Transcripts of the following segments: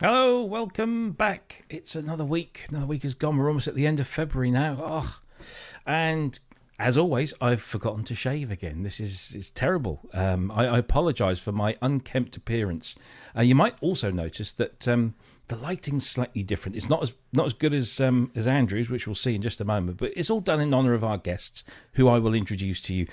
Hello, welcome back. It's another week. Another week has gone. We're almost at the end of February now. And as always, I've forgotten to shave again. This is terrible. I apologise for my unkempt appearance. You might also notice that the lighting's slightly different. It's not as good as Andrew's, which we'll see in just a moment. But it's all done in honour of our guests, who I will introduce to you.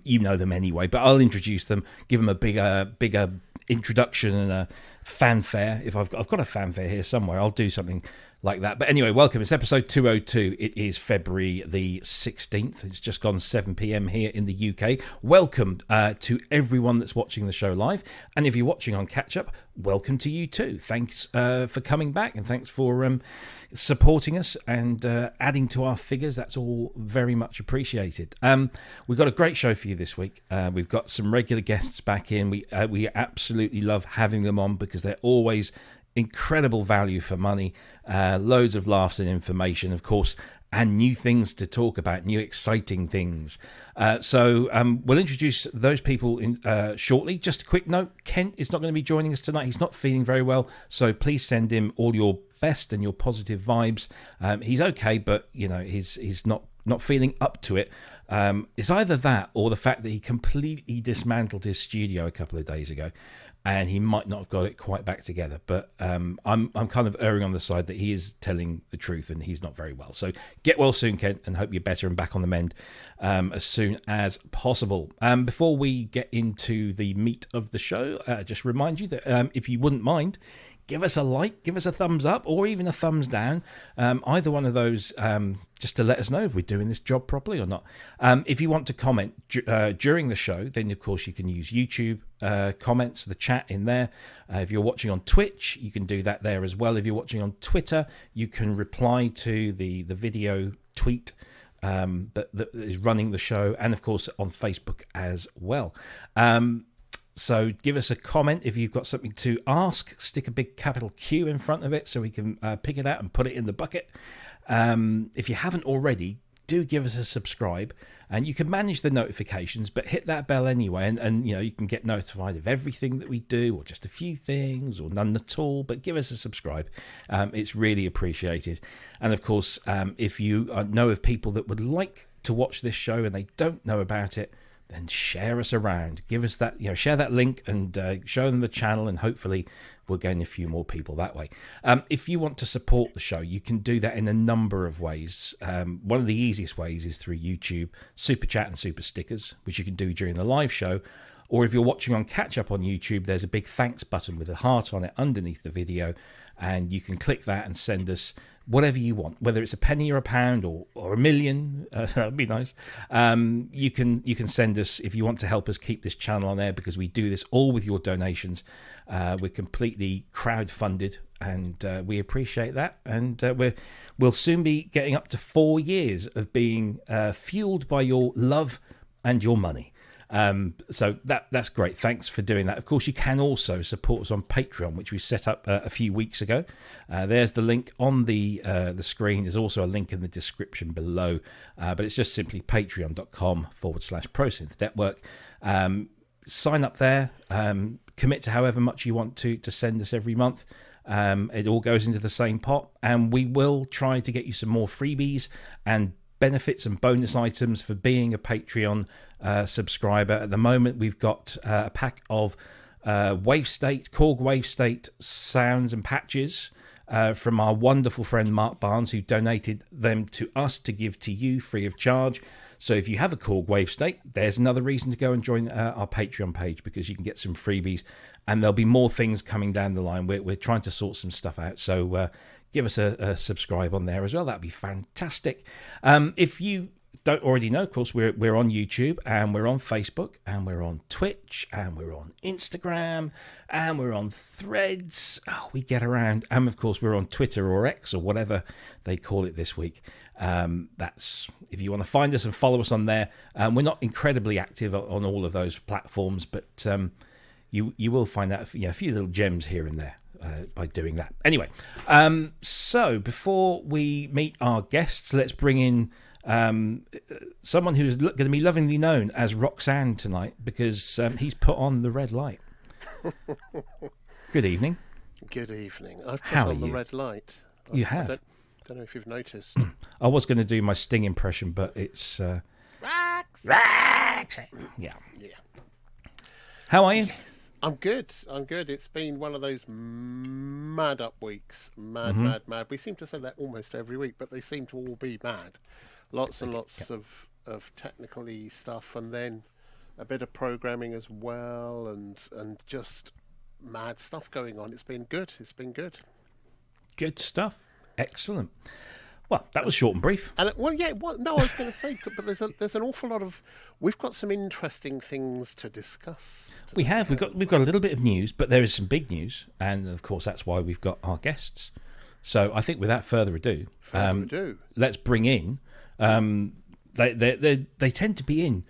You know them anyway, but I'll introduce them, give them a bigger introduction and a fanfare. If I've got a fanfare here somewhere, I'll do something like that. But anyway, welcome. It's episode 202. It is February the 16th. It's just gone 7 p.m. here in the UK. Welcome to everyone that's watching the show live. And if you're watching on catch up, welcome to you too. Thanks for coming back, and thanks for supporting us and adding to our figures. That's all very much appreciated. We've got a great show for you this week. We've got some regular guests back in. We absolutely love having them on because they're always incredible value for money, loads of laughs and information, of course, and new things to talk about, new exciting things. So we'll introduce those people shortly. Just a quick note, Kent is not going to be joining us tonight. He's not feeling very well, so please send him all your best and your positive vibes. He's okay, but you know he's not feeling up to it. It's either that or the fact that he completely dismantled his studio a couple of days ago, and he might not have got it quite back together. But I'm kind of erring on the side that he is telling the truth and he's not very well. So get well soon, Kent, and hope you're better and back on the mend as soon as possible. Before we get into the meat of the show, just remind you that if you wouldn't mind, give us a like, give us a thumbs up, or even a thumbs down. Either one of those, just to let us know if we're doing this job properly or not. If you want to comment during the show, then of course you can use YouTube comments, the chat in there. If you're watching on Twitch, you can do that there as well. If you're watching on Twitter, you can reply to the video tweet that is running the show, and of course on Facebook as well. So give us a comment if you've got something to ask. Stick a big capital Q in front of it so we can pick it out and put it in the bucket. If you haven't already, do give us a subscribe, and you can manage the notifications, but hit that bell anyway, and you know you can get notified of everything that we do, or just a few things, or none at all. But give us a subscribe. It's really appreciated. And of course, if you know of people that would like to watch this show and they don't know about it, then share us around. Give us that, share that link and show them the channel, and hopefully we'll gain a few more people that way. If you want to support the show, you can do that in a number of ways. One of the easiest ways is through YouTube, Super Chat and Super Stickers, which you can do during the live show. Or if you're watching on catch up on YouTube, there's a big thanks button with a heart on it underneath the video, and you can click that and send us whatever you want, whether it's a penny or a pound or a million. That'd be nice. You can send us if you want to help us keep this channel on air, because we do this all with your donations. We're completely crowd-funded, and we appreciate that. And we'll soon be getting up to 4 years of being fueled by your love and your money. So that's great. Thanks for doing that. Of course, you can also support us on Patreon, which we set up a few weeks ago. There's the link on the screen. There's also a link in the description below, but it's just simply patreon.com/ProSynth Network. Sign up there. Commit to however much you want to send us every month. It all goes into the same pot, and we will try to get you some more freebies and benefits and bonus items for being a Patreon subscriber. At the moment, we've got a pack of Korg Wavestate sounds and patches from our wonderful friend Mark Barnes, who donated them to us to give to you free of charge. So if you have a Korg Wavestate, there's another reason to go and join our Patreon page, because you can get some freebies, and there'll be more things coming down the line. We're trying to sort some stuff out, so give us a subscribe on there as well. That'd be fantastic. If you don't already know, of course, we're on YouTube, and we're on Facebook, and we're on Twitch, and we're on Instagram, and we're on Threads. Oh, we get around. And of course, we're on Twitter or X or whatever they call it this week. That's if you want to find us and follow us on there. We're not incredibly active on all of those platforms, but you will find out a few little gems here and there. By doing that. Anyway, so before we meet our guests, let's bring in someone who's going to be lovingly known as Roxanne tonight, because he's put on the red light. Good evening. Good evening. I've put How on are the you? red light. You I have. don't know if you've noticed. I was going to do my Sting impression, but it's Rax! yeah. Yeah. How are you? I'm good. It's been one of those mad up weeks. Mad. We seem to say that almost every week, but they seem to all be mad. Lots and lots of technical-y stuff, and then a bit of programming as well, and just mad stuff going on. It's been good. Good stuff. Excellent. Well, that was short and brief. And well, yeah. No, I was going to say, but there's an awful lot of. We've got some interesting things to discuss. We've got a little bit of news, but there is some big news, and of course that's why we've got our guests. So I think without further ado, let's bring in. They tend to be in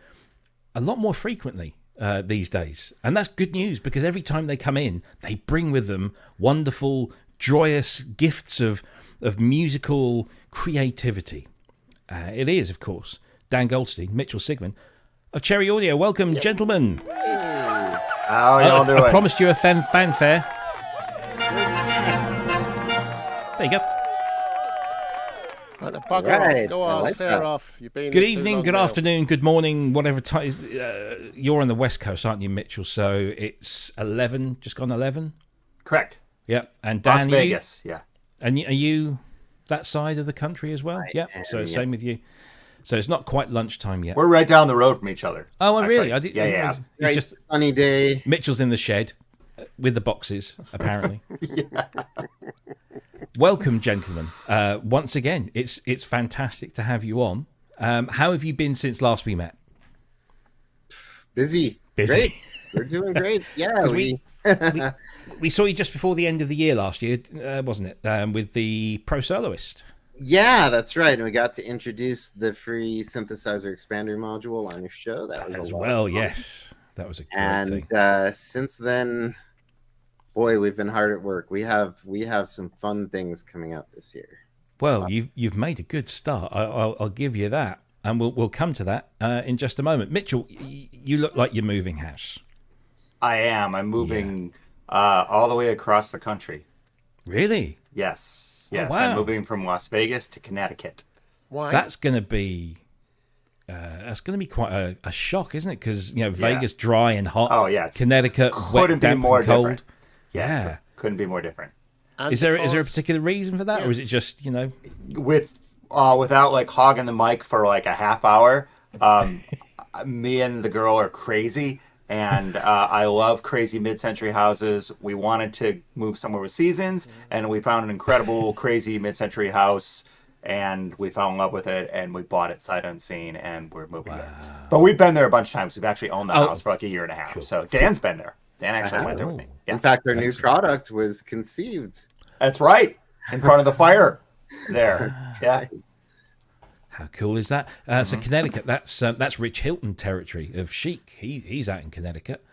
a lot more frequently these days, and that's good news because every time they come in, they bring with them wonderful, joyous gifts of musical creativity. It is, of course, Dan Goldstein, Mitchell Sigmund of Cherry Audio. Welcome, gentlemen. How y'all doing? I promised you a fanfare. There you go. Right, bugger off. Go on, like fair that. off. You've been Good in too evening, long good now. afternoon, good morning, whatever time. You're on the West Coast, aren't you, Mitchell? So it's 11, just gone 11? Correct. Yeah. And Dan, Las Vegas, yeah. And are you that side of the country as well? Yeah. So same with you. So it's not quite lunchtime yet. We're right down the road from each other. Oh, actually. really? I did, Yeah. It's Great just sunny day. Mitchell's in the shed with the boxes, apparently. Welcome, gentlemen. Once again, it's fantastic to have you on. How have you been since last we met? Busy. Busy. Great. We're doing great. Yeah. We saw you just before the end of the year last year, wasn't it? With the Pro Soloist. Yeah, that's right. And we got to introduce the free synthesizer expander module on your show. That was As a lot well, of fun. yes. That was a great And thing. since then, boy, we've been hard at work. We have some fun things coming out this year. Well, you've made a good start. I'll give you that, and we'll come to that in just a moment. Mitchell, you look like you're moving house. I am. I'm moving all the way across the country. Really? Yes. Oh, Yes. wow. I'm moving from Las Vegas to Connecticut. Why? That's going to be quite a shock, isn't it? Because Vegas dry and hot. Oh, yeah, it's- Connecticut wet, couldn't be damp, more and cold. different. Yeah. Couldn't be more different. And Is there a because- particular reason for that, or is it just Without like hogging the mic for like a half hour, me and the girl are crazy, and I love crazy mid-century houses. We wanted to move somewhere with seasons, and we found an incredible crazy mid-century house, and we fell in love with it, and we bought it sight unseen, and we're moving there. But we've been there a bunch of times. We've actually owned the house for like a year and a half. So Dan's been there. Dan actually went there with me. Yeah, In fact, our new product was conceived. that's right. In front of the fire there. Yeah. How cool is that? So Connecticut, that's Rich Hilton territory of Chic. He's out in Connecticut.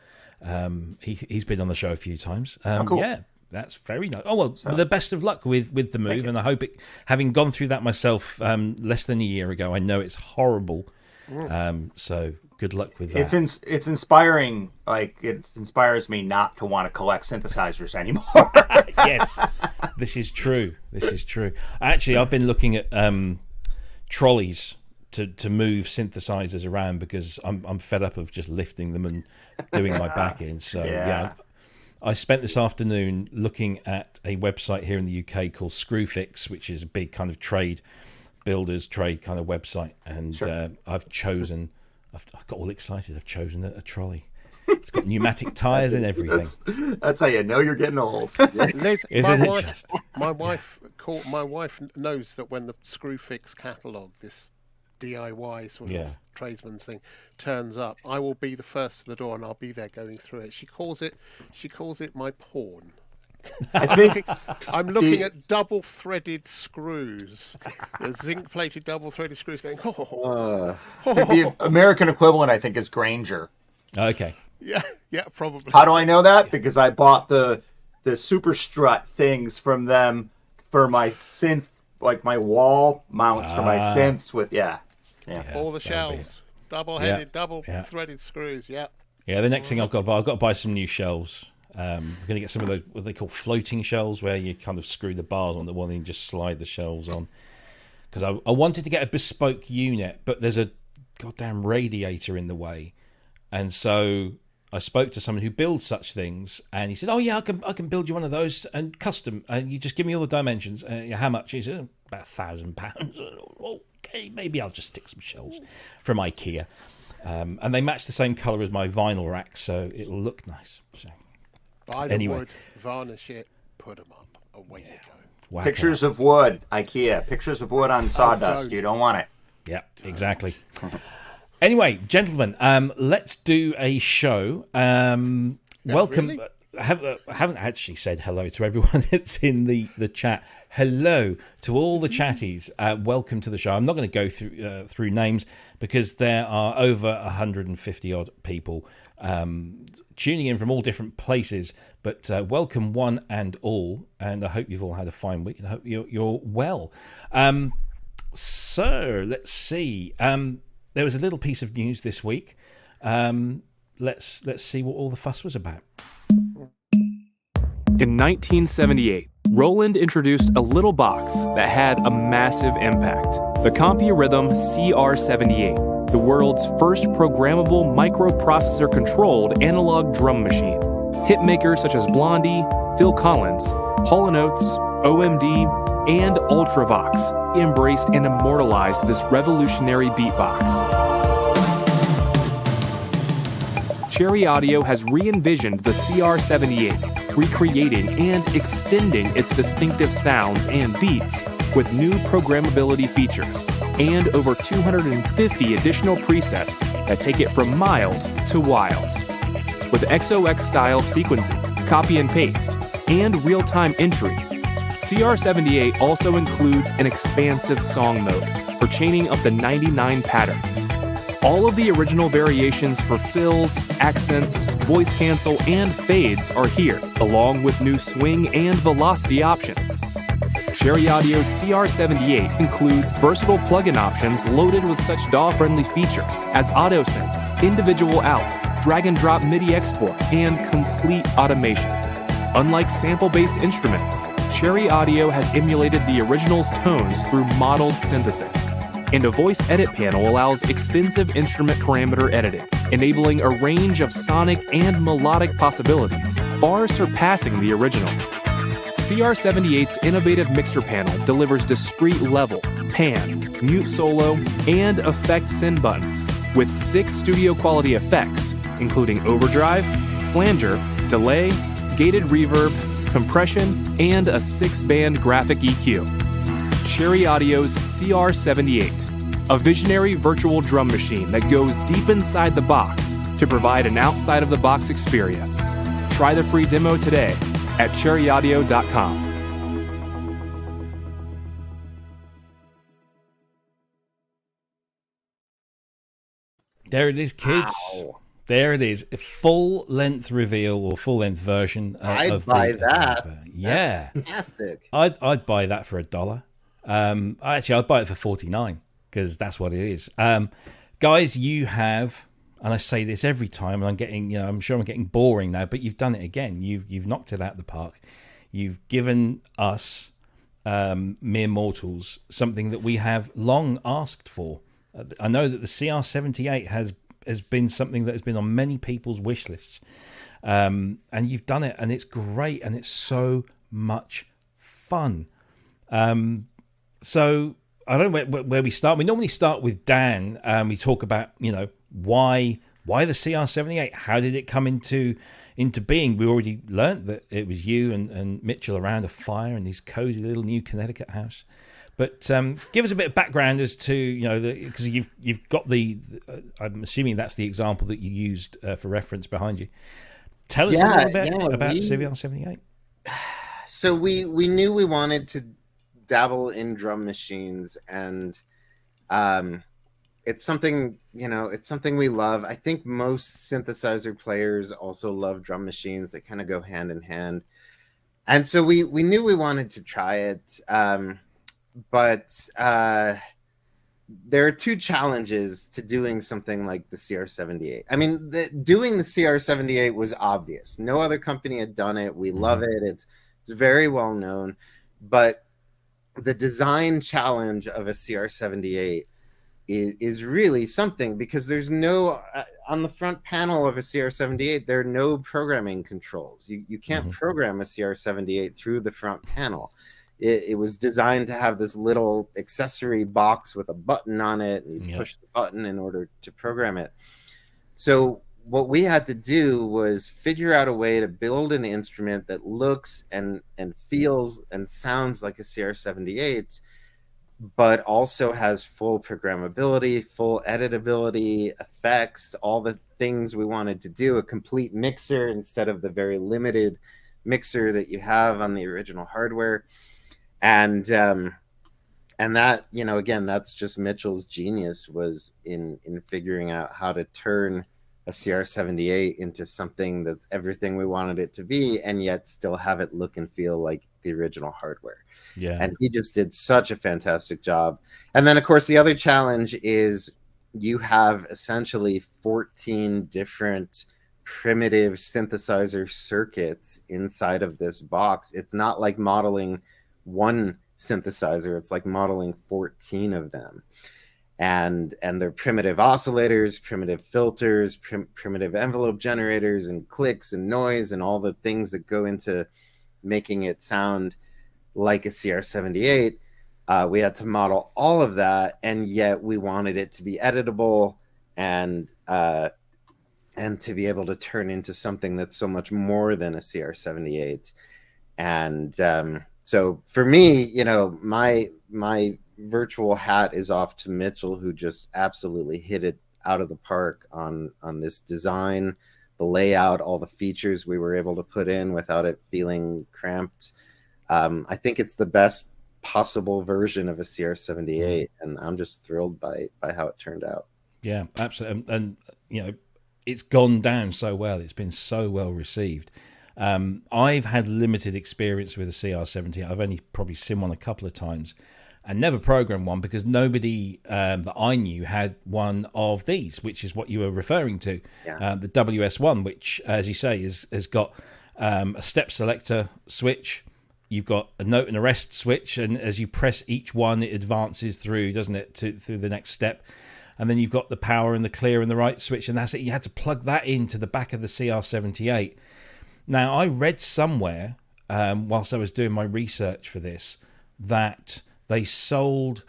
He's been on the show a few times. cool. Yeah, that's very nice. Oh well, the best of luck with the move, and I hope it. Having gone through that myself less than a year ago, I know it's horrible. So good luck with that. It's inspiring. Like it inspires me not to want to collect synthesizers anymore. Yes, this is true. Actually, I've been looking at trolleys to move synthesizers around because I'm fed up of just lifting them and doing my back in. So yeah, I spent this afternoon looking at a website here in the UK called Screwfix, which is a big kind of builders trade kind of website, and I've got all excited. I've chosen a trolley. It's got pneumatic tires and everything. That's how you know you're getting old. Liz, Isn't it just? my wife knows that when the Screwfix catalogue, this DIY sort of tradesman's thing, turns up, I will be the first to the door and I'll be there going through it. She calls it my porn. I think I'm looking at double-threaded screws, the zinc-plated double-threaded screws going. the American equivalent, I think, is Granger. Okay. Yeah, probably. How do I know that? Because I bought the super strut things from them for my synth, like my wall mounts for my synths with all the shelves, double-headed, double-threaded screws. Yeah. Yeah, the next thing I've got to buy some new shelves. We're going to get some of those what they call floating shells, where you kind of screw the bars on the one and just slide the shells on. Because I wanted to get a bespoke unit, but there's a goddamn radiator in the way, and so I spoke to someone who builds such things, and he said, "Oh yeah, I can build you one of those and custom, and you just give me all the dimensions. How much?" He said, "About £1,000." Okay, maybe I'll just stick some shells from IKEA, and they match the same color as my vinyl rack, so it'll look nice. So Buy the wood, varnish it, put them up. Away you go. Whack Pictures out. of wood, IKEA. Pictures of wood on sawdust. don't. You don't want it. Yeah, exactly. Anyway, gentlemen, let's do a show. Welcome. really? I haven't actually said hello to everyone that's in the chat. Hello to all the chatties. Welcome to the show. I'm not going to go through names because there are over 150 odd people tuning in from all different places. But welcome one and all, and I hope you've all had a fine week, and I hope you're well. So let's see. There was a little piece of news this week. Let's see what all the fuss was about. In 1978, Roland introduced a little box that had a massive impact. The CompuRhythm CR78, the world's first programmable microprocessor-controlled analog drum machine. Hitmakers such as Blondie, Phil Collins, Hall & Oates, OMD, and Ultravox embraced and immortalized this revolutionary beatbox. Cherry Audio has re-envisioned the CR78, recreating and extending its distinctive sounds and beats with new programmability features and over 250 additional presets that take it from mild to wild. With XOX-style sequencing, copy and paste, and real-time entry, CR78 also includes an expansive song mode for chaining up to 99 patterns. All of the original variations for fills, accents, voice cancel, and fades are here, along with new swing and velocity options. Cherry Audio's CR78 includes versatile plugin options loaded with such DAW-friendly features as AutoSynth, individual outs, drag-and-drop MIDI export, and complete automation. Unlike sample-based instruments, Cherry Audio has emulated the original's tones through modeled synthesis, and a voice edit panel allows extensive instrument parameter editing, enabling a range of sonic and melodic possibilities, far surpassing the original. CR78's innovative mixer panel delivers discrete level, pan, mute solo, and effect send buttons, with 6 studio-quality effects, including overdrive, flanger, delay, gated reverb, compression, and a 6-band graphic EQ. Cherry Audio's CR78, a visionary virtual drum machine that goes deep inside the box to provide an outside-of-the-box experience. Try the free demo today at cherryaudio.com. There it is, kids. Wow. There it is. A full-length reveal or full-length version. I'd buy that. Yeah. Fantastic. I'd buy that for $1. Actually, I'd buy it for 49 because that's what it is. Guys, you have, and I say this every time, and I'm getting, I'm sure I'm getting boring now, but you've done it again. You've knocked it out of the park. You've given us mere mortals something that we have long asked for. I know that the CR78 has been something that has been on many people's wish lists, and you've done it, and it's great, and it's so much fun. So I don't know where we start. We normally start with Dan. We talk about why the CR78. How did it come into being? We already learnt that it was you and Mitchell around a fire in this cozy little new Connecticut house. But give us a bit of background as to because you've got the. I'm assuming that's the example that you used for reference behind you. Tell us a little bit about CR78. So we knew we wanted to dabble in drum machines, and it's something we love. I think most synthesizer players also love drum machines. They kind of go hand in hand, and so we knew we wanted to try it. But there are two challenges to doing something like the CR78. I mean, doing the CR78 was obvious. No other company had done it. We love it. It's very well known. But the design challenge of a CR78 is really something, because there's no on the front panel of a CR78, there are no programming controls. You can't program a CR78 through the front panel. It was designed to have this little accessory box with a button on it, and you push the button in order to program it. So what we had to do was figure out a way to build an instrument that looks and feels and sounds like a CR78, but also has full programmability, full editability, effects, all the things we wanted to do, a complete mixer instead of the very limited mixer that you have on the original hardware. And that, you know, again, that's just Mitchell's genius, was in figuring out how to turn a CR78 into something that's everything we wanted it to be, and yet still have it look and feel like the original hardware. Yeah. And he just did such a fantastic job. And then, of course, the other challenge is you have essentially 14 different primitive synthesizer circuits inside of this box. It's not like modeling one synthesizer, it's like modeling 14 of them. And they're primitive oscillators, primitive filters, primitive envelope generators, and clicks and noise, and all the things that go into making it sound like a CR78. We had to model all of that, and yet we wanted it to be editable and to be able to turn into something that's so much more than a CR78. And so for me, you know, my virtual hat is off to Mitchell, who just absolutely hit it out of the park on this design, the layout, all the features we were able to put in without it feeling cramped. I think it's the best possible version of a CR78, and I'm just thrilled by how it turned out. Yeah, absolutely. And you know, it's gone down so well. It's been so well received. I've had limited experience with a CR78. I've only probably seen one a couple of times and never programmed one, because nobody that I knew had one of these, which is what you were referring to. Yeah. The WS1, which, as you say, has got a step selector switch. You've got a note and arrest switch, and as you press each one, it advances through, doesn't it, through the next step. And then you've got the power and the clear and the right switch, and that's it. You had to plug that into the back of the CR78. Now, I read somewhere, whilst I was doing my research for this, that they sold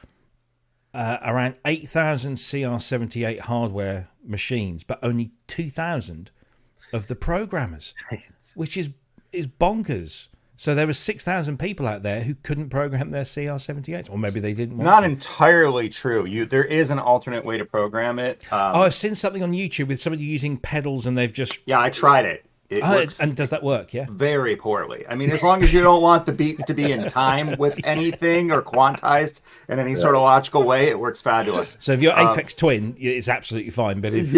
around 8,000 CR78 hardware machines, but only 2,000 of the programmers, which is bonkers. So there were 6,000 people out there who couldn't program their CR78s, or maybe they didn't want Not to. entirely true. There is an alternate way to program it. I've seen something on YouTube with somebody using pedals, and they've just... Yeah, I tried it. It works and does that work? Yeah. very poorly. I mean, as long as you don't want the beats to be in time with anything or quantized in any sort of logical way, it works fabulous. So if you're Aphex Twin, it's absolutely fine. But if,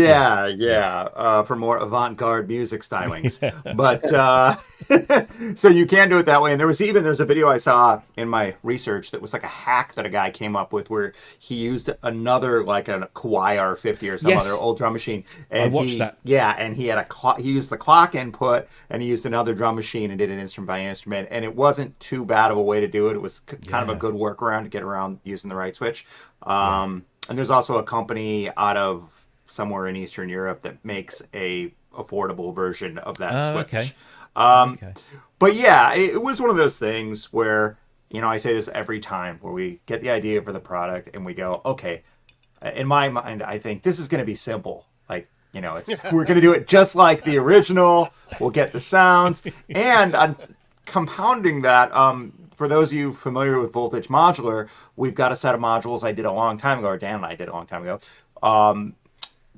for more avant-garde music stylings. But so you can do it that way. And there's a video I saw in my research that was like a hack that a guy came up with, where he used another, like a Kawai R50 or some other old drum machine. And I watched that. Yeah, and he used the clock input, and he used another drum machine and did it instrument by instrument, and it wasn't too bad of a way to do it. It was kind of a good workaround to get around using the right switch. And there's also a company out of somewhere in Eastern Europe that makes a affordable version of that switch. Okay. But yeah, it was one of those things where, you know, I say this every time, where we get the idea for the product and we go, okay, in my mind, I think this is going to be simple. Like, you know, we're going to do it just like the original. We'll get the sounds. And compounding that, for those of you familiar with Voltage Modular, we've got a set of modules I did a long time ago, or Dan and I did a long time ago,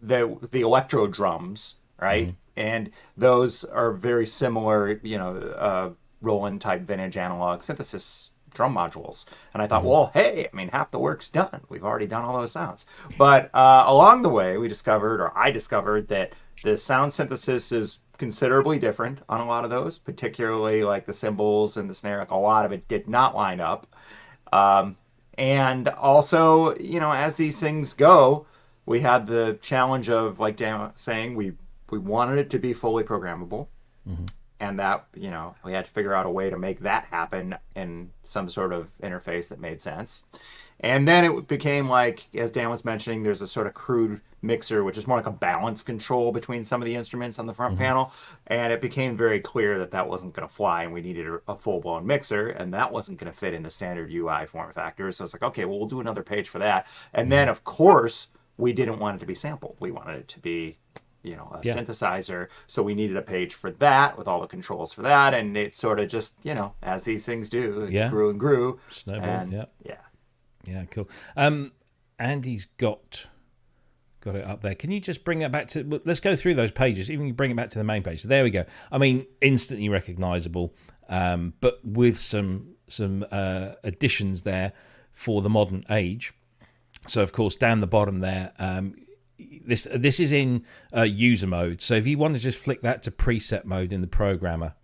the electro drums, right? Mm-hmm. And those are very similar, you know, Roland type vintage analog synthesis drum modules. And I thought, well, hey, I mean, half the work's done. We've already done all those sounds. But along the way, I discovered that the sound synthesis is considerably different on a lot of those, particularly like the cymbals and the snare. Like, a lot of it did not line up. And also, as these things go, we had the challenge of, like Dan was saying, we wanted it to be fully programmable. Mm-hmm. And that, we had to figure out a way to make that happen in some sort of interface that made sense. And then it became like, as Dan was mentioning, there's a sort of crude mixer, which is more like a balance control between some of the instruments on the front panel. And it became very clear that that wasn't going to fly, and we needed a full-blown mixer, and that wasn't going to fit in the standard UI form factor. So it's like, okay, well, we'll do another page for that. And then, of course, we didn't want it to be sampled. We wanted it to be synthesizer. So we needed a page for that with all the controls for that. And it sort of just, as these things do, it grew and grew. Snowball, Yeah, cool. Andy's got it up there. Can you just bring that back to... Let's go through those pages. Even you bring it back to the main page. So there we go. I mean, instantly recognizable, but with some additions there for the modern age. So, of course, down the bottom there... This is in user mode. So if you want to just flick that to preset mode in the programmer,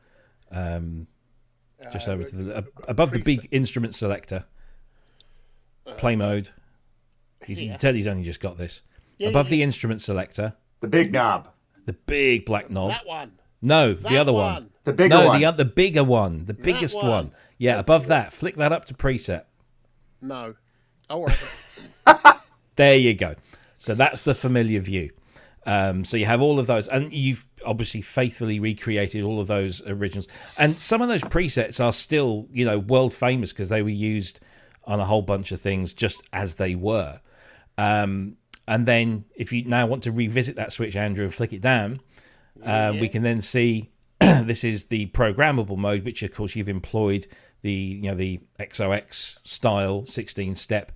just over to the above the big instrument selector, play mode. You can tell he's only just got this. Above the instrument selector, the big knob, the big black knob. That one. No, the other one. The bigger one. The bigger one, the biggest one. Yeah, above that, flick that up to preset. No. All right. There you go. So that's the familiar view. So you have all of those, and you've obviously faithfully recreated all of those originals. And some of those presets are still, world famous because they were used on a whole bunch of things just as they were. And then if you now want to revisit that switch, Andrew, and flick it down, we can then see this is the programmable mode, which of course you've employed the XOX style 16-step.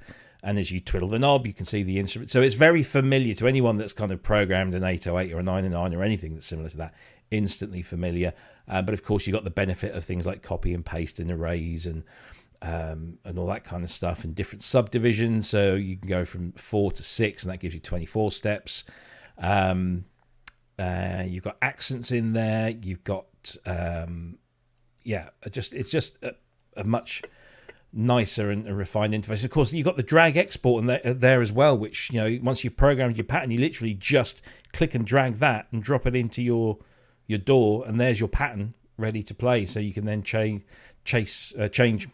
And as you twiddle the knob, you can see the instrument. So it's very familiar to anyone that's kind of programmed an 808 or a 909 or anything that's similar to that. Instantly familiar. But of course, you've got the benefit of things like copy and paste and arrays and all that kind of stuff, and different subdivisions. So you can go from 4 to 6, and that gives you 24 steps. You've got accents in there. You've got, it's just a much nicer and a refined interface. Of course, you've got the drag export in there as well, which, once you've programmed your pattern, you literally just click and drag that and drop it into your DAW, and there's your pattern ready to play. So you can then change. I can't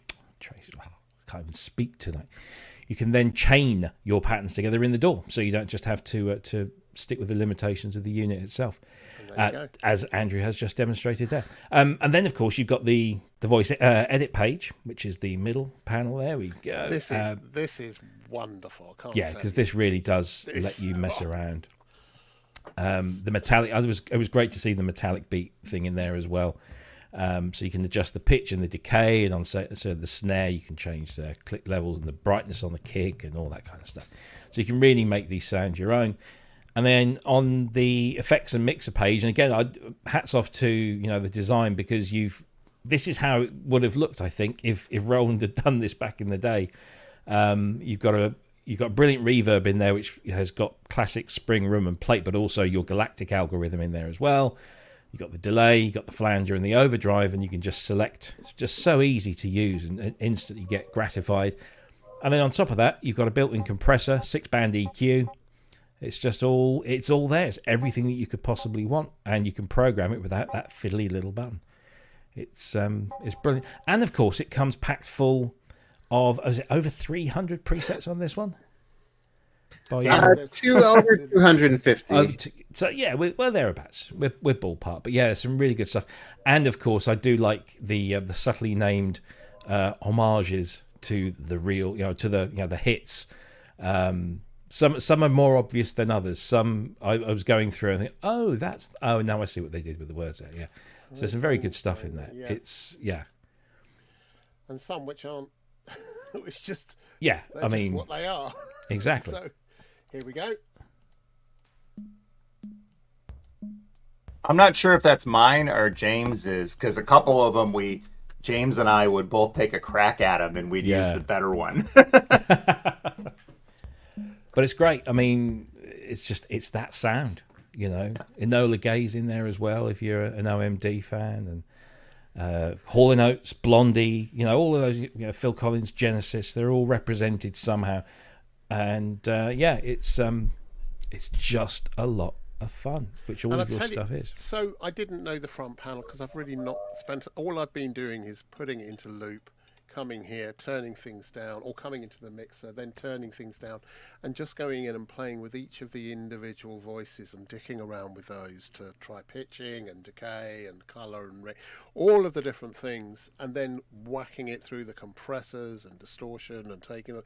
even speak tonight. You can then chain your patterns together in the DAW, so you don't just have to stick with the limitations of the unit itself, as Andrew has just demonstrated there. And then, of course, you've got the voice edit page, which is the middle panel. There we go. This is wonderful. Because this really does let you mess around. The metallic. It was great to see the metallic beat thing in there as well. So you can adjust the pitch and the decay, and on so the snare you can change the click levels and the brightness on the kick and all that kind of stuff. So you can really make these sounds your own. And then on the effects and mixer page, and again, hats off to the design, because this is how it would have looked, I think, if Roland had done this back in the day. You've got a brilliant reverb in there, which has got classic spring, room, and plate, but also your galactic algorithm in there as well. You've got the delay, you've got the flanger and the overdrive, and you can just select. It's just so easy to use and instantly get gratified. And then on top of that, you've got a built-in compressor, 6-band EQ. It's all there. It's everything that you could possibly want, and you can program it without that fiddly little button. It's brilliant. And of course, it comes packed full of over 300 presets on this one. Over 250. So yeah, we're thereabouts. We're ballpark, but yeah, some really good stuff. And of course, I do like the subtly named homages to the real, to the hits. Some are more obvious than others. Some I was going through and think, now I see what they did with the words there. Yeah, so there's some very good stuff in there. Yeah. And some which aren't. It's just I mean, what they are. Exactly. So here we go. I'm not sure if that's mine or James's, because a couple of them James and I would both take a crack at them, and we'd use the better one. But it's great. I mean, it's that sound, Enola Gay's in there as well, if you're an OMD fan, Hall & Oates, Blondie, all of those, Phil Collins, Genesis, they're all represented somehow. And it's just a lot of fun, which all And of your stuff is. So I didn't know the front panel because I've really not spent. All I've been doing is putting it into loop, coming here, turning things down, or coming into the mixer, then turning things down, and just going in and playing with each of the individual voices and dicking around with those to try pitching and decay and colour and all of the different things, and then whacking it through the compressors and distortion and taking the.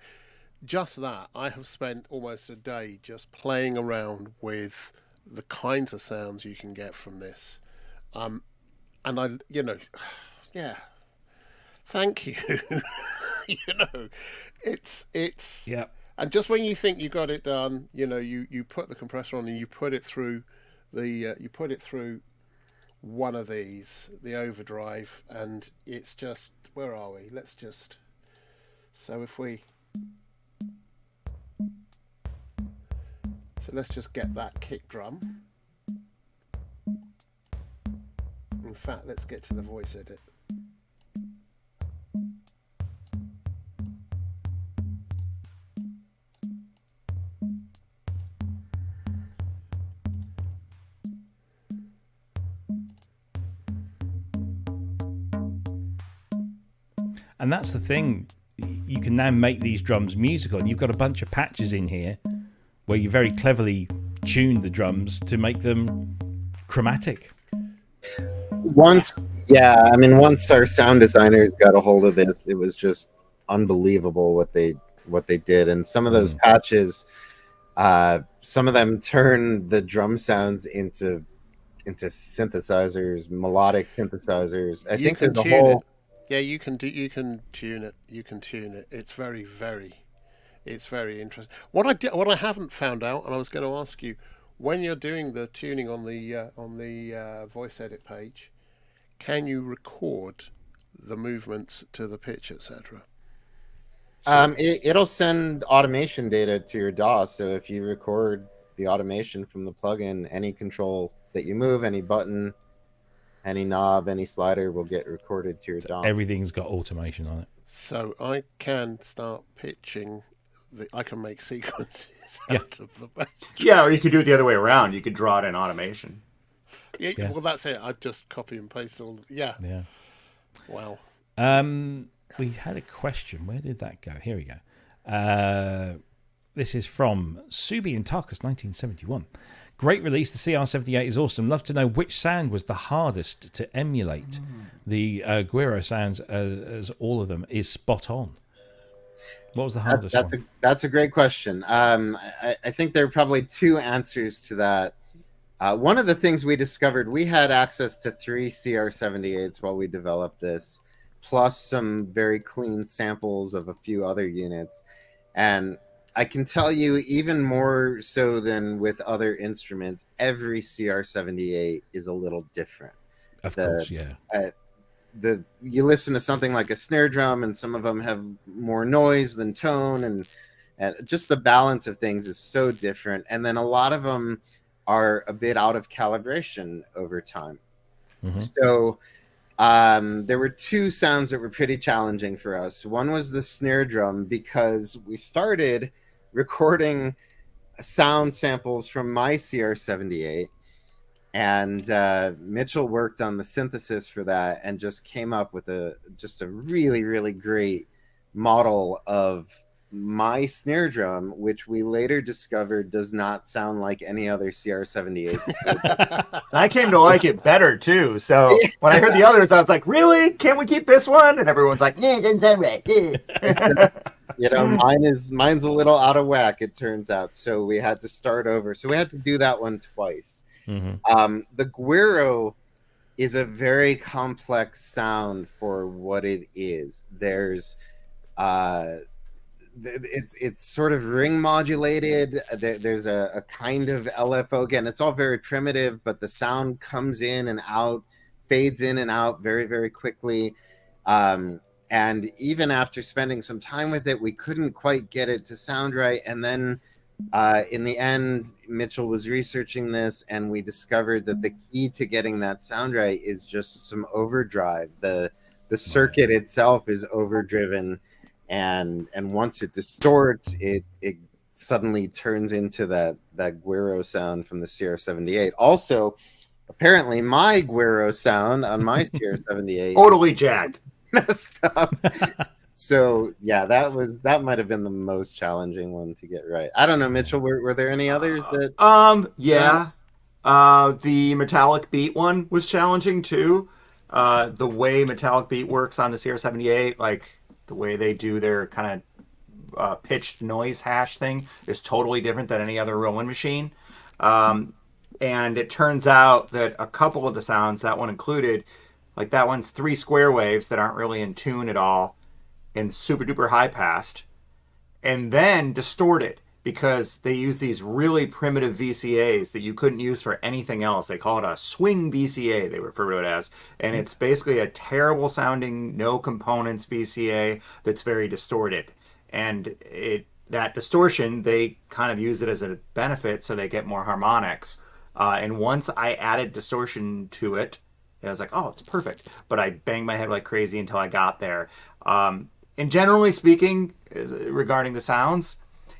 Just that, I have spent almost a day just playing around with the kinds of sounds you can get from this, and I, yeah, thank you. It's yeah. And just when you think you got it done, you put the compressor on and you put it through one of these, the overdrive, and it's just, where are we? So let's just get that kick drum. In fact, let's get to the voice edit. And that's the thing. You can now make these drums musical, and you've got a bunch of patches in here where you very cleverly tuned the drums to make them chromatic. Once our sound designers got a hold of this, it was just unbelievable what they did. And some of those patches, some of them turn the drum sounds into synthesizers, melodic synthesizers. I think there's a whole. Yeah, you can tune it. It's very interesting. What I haven't found out, and I was going to ask you, when you're doing the tuning on the voice edit page, can you record the movements to the pitch, etc.? It'll send automation data to your DAW. So if you record the automation from the plugin, any control that you move, any button, any knob, any slider will get recorded to your DAW. Everything's got automation on it. So I can start pitching. I can make sequences out of the bass. Yeah, or you could do it the other way around. You could draw it in automation. Yeah. Well, that's it. I just copy and paste all. Yeah. Yeah. Wow. We had a question. Where did that go? Here we go. This is from Subi and Tarkus 1971. Great release. The CR78 is awesome. Love to know which sound was the hardest to emulate. The Guiro sounds, as all of them, is spot on. What was the hardest one? That's a great question. I think there are probably two answers to that. One of the things we discovered, we had access to 3 CR78s while we developed this, plus some very clean samples of a few other units. And I can tell you, even more so than with other instruments, every CR78 is a little different. Of course, yeah. You listen to something like a snare drum, and some of them have more noise than tone, and just the balance of things is so different. And then a lot of them are a bit out of calibration over time. Mm-hmm. So there were 2 sounds that were pretty challenging for us. One was the snare drum, because we started recording sound samples from my CR78, and Mitchell worked on the synthesis for that and just came up with a really, really great model of my snare drum, which we later discovered does not sound like any other CR78. I came to like it better too. So when I heard the others, I was like, "Really? Can't we keep this one?" And everyone's like, "Yeah, it doesn't sound right." Mine's a little out of whack, it turns out. So we had to start over. So we had to do that one twice. Mm-hmm. The Guiro is a very complex sound for what it is. There's it's sort of ring modulated. There's a kind of LFO. Again, it's all very primitive, but the sound comes in and out, fades in and out very, very quickly. And even after spending some time with it, we couldn't quite get it to sound right. And then In the end, Mitchell was researching this, and we discovered that the key to getting that sound right is just some overdrive. The circuit itself is overdriven, and once it distorts, it suddenly turns into that Guiro sound from the CR78. Also, apparently, my Guiro sound on my CR78 Totally jacked. messed up. So yeah, that might have been the most challenging one to get right. I don't know, Mitchell. Were there any others that? Yeah. The metallic beat one was challenging too. The way metallic beat works on the CR78, like the way they do their kind of pitched noise hash thing, is totally different than any other Roland machine. And it turns out that a couple of the sounds, that one included, like that one's 3 square waves that aren't really in tune at all, and super duper high passed, and then distorted because they use these really primitive VCAs that you couldn't use for anything else. They call it a swing VCA, they refer to it as, and it's basically a terrible sounding, no components VCA that's very distorted. And that distortion, they kind of use it as a benefit so they get more harmonics. And once I added distortion to it, I was like, oh, it's perfect. But I banged my head like crazy until I got there. And generally speaking, regarding the sounds,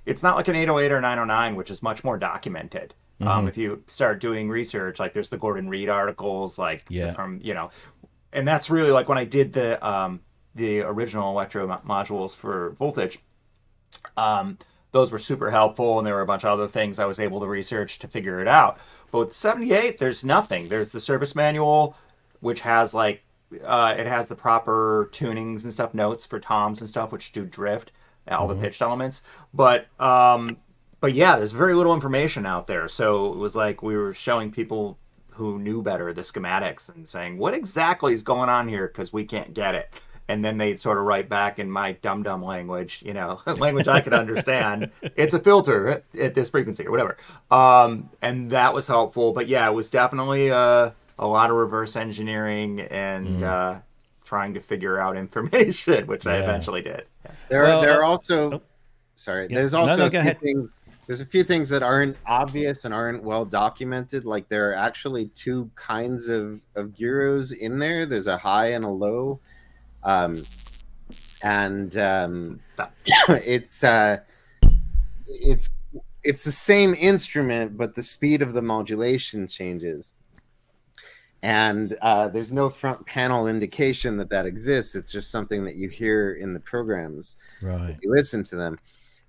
it's not like an 808 or 909, which is much more documented. If you start doing research, like there's the Gordon Reed articles, like from, and that's really like when I did the original electro modules for Voltage, those were super helpful, and there were a bunch of other things I was able to research to figure it out. But with the 78, there's nothing. There's the service manual, which has like, it has the proper tunings and stuff, notes for toms and stuff, which do drift, all the pitched elements. But yeah, there's very little information out there. So it was like we were showing people who knew better the schematics and saying, what exactly is going on here? Because we can't get it. And then they'd sort of write back in my dumb language, language I could understand. It's a filter at this frequency or whatever. And that was helpful. But yeah, it was definitely a lot of reverse engineering and trying to figure out information, which I eventually did. Yeah. There are also, sorry, there's also go ahead. There's a few things that aren't obvious and aren't well documented. Like there are actually 2 kinds of gyros in there. There's a high and a low. It's the same instrument, but the speed of the modulation changes. And there's no front panel indication that exists. It's just something that you hear in the programs. Right. You listen to them.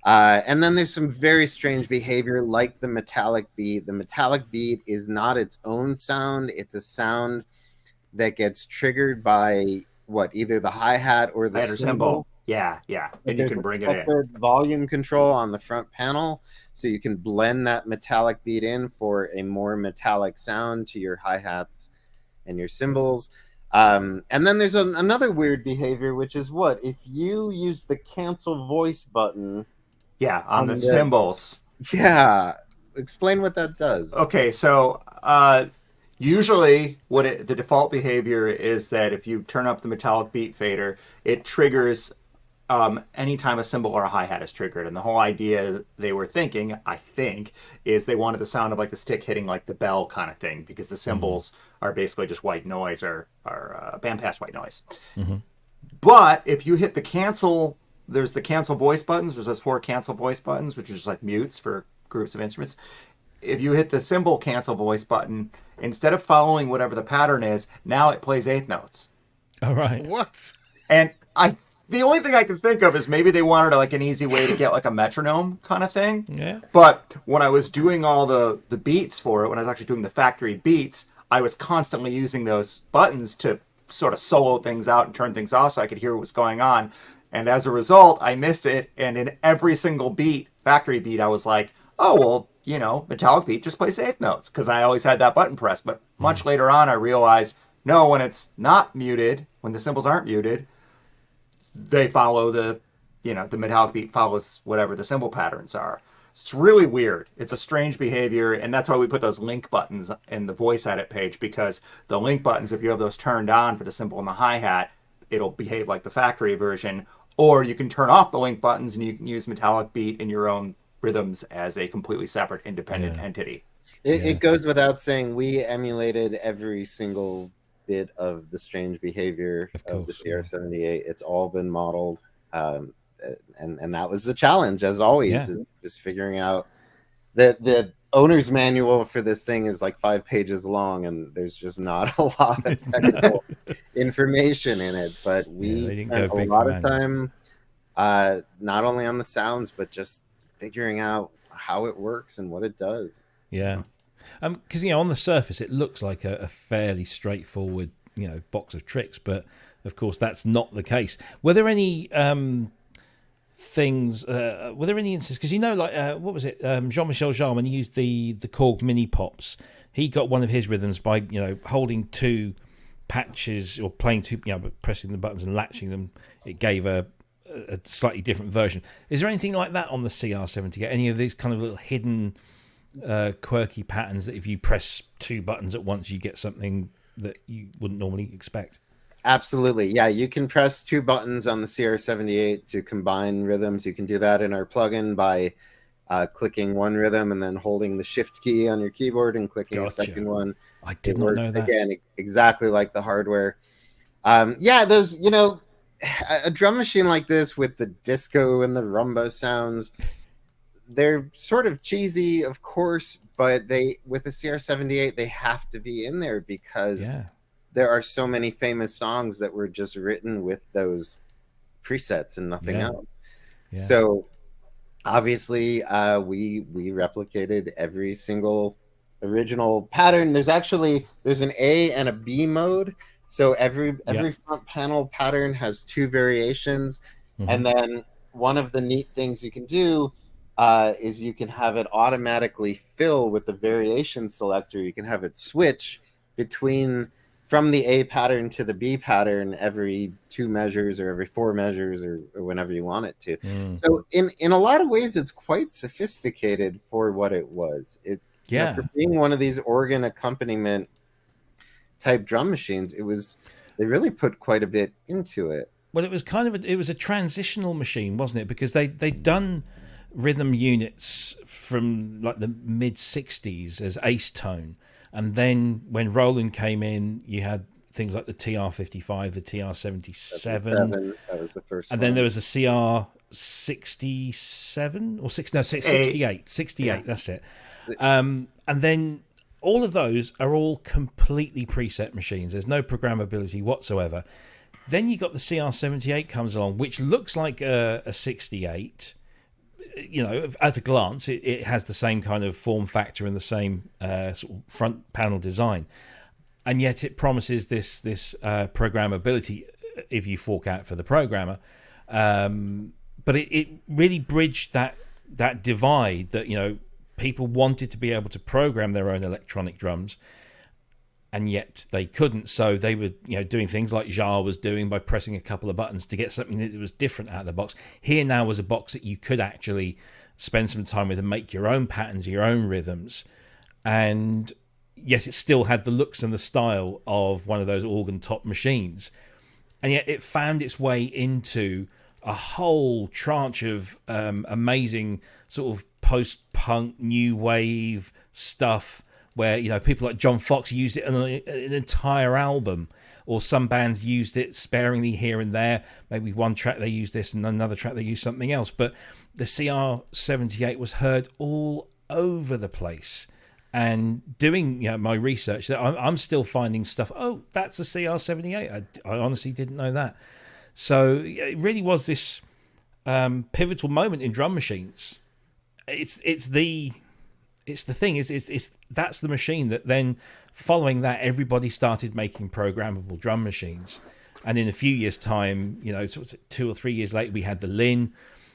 And then there's some very strange behavior, like the metallic beat. The metallic beat is not its own sound. It's a sound that gets triggered by either the hi-hat or the cymbal. Yeah. And you can bring it in. Volume control on the front panel, so you can blend that metallic beat in for a more metallic sound to your hi-hats and your cymbals. And then there's another weird behavior, which is if you use the cancel voice button. Yeah, on the cymbals. Yeah. Explain what that does. Okay, so usually the default behavior is that if you turn up the metallic beat fader, it triggers anytime a cymbal or a hi-hat is triggered. And the whole idea they were thinking, I think, is they wanted the sound of like the stick hitting like the bell kind of thing, because the cymbals are basically just white noise or bandpass white noise. But if you hit the cancel, there's the cancel voice buttons. There's those 4 cancel voice buttons, which is just like mutes for groups of instruments. If you hit the cymbal cancel voice button, instead of following whatever the pattern is, now it plays 8th notes. All right. What? And the only thing I can think of is maybe they wanted like an easy way to get like a metronome kind of thing. Yeah. But when I was doing all the beats for it, when I was actually doing the factory beats, I was constantly using those buttons to sort of solo things out and turn things off so I could hear what was going on. And as a result, I missed it. And in every single beat, factory beat, I was like, oh, well, metallic beat just plays 8th notes, because I always had that button pressed. But much later on, I realized, no, when it's not muted, when the cymbals aren't muted, they follow the metallic beat follows whatever the cymbal patterns are. It's really weird. It's a strange behavior, and that's why we put those link buttons in the voice edit page, because the link buttons, if you have those turned on for the cymbal and the hi-hat, it'll behave like the factory version. Or you can turn off the link buttons and you can use metallic beat in your own rhythms as a completely separate, independent entity. It goes without saying, we emulated every single bit of the strange behavior of the CR78. It's all been modeled, and that was the challenge, as always, is just figuring out that the owner's manual for this thing is like 5 pages long, and there's just not a lot of technical information in it. But we spent a lot of time, not only on the sounds, but just figuring out how it works and what it does. Yeah. Because, on the surface, it looks like a fairly straightforward, box of tricks. But, of course, that's not the case. Were there any things, were there any instances? Because, what was it? Jean-Michel Jarre, when he used the Korg mini pops, he got one of his rhythms by, holding 2 patches or playing 2, pressing the buttons and latching them. It gave a slightly different version. Is there anything like that on the CR78? Any of these kind of little hidden quirky patterns that if you press 2 buttons at once, you get something that you wouldn't normally expect? Absolutely. Yeah, you can press 2 buttons on the CR78 to combine rhythms. You can do that in our plugin by clicking one rhythm and then holding the shift key on your keyboard and clicking a second one. I did not know that. Again, exactly like the hardware. There's, a drum machine like this with the disco and the rumba sounds, they're sort of cheesy, of course, but with the CR78, they have to be in there because there are so many famous songs that were just written with those presets and nothing else. Yeah. So obviously, we replicated every single original pattern. There's an A and a B mode. So every front panel pattern has 2 variations. Mm-hmm. And then one of the neat things you can do is you can have it automatically fill with the variation selector. You can have it switch from the A pattern to the B pattern every 2 measures or every 4 measures or whenever you want it to. So in a lot of ways, it's quite sophisticated for what it was. For being one of these organ accompaniment type drum machines, they really put quite a bit into it. Well, it was it was a transitional machine, wasn't it? Because they'd done rhythm units from like the mid 60s as Ace Tone, and then when Roland came in, you had things like the TR55, the TR77. That was the first and one. Then there was the CR67 or 68. 68, that's it. And then all of those are all completely preset machines. There's no programmability whatsoever. Then you got the CR78 comes along, which looks like a 68. At a glance, it has the same kind of form factor and the same sort of front panel design, and yet it promises this programmability if you fork out for the programmer. But it really bridged that divide that people wanted to be able to program their own electronic drums, and yet they couldn't. So they were doing things like Jarre was doing by pressing a couple of buttons to get something that was different out of the box. Here now was a box that you could actually spend some time with and make your own patterns, your own rhythms, and yet it still had the looks and the style of one of those organ top machines. And yet it found its way into a whole tranche of amazing sort of post-punk, new wave stuff where people like John Foxx used it on an entire album, or some bands used it sparingly here and there. Maybe one track they used this and another track they used something else. But the CR78 was heard all over the place. And doing my research, I'm still finding stuff. Oh, that's a CR78. I honestly didn't know that. So it really was this pivotal moment in drum machines. It's the thing. That's the machine that then, following that, everybody started making programmable drum machines. And in a few years' time, 2 or 3 years later, we had the Lin.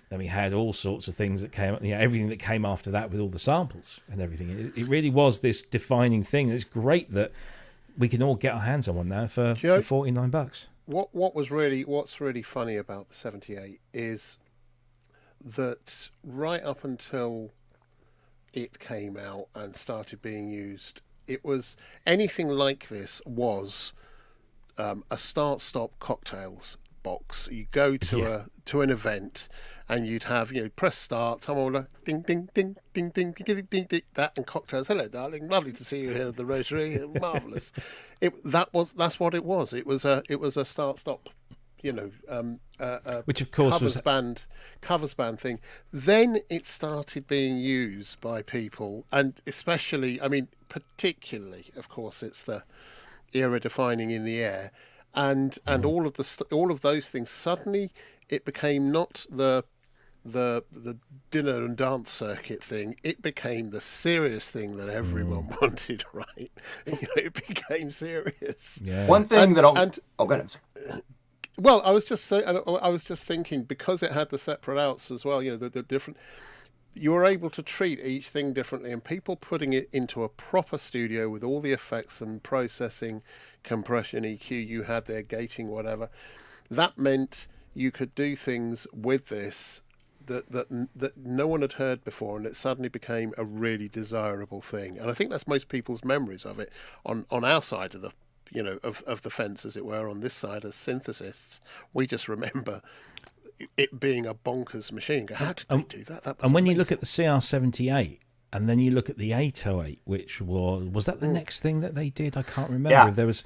Then we had all sorts of things that came, everything that came after that with all the samples and everything. It really was this defining thing. It's great that we can all get our hands on one now for $49. What's really funny about the 78 is that right up until it came out and started being used, it was anything like this was a start-stop cocktails. box. You go to an event, and you'd have, press start. Someone would ding ding ding ding ding ding ding ding ding, that, and cocktails. Hello, darling. Lovely to see you here at the Rotary. Marvelous. That's what it was. It was a start stop. Which of course covers band thing. Then it started being used by people, and especially, particularly, of course, it's the era defining in the air, and all of those things. Suddenly, it became not the dinner and dance circuit thing. It became the serious thing that everyone wanted. Right? It became serious. Yeah. One thing go ahead. I'm sorry. Well, I was just thinking, because it had the separate outs as well. The different. You were able to treat each thing differently, and people putting it into a proper studio with all the effects and processing, compression, EQ you had there, gating, whatever. That meant you could do things with this that no one had heard before, and it suddenly became a really desirable thing. And I think that's most people's memories of it on our side of the. Of the fence, as it were. On this side, as synthesists, we just remember it being a bonkers machine. How did they do that? That was and when amazing. you look at the CR78, and then you look at the 808, which was that the next thing that they did? I can't remember. Yeah. If there was,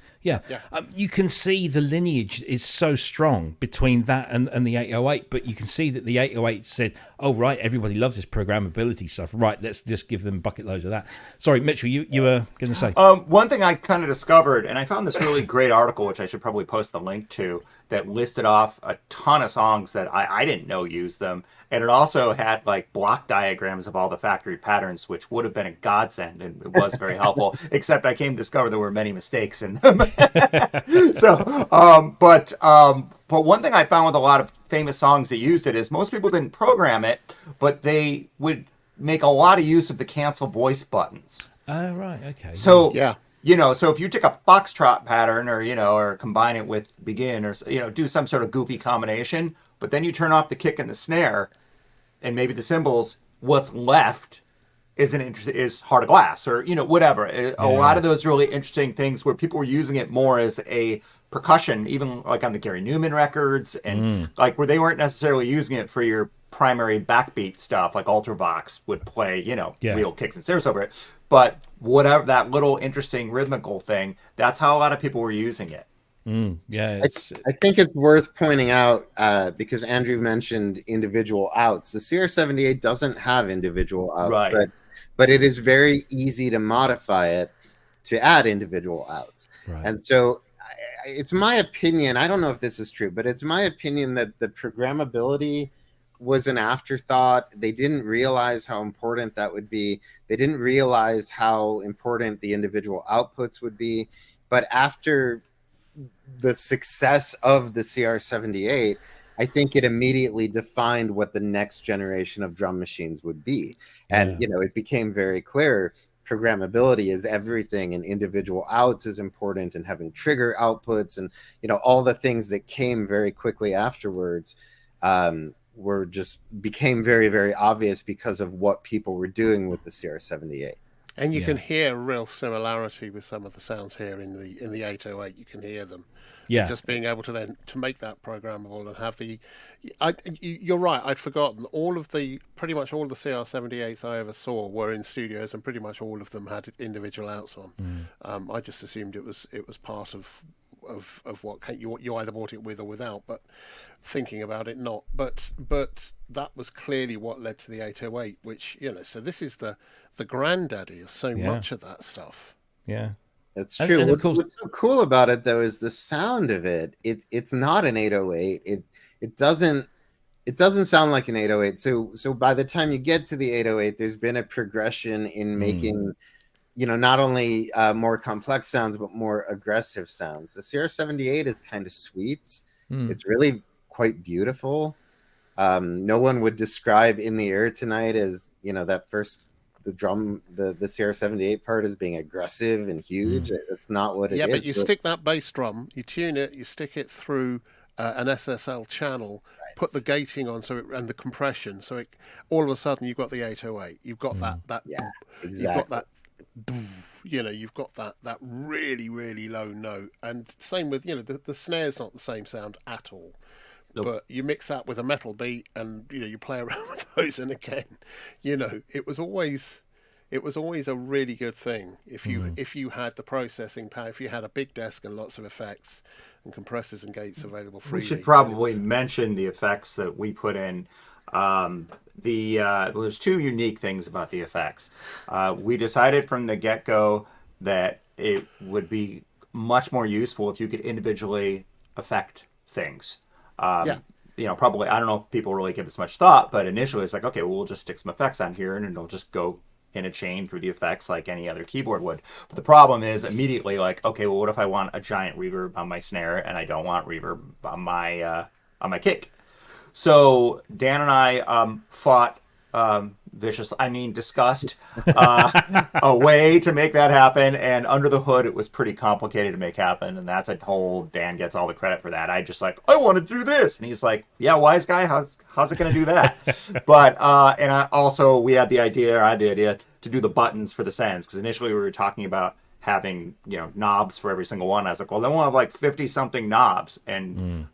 you can see the lineage is so strong between that and the 808, but you can see that the 808 said, oh, right, everybody loves this programmability stuff. Right, let's just give them bucket loads of that. Sorry, Mitchell, you were going to say. One thing I kind of discovered, and I found this really great article, which I should probably post the link to, that listed off a ton of songs that I didn't know used them. And it also had like block diagrams of all the factory patterns, which would have been a godsend, and it was very helpful, except I came to discover there were many mistakes in them. But one thing I found with a lot of famous songs that used it is most people didn't program it, but they would make a lot of use of the cancel voice buttons. Oh, right, okay. So, yeah. So if you take a foxtrot pattern or combine it with begin or, do some sort of goofy combination, but then you turn off the kick and the snare and maybe the cymbals, what's left is Heart of Glass or, whatever. A lot of those really interesting things where people were using it more as a percussion, even like on the Gary Newman records and like where they weren't necessarily using it for your primary backbeat stuff, like Ultravox would play, real kicks and snares over it. But whatever, that little interesting rhythmical thing, that's how a lot of people were using it. I think it's worth pointing out, because Andrew mentioned individual outs. The CR78 doesn't have individual outs, right. but it is very easy to modify it to add individual outs. Right. And so it's my opinion, I don't know if this is true, but it's my opinion that the programmability was an afterthought. They didn't realize how important that would be. They didn't realize how important the individual outputs would be. But after the success of the CR78, I think it immediately defined what the next generation of drum machines would be. And, it became very clear programmability is everything, and individual outs is important, and having trigger outputs and, all the things that came very quickly afterwards became very, very obvious because of what people were doing with the CR78. And you can hear a real similarity with some of the sounds here in the 808. You can hear them. Yeah. Just being able to make that programmable and have you're right. I'd forgotten pretty much all the CR78s I ever saw were in studios, and pretty much all of them had individual outs on. I just assumed it was part of what you either bought it with or without, but thinking about it, not. But that was clearly what led to the 808, which so this is the granddaddy of so much of that stuff. Yeah, that's true. And of course, what's so cool about it though is the sound of it. It's not an 808. It doesn't sound like an 808. So by the time you get to the 808, there's been a progression in making not only more complex sounds, but more aggressive sounds. The CR78 is kind of sweet. It's really quite beautiful. No one would describe In the Air Tonight as, that first, the CR78 part as being aggressive and huge. It's not what it is. Yeah, but you stick that bass drum, you tune it, you stick it through an SSL channel, put the gating on and the compression, so all of a sudden you've got the 808. You've got that. Yeah, exactly. You've got that. you've got that really really low note, and same with the snare's not the same sound at all. Nope. But you mix that with a metal beat, and you play around with those, and again, it was always a really good thing if you had the processing power, if you had a big desk and lots of effects and compressors and gates available freely. We should probably mention the effects that we put in. There's two unique things about the effects. We decided from the get-go that it would be much more useful if you could individually affect things. Probably, I don't know if people really give this much thought, but initially it's like, okay, well, we'll just stick some effects on here and it'll just go in a chain through the effects like any other keyboard would. But the problem is immediately like, okay, well, what if I want a giant reverb on my snare and I don't want reverb on my kick? So Dan and I discussed a way to make that happen, and under the hood it was pretty complicated to make happen, and that's a whole, Dan gets all the credit for that. I just like, I want to do this, and he's like, yeah, wise guy, how's it going to do that? But we had the idea to do the buttons for the sends, because initially we were talking about having knobs for every single one. I was like, well, then we'll have like 50 something knobs, and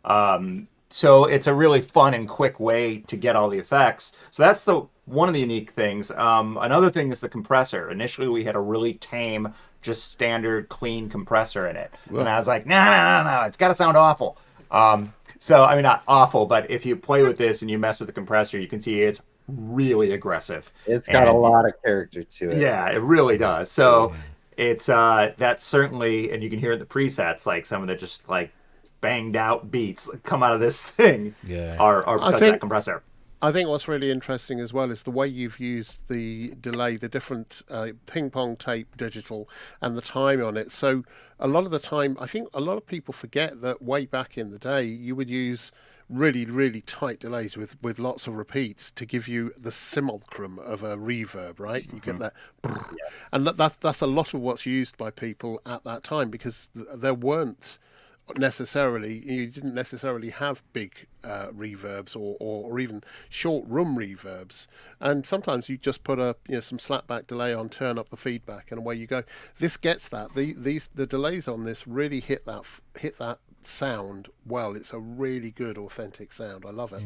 so it's a really fun and quick way to get all the effects. So that's one of the unique things. Another thing is the compressor. Initially, we had a really tame, just standard, clean compressor in it. Whoa. And I was like, no, it's got to sound awful. Not awful, but if you play with this and you mess with the compressor, you can see it's really aggressive. It's got a lot of character to it. Yeah, it really does. So it's that's certainly, and you can hear in the presets, like some of the just like banged out beats that come out of this thing are because of that compressor. I think what's really interesting as well is the way you've used the delay, the different ping pong tape digital and the time on it. So a lot of the time, I think a lot of people forget that way back in the day, you would use really, really tight delays with lots of repeats to give you the simulacrum of a reverb, right? You get that. And that's a lot of what's used by people at that time, because there weren't you didn't necessarily have big reverbs or even short room reverbs, and sometimes you just put some slapback delay on, turn up the feedback, and away you go. This gets that. The delays on this really hit that sound well. It's a really good authentic sound. I love it.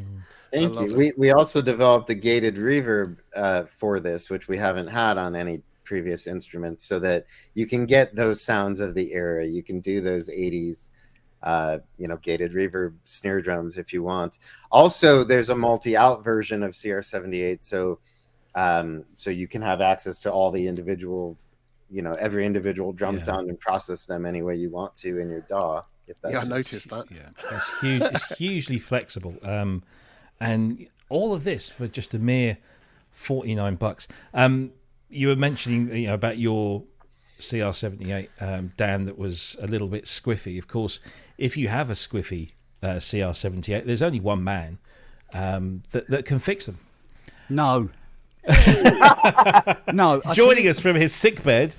Thank you. We also developed a gated reverb for this, which we haven't had on any previous instruments, so that you can get those sounds of the era. You can do those 80s gated reverb snare drums if you want. Also, there's a multi-out version of CR78, so you can have access to all the individual, every individual drum sound and process them any way you want to in your DAW. I noticed that. Yeah, it's huge. It's hugely flexible, and all of this for just a mere $49. You were mentioning about your CR78, Dan, that was a little bit squiffy. Of course, if you have a squiffy CR78, there's only one man that can fix them. No. No. Joining us from his sickbed.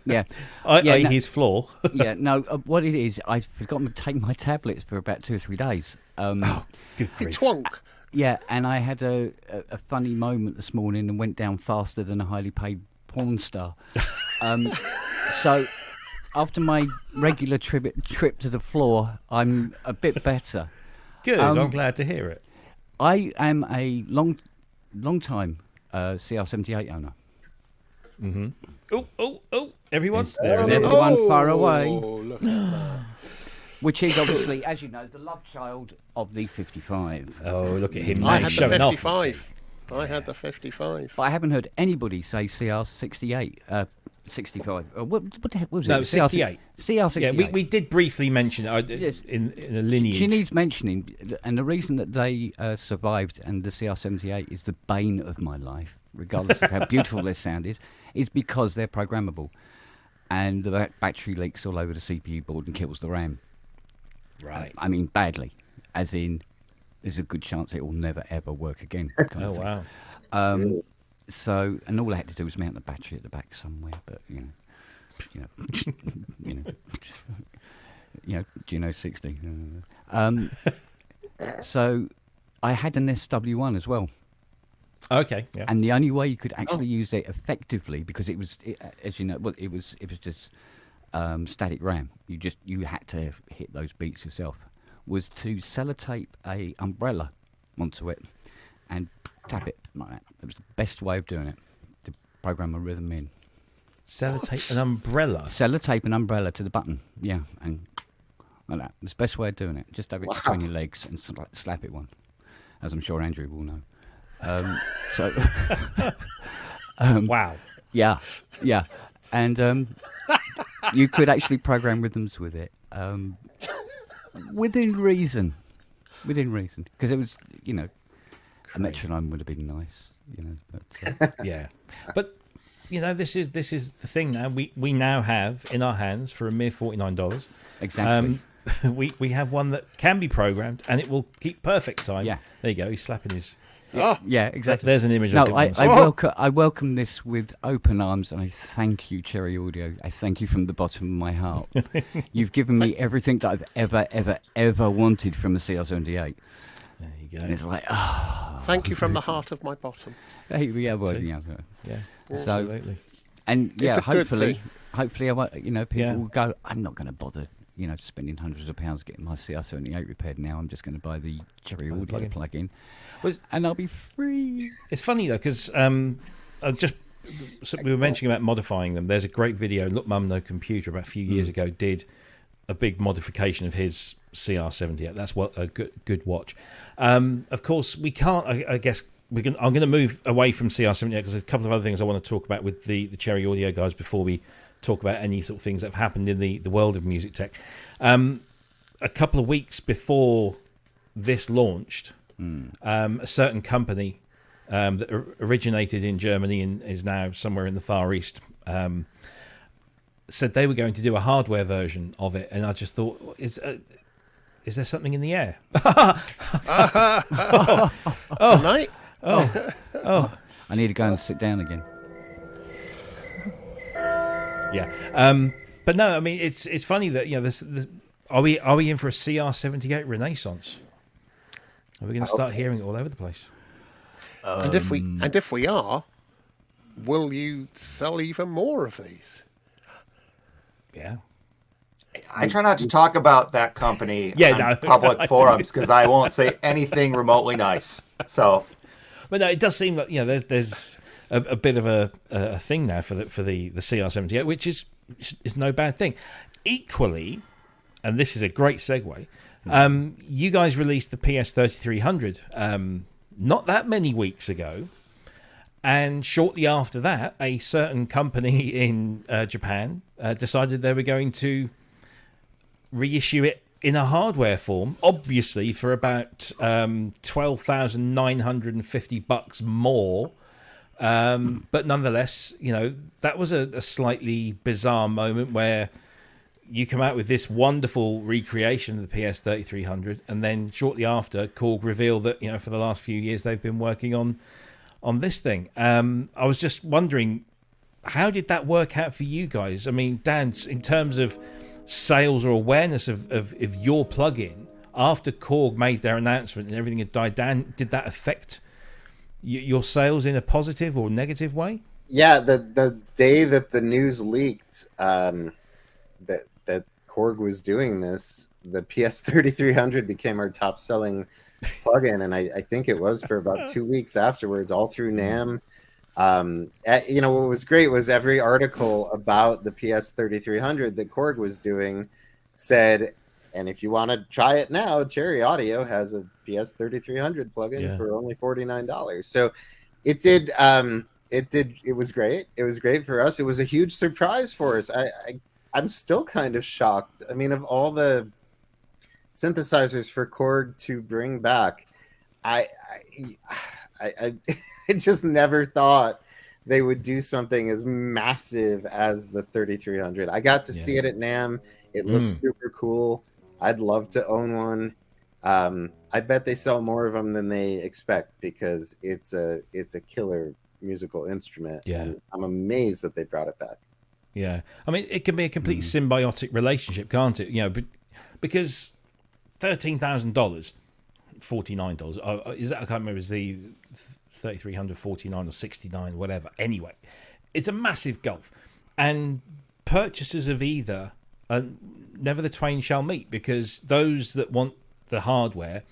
Yeah. His floor. Yeah, no, what it is, I've forgotten to take my tablets for about 2 or 3 days. Good grief. Twonk. Yeah, and I had a funny moment this morning and went down faster than a highly paid porn star. So after my regular trip to the floor, I'm a bit better. Good, I'm glad to hear it. I am a long time CR78 owner. Mm-hmm. Oh, everyone. Everyone far away. Look at that. Which is obviously, as you know, the love child of the 55. Oh, look at him. I had the showing 55. off. I had the 55. But I haven't heard anybody say CR68. 65. What the heck was it? No, 68. CR68. Yeah, we did briefly mention it Yes. in a lineage. She needs mentioning, and the reason that they survived and the CR78 is the bane of my life, regardless of how beautiful their sound is because they're programmable. And the battery leaks all over the CPU board and kills the RAM. Right. I mean, badly. As in, there's a good chance it will never, ever work again. Oh, wow. So, and all I had to do was mount the battery at the back somewhere, but Geno 60. So, I had an SW1 as well. Okay, yeah. And the only way you could actually use it effectively, because as you know, well, it was just static RAM. You had to hit those beats yourself. Was to sellotape a umbrella onto it and tap it like that. It was the best way of doing it to program a rhythm in. Sellotape an umbrella. Sellotape an umbrella to the button, yeah, and like that. It's the best way of doing it. Just have it between your legs and slap it one, as I'm sure Andrew will know. Wow. Yeah, and you could actually program rhythms with it within reason, because it was, a metronome would have been nice, But, Yeah, but this is the thing now. We now have in our hands for a mere $49. Exactly. We have one that can be programmed and it will keep perfect time. Yeah. There you go. He's slapping his. Yeah, exactly. There's an image. No, of I welcome this with open arms, and I thank you, Cherry Audio. I thank you from the bottom of my heart. You've given me everything that I've ever wanted from the CR78. There you go. And it's like, Thank you from the heart of my bottom. hey, yeah, well, See? yeah. Yeah, So, absolutely. and It's yeah, a good hopefully, thing. I won't, people Yeah. will go, I'm not going to bother, spending hundreds of pounds getting my CR78 repaired now. I'm just going to buy the Cherry Audio plug-in. plug-in, Well, and I'll be free. It's funny though, because we were mentioning about modifying them. There's a great video. Look, Mum, No Computer, about a few years ago, did a big modification of his CR78. That's what a good watch. Of course, we can't. I guess I'm going to move away from CR78 because there's a couple of other things I want to talk about with the Cherry Audio guys before we talk about any sort of things that have happened in the world of music tech. A couple of weeks before this launched, a certain company that originated in Germany and is now somewhere in the Far East said they were going to do a hardware version of it, and I just thought, is there something in the air? Tonight? I need to go and sit down again. Yeah, but no, I mean it's funny that are we in for a CR78 renaissance? Are we going to start hearing it all over the place? And if we are, will you sell even more of these? Yeah. I try not to talk about that company Yeah, on no. public forums because I won't say anything remotely nice. So, But no, it does seem like there's a bit of a thing now for the CR78, which is no bad thing. Equally, and this is a great segue. You guys released the PS3300 not that many weeks ago, and shortly after that, a certain company in Japan decided they were going to reissue it in a hardware form, obviously for about $12,950 more. But nonetheless, that was a slightly bizarre moment where you come out with this wonderful recreation of the PS3300, and then shortly after, Korg revealed that for the last few years they've been working on this thing. I was just wondering, how did that work out for you guys? I mean, Dan, in terms of sales or awareness of your plugin after Korg made their announcement and everything had died down, did that affect your sales in a positive or negative way? Yeah, the day that the news leaked that Korg was doing this, the PS3300 became our top selling plugin, and I think it was for about 2 weeks afterwards, all through NAMM. What was great was every article about the PS3300 that Korg was doing said, and if you want to try it now, Cherry Audio has a PS3300 plugin for only $49. So it did. It was great. It was great for us. It was a huge surprise for us. I'm still kind of shocked. I mean, of all the synthesizers for Korg to bring back, I just never thought they would do something as massive as the 3300. I got to see it at NAMM. It looks super cool. I'd love to own one. I bet they sell more of them than they expect because it's a killer musical instrument. Yeah. And I'm amazed that they brought it back. Yeah. I mean, it can be a complete symbiotic relationship, can't it? Because $13,000 $49. Is that, I can't remember, is the 3300 49 or 69, whatever. Anyway, it's a massive gulf, and purchasers of either never the twain shall meet, because those that want the hardware,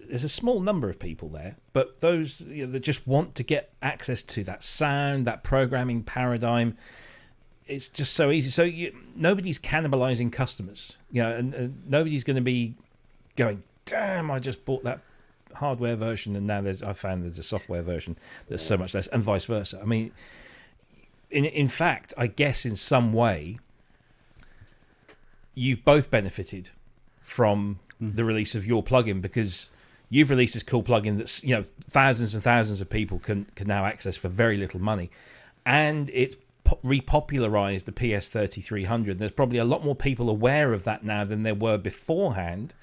there's a small number of people there, but those that just want to get access to that sound, that programming paradigm, it's just so easy. So nobody's cannibalizing customers, and nobody's going to be going, damn, I just bought that hardware version and now I found there's a software version that's so much less, and vice versa. I mean, in fact, I guess in some way you've both benefited from the release of your plugin, because you've released this cool plugin that's thousands and thousands of people can now access for very little money, and it's repopularized the PS3300. There's probably a lot more people aware of that now than there were beforehand.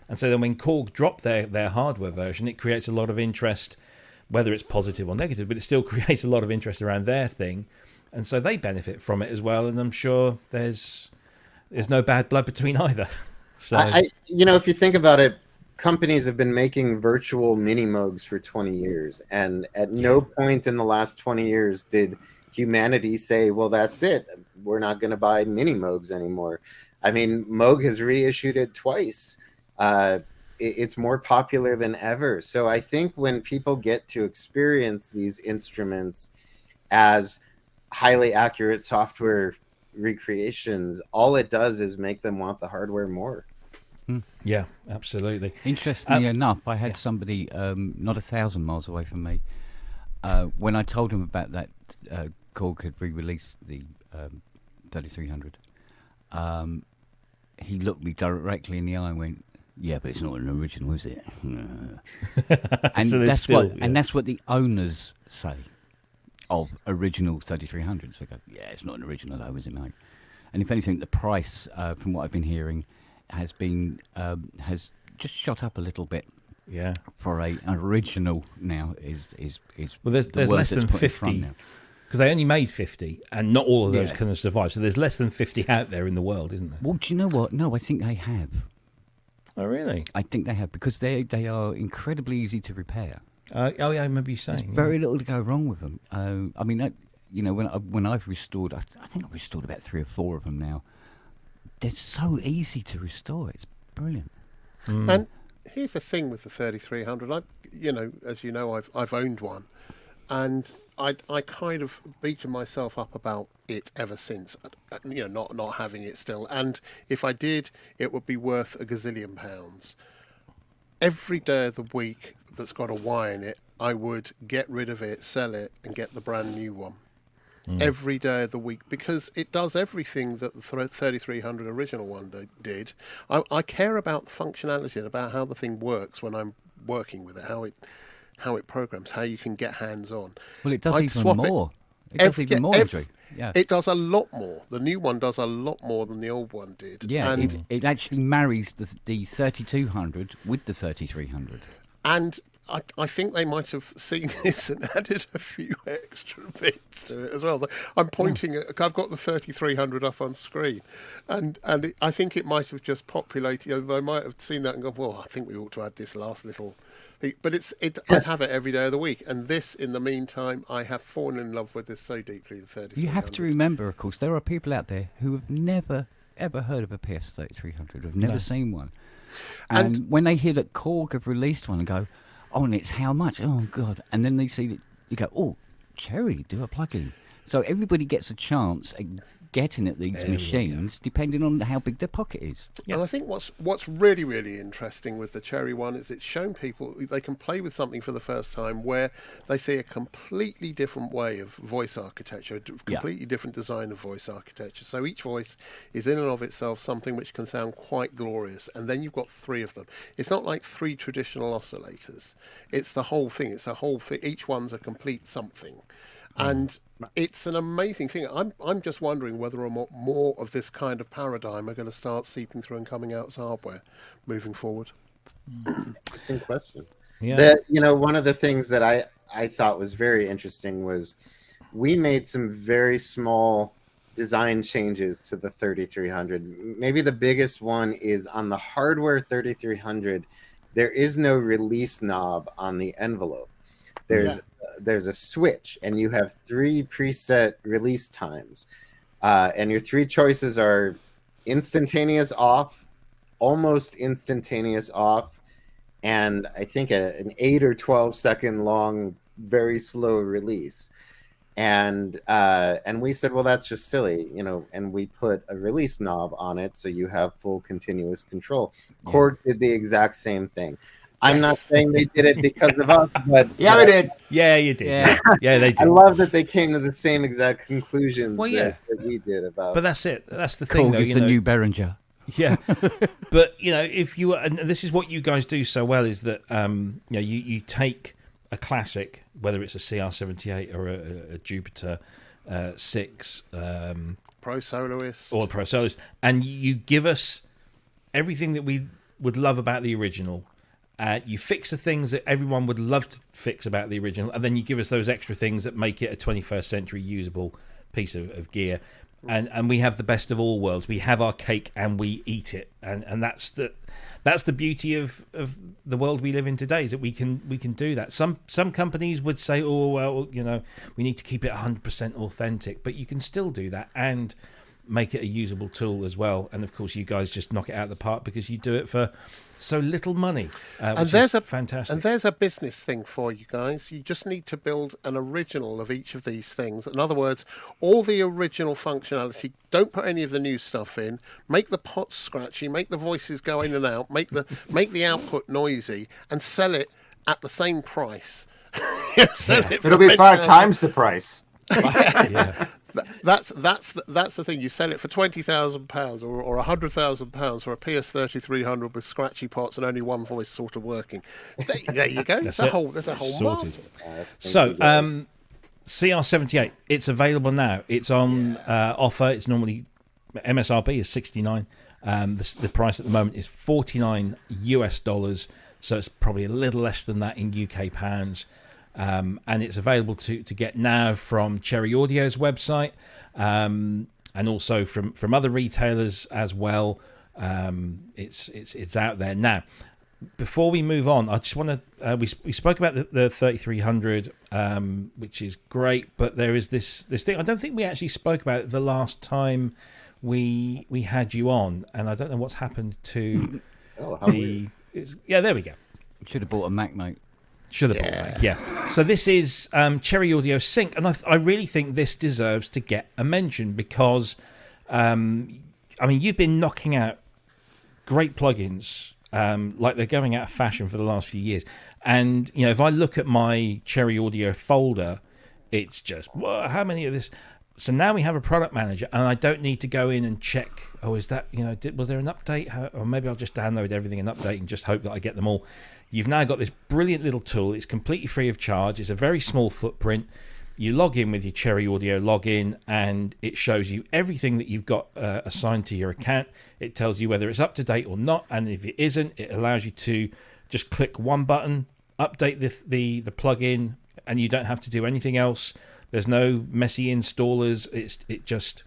And so then when Korg drop their hardware version, it creates a lot of interest, whether it's positive or negative, but it still creates a lot of interest around their thing. And so they benefit from it as well. And I'm sure there's no bad blood between either. So if you think about it, companies have been making virtual mini Moogs for 20 years. And at no point in the last 20 years did humanity say, well, that's it, we're not going to buy mini Moogs anymore. I mean, Moog has reissued it twice. It's more popular than ever. So I think when people get to experience these instruments as highly accurate software recreations, all it does is make them want the hardware more. Yeah, absolutely. Interestingly enough, I had somebody not 1,000 miles away from me, when I told him about that Korg had re-released the 3300, he looked me directly in the eye and went, yeah, but it's not an original, is it? And So that's what the owners say of original 3300s. They go, yeah, it's not an original though, is it, mate? And if anything, the price, from what I've been hearing, has just shot up a little bit. Yeah. For an original now is well, there's less than 50, because they only made 50, and not all of those kind of survive. So there's less than 50 out there in the world, isn't there? Well, do you know what? No, I think they have. Oh, really? I think they have, because they are incredibly easy to repair. I remember you saying. There's very little to go wrong with them. I mean, when I've restored, I think I've restored about 3 or 4 of them now. They're so easy to restore. It's brilliant. And here's the thing with the 3300. As you know, I've owned one, and I kind of beaten myself up about it ever since. Not having it still. And if I did, it would be worth a gazillion pounds. Every day of the week that's got a Y in it, I would get rid of it, sell it, and get the brand new one. Every day of the week, because it does everything that the 3300 original one did. I care about the functionality and about how the thing works when I'm working with it, how it programs, how you can get hands on. Well, it does even more. It does even more, Andrew. Yeah. It does a lot more. The new one does a lot more than the old one did. Yeah, and it actually marries the 3200 with the 3300. And I think they might have seen this and added a few extra bits to it as well. I'm pointing at, I've got the 3300 up on screen, and I think it might have just populated. They might have seen that and gone, well, I think we ought to add this last little thing. But I'd have it every day of the week. And this, in the meantime, I have fallen in love with this so deeply, the 3300. You have to remember, of course, there are people out there who have never, ever heard of a PS3300, have never seen one. And when they hear that Korg have released one and go, oh, and it's how much? Oh, God. And then they see that you go, oh, Cherry, do a plug-in. So everybody gets a chance at getting at these machines, depending on how big their pocket is. And I think what's really, really interesting with the Cherry one is it's shown people they can play with something for the first time where they see a completely different way of voice architecture, a completely different design of voice architecture. So each voice is in and of itself something which can sound quite glorious. And then you've got 3 of them. It's not like 3 traditional oscillators. It's the whole thing. It's a whole thing. Each one's a complete something. And it's an amazing thing. I'm just wondering whether or not more of this kind of paradigm are going to start seeping through and coming out as hardware moving forward. Interesting question. Yeah. One of the things that I thought was very interesting was we made some very small design changes to the 3300. Maybe the biggest one is on the hardware 3300. there is no release knob on the envelope. There's a switch, and you have 3 preset release times, and your 3 choices are instantaneous off, almost instantaneous off, and I think an 8 or 12 second long, very slow release. And we said, well, that's just silly, and we put a release knob on it so you have full continuous control. Korg did the exact same thing. I'm not saying they did it because of us, but Yeah, they did. Yeah, you did. Yeah, they did. I love that they came to the same exact conclusions Well, that we did about. But that's it. That's the thing, Korg though. is the new Behringer. Yeah, but if you and this is what you guys do so well is that you take a classic, whether it's a CR78 or a Jupiter 6, Pro Soloist, or a Pro Soloist, and you give us everything that we would love about the original. You fix the things that everyone would love to fix about the original, and then you give us those extra things that make it a 21st century usable piece of gear. And we have the best of all worlds. We have our cake and we eat it, and that's the beauty of the world we live in today, is that we can do that. Some companies would say, oh well, we need to keep it 100% authentic, but you can still do that and make it a usable tool as well. And of course, you guys just knock it out of the park because you do it for so little money, which is fantastic. And there's a business thing for you guys. You just need to build an original of each of these things. In other words, all the original functionality. Don't put any of the new stuff in. Make the pots scratchy. Make the voices go in and out. Make the output noisy, and sell it at the same price. It'll be 5 times the price. Yeah. That's the thing. You sell it for £20,000 or £100,000 for a PS3300 with scratchy pots and only one voice sort of working. There you go. There's a whole sorted. market. So CR78, it's available now. It's on offer. It's normally MSRP is $69. The price at the moment is $49 US. So it's probably a little less than that in UK pounds. And it's available to get now from Cherry Audio's website, and also from other retailers as well. It's out there now. Before we move on, I just want to we spoke about the 3300, which is great, but there is this thing. I don't think we actually spoke about it the last time we had you on, and I don't know what's happened to yeah, there we go. Should have bought a Mac, mate. Should have bought that, yeah. So this is Cherry Audio Sync, and I really think this deserves to get a mention because, you've been knocking out great plugins like they're going out of fashion for the last few years. And, if I look at my Cherry Audio folder, it's just, whoa, how many of this? So now we have a product manager, and I don't need to go in and check, is that, was there an update? Or maybe I'll just download everything and update and just hope that I get them all. You've now got this brilliant little tool. It's completely free of charge. It's a very small footprint. You log in with your Cherry Audio login, and it shows you everything that you've got assigned to your account. It tells you whether it's up to date or not, and if it isn't, it allows you to just click one button, update the plugin, and you don't have to do anything else. There's no messy installers. It just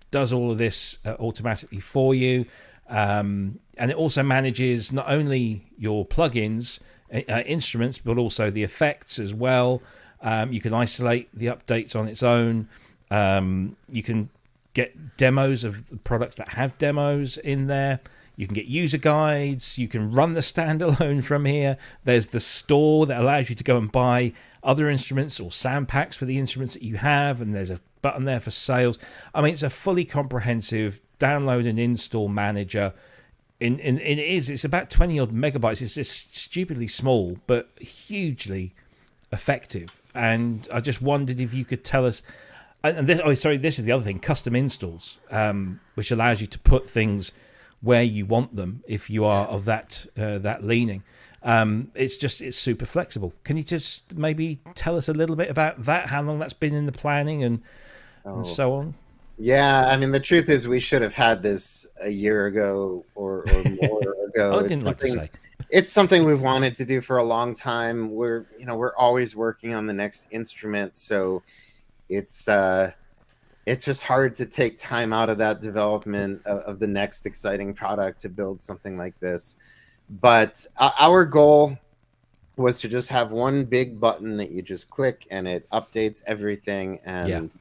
does all of this automatically for you. And it also manages not only your plugins, instruments, but also the effects as well. You can isolate the updates on its own. You can get demos of the products that have demos in there. You can get user guides. You can run the standalone from here. There's the store that allows you to go and buy other instruments or sound packs for the instruments that you have. And there's a button there for sales. It's a fully comprehensive download and install manager. It's about 20 odd megabytes. It's just stupidly small, but hugely effective. And I just wondered if you could tell us. And this is the other thing: custom installs, which allows you to put things where you want them if you are of that leaning. It's super flexible. Can you just maybe tell us a little bit about that? How long that's been in the planning and so on? Yeah, the truth is we should have had this a year ago or more ago. I didn't like to say. It's something we've wanted to do for a long time. We're always working on the next instrument, so it's just hard to take time out of that development of the next exciting product to build something like this. But our goal was to just have one big button that you just click and it updates everything and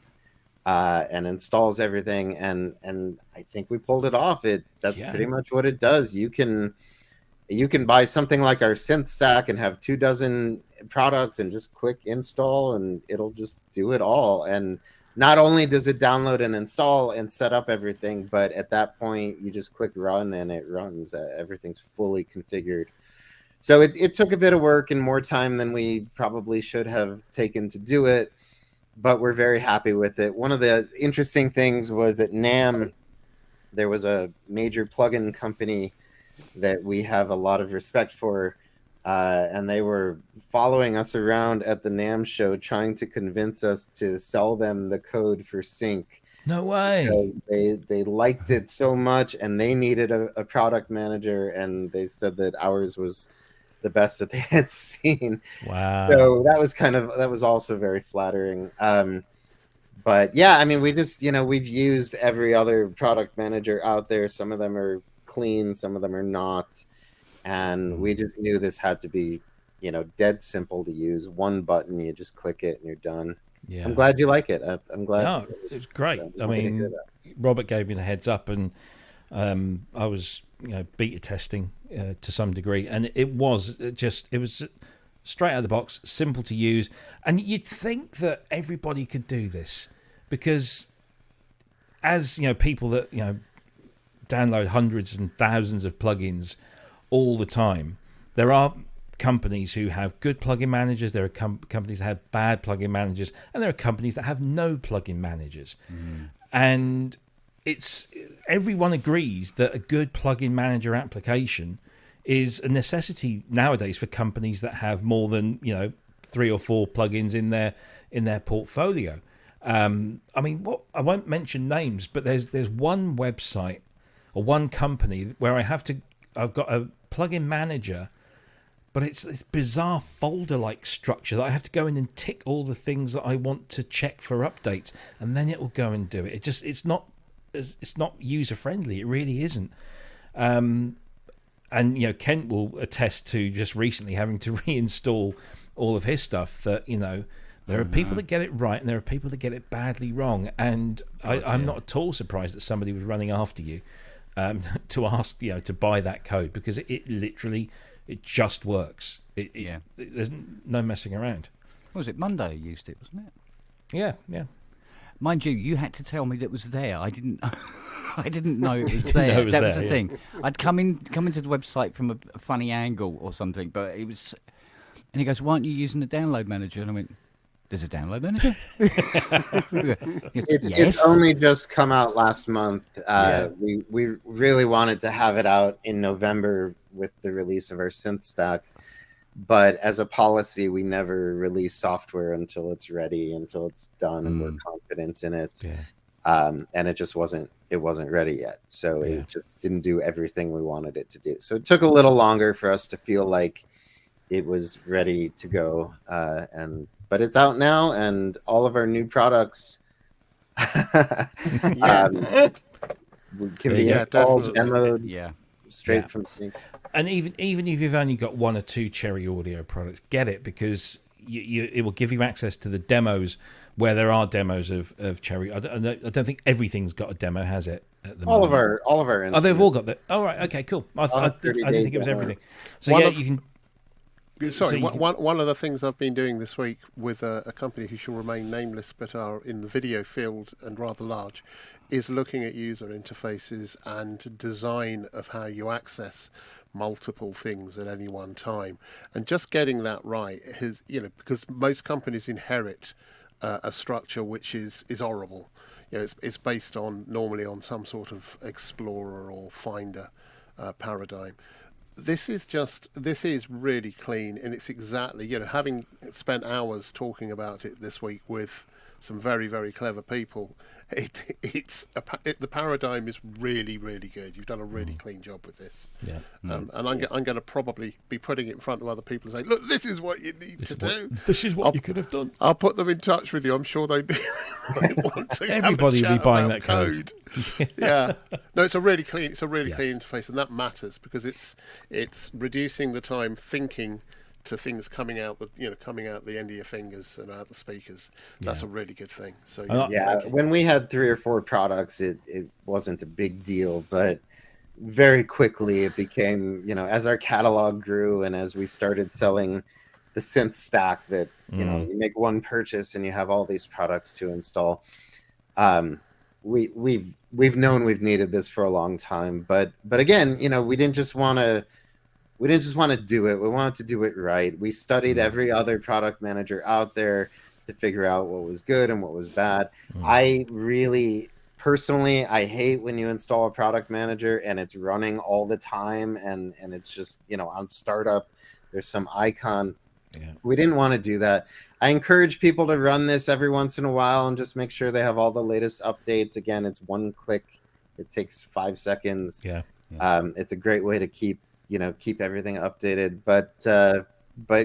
installs everything. And I think we pulled it off. That's pretty much what it does. You can buy something like our synth stack and have 24 products and just click install and it'll just do it all. And not only does it download and install and set up everything, but at that point you just click run and it runs. Everything's fully configured. So it took a bit of work and more time than we probably should have taken to do it, but we're very happy with it. One of the interesting things was at NAMM, there was a major plugin company that we have a lot of respect for, and they were following us around at the NAMM show trying to convince us to sell them the code for Sync. No way. So they liked it so much and they needed a product manager, and they said that ours was the best that they had seen. Wow. So that was also very flattering. But yeah, I mean, we just, we've used every other product manager out there. Some of them are clean, some of them are not. And we just knew this had to be, dead simple to use. One button, you just click it and you're done. Yeah. I'm glad you like it. I'm glad. No, it's great. I mean, Robert gave me the heads up, and I was, beta testing to some degree, and it was straight out of the box, simple to use. And you'd think that everybody could do this because, as people that download hundreds and thousands of plugins all the time, there are companies who have good plugin managers, there are companies that have bad plugin managers, and there are companies that have no plugin managers. And everyone agrees that a good plugin manager application is a necessity nowadays for companies that have more than 3 or 4 plugins in their portfolio. I mean, I won't mention names, but there's one website or one company where I've got a plugin manager, but it's this bizarre folder-like structure that I have to go in and tick all the things that I want to check for updates, and then it will go and do it. It's not user-friendly. It really isn't. And Kent will attest to just recently having to reinstall all of his stuff. That there are people that get it right and there are people that get it badly wrong. And I'm not at all surprised that somebody was running after you to ask to buy that code, because it literally just works. There's no messing around. What was it? Monday you used it, wasn't it? Yeah. Mind you, you had to tell me that it was there. I didn't. I didn't know it was there. That was the thing. I'd come into the website from a funny angle or something, but it was. And he goes, "Why aren't you using the download manager?" And I went, "There's a download manager." It's only just come out last month. We really wanted to have it out in November with the release of our synth stack, but as a policy, we never release software until it's ready, until it's done, and we're confident in it. And it just wasn't ready yet, so it just didn't do everything we wanted it to do. So it took a little longer for us to feel like it was ready to go, but it's out now, and all of our new products can be installed, demoed, straight from Sync. And even if you've only got 1 or 2 Cherry Audio products, get it, because it will give you access to the demos where there are demos of Cherry. I don't think everything's got a demo, has it? At the moment? All of our instruments. Oh, they've all got that. Oh, right, okay, cool. I didn't think it was everything. So you can. Sorry, one of the things I've been doing this week with a company who shall remain nameless but are in the video field and rather large, is looking at user interfaces and design of how you access multiple things at any one time, and just getting that right is, because most companies inherit a structure which is horrible. It's based normally on some sort of explorer or finder paradigm. This is really clean, and it's exactly, having spent hours talking about it this week with some very, very clever people. The paradigm is really, really good. You've done a really clean job with this. Yeah. And I'm going to probably be putting it in front of other people and say, look, this is what you need to do. This is what you could have done. I'll put them in touch with you. I'm sure they want to. Everybody will be buying that code. Yeah. No, it's a really clean clean interface, and that matters because it's reducing the time thinking to things coming out the end of your fingers and out the speakers. That's a really good thing. So when we had 3 or 4 products, it wasn't a big deal, but very quickly it became, as our catalog grew and as we started selling the synth stack that you make one purchase and you have all these products to install. We've known we've needed this for a long time, but again, we didn't just want to do it. We wanted to do it right. We studied every other product manager out there to figure out what was good and what was bad. I really, personally, I hate when you install a product manager and it's running all the time and it's just, on startup, there's some icon. Yeah. We didn't want to do that. I encourage people to run this every once in a while and just make sure they have all the latest updates. Again, it's one click. It takes 5 seconds. Yeah. It's a great way to keep everything updated, but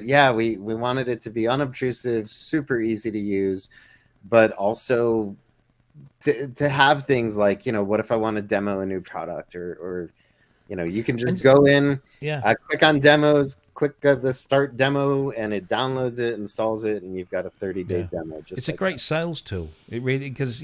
yeah, we wanted it to be unobtrusive, super easy to use, but also to have things like, what if I want to demo a new product or you can just go in, click on demos, click the start demo, and it downloads it, installs it, and you've got a 30-day demo. It's a great sales tool. It really, because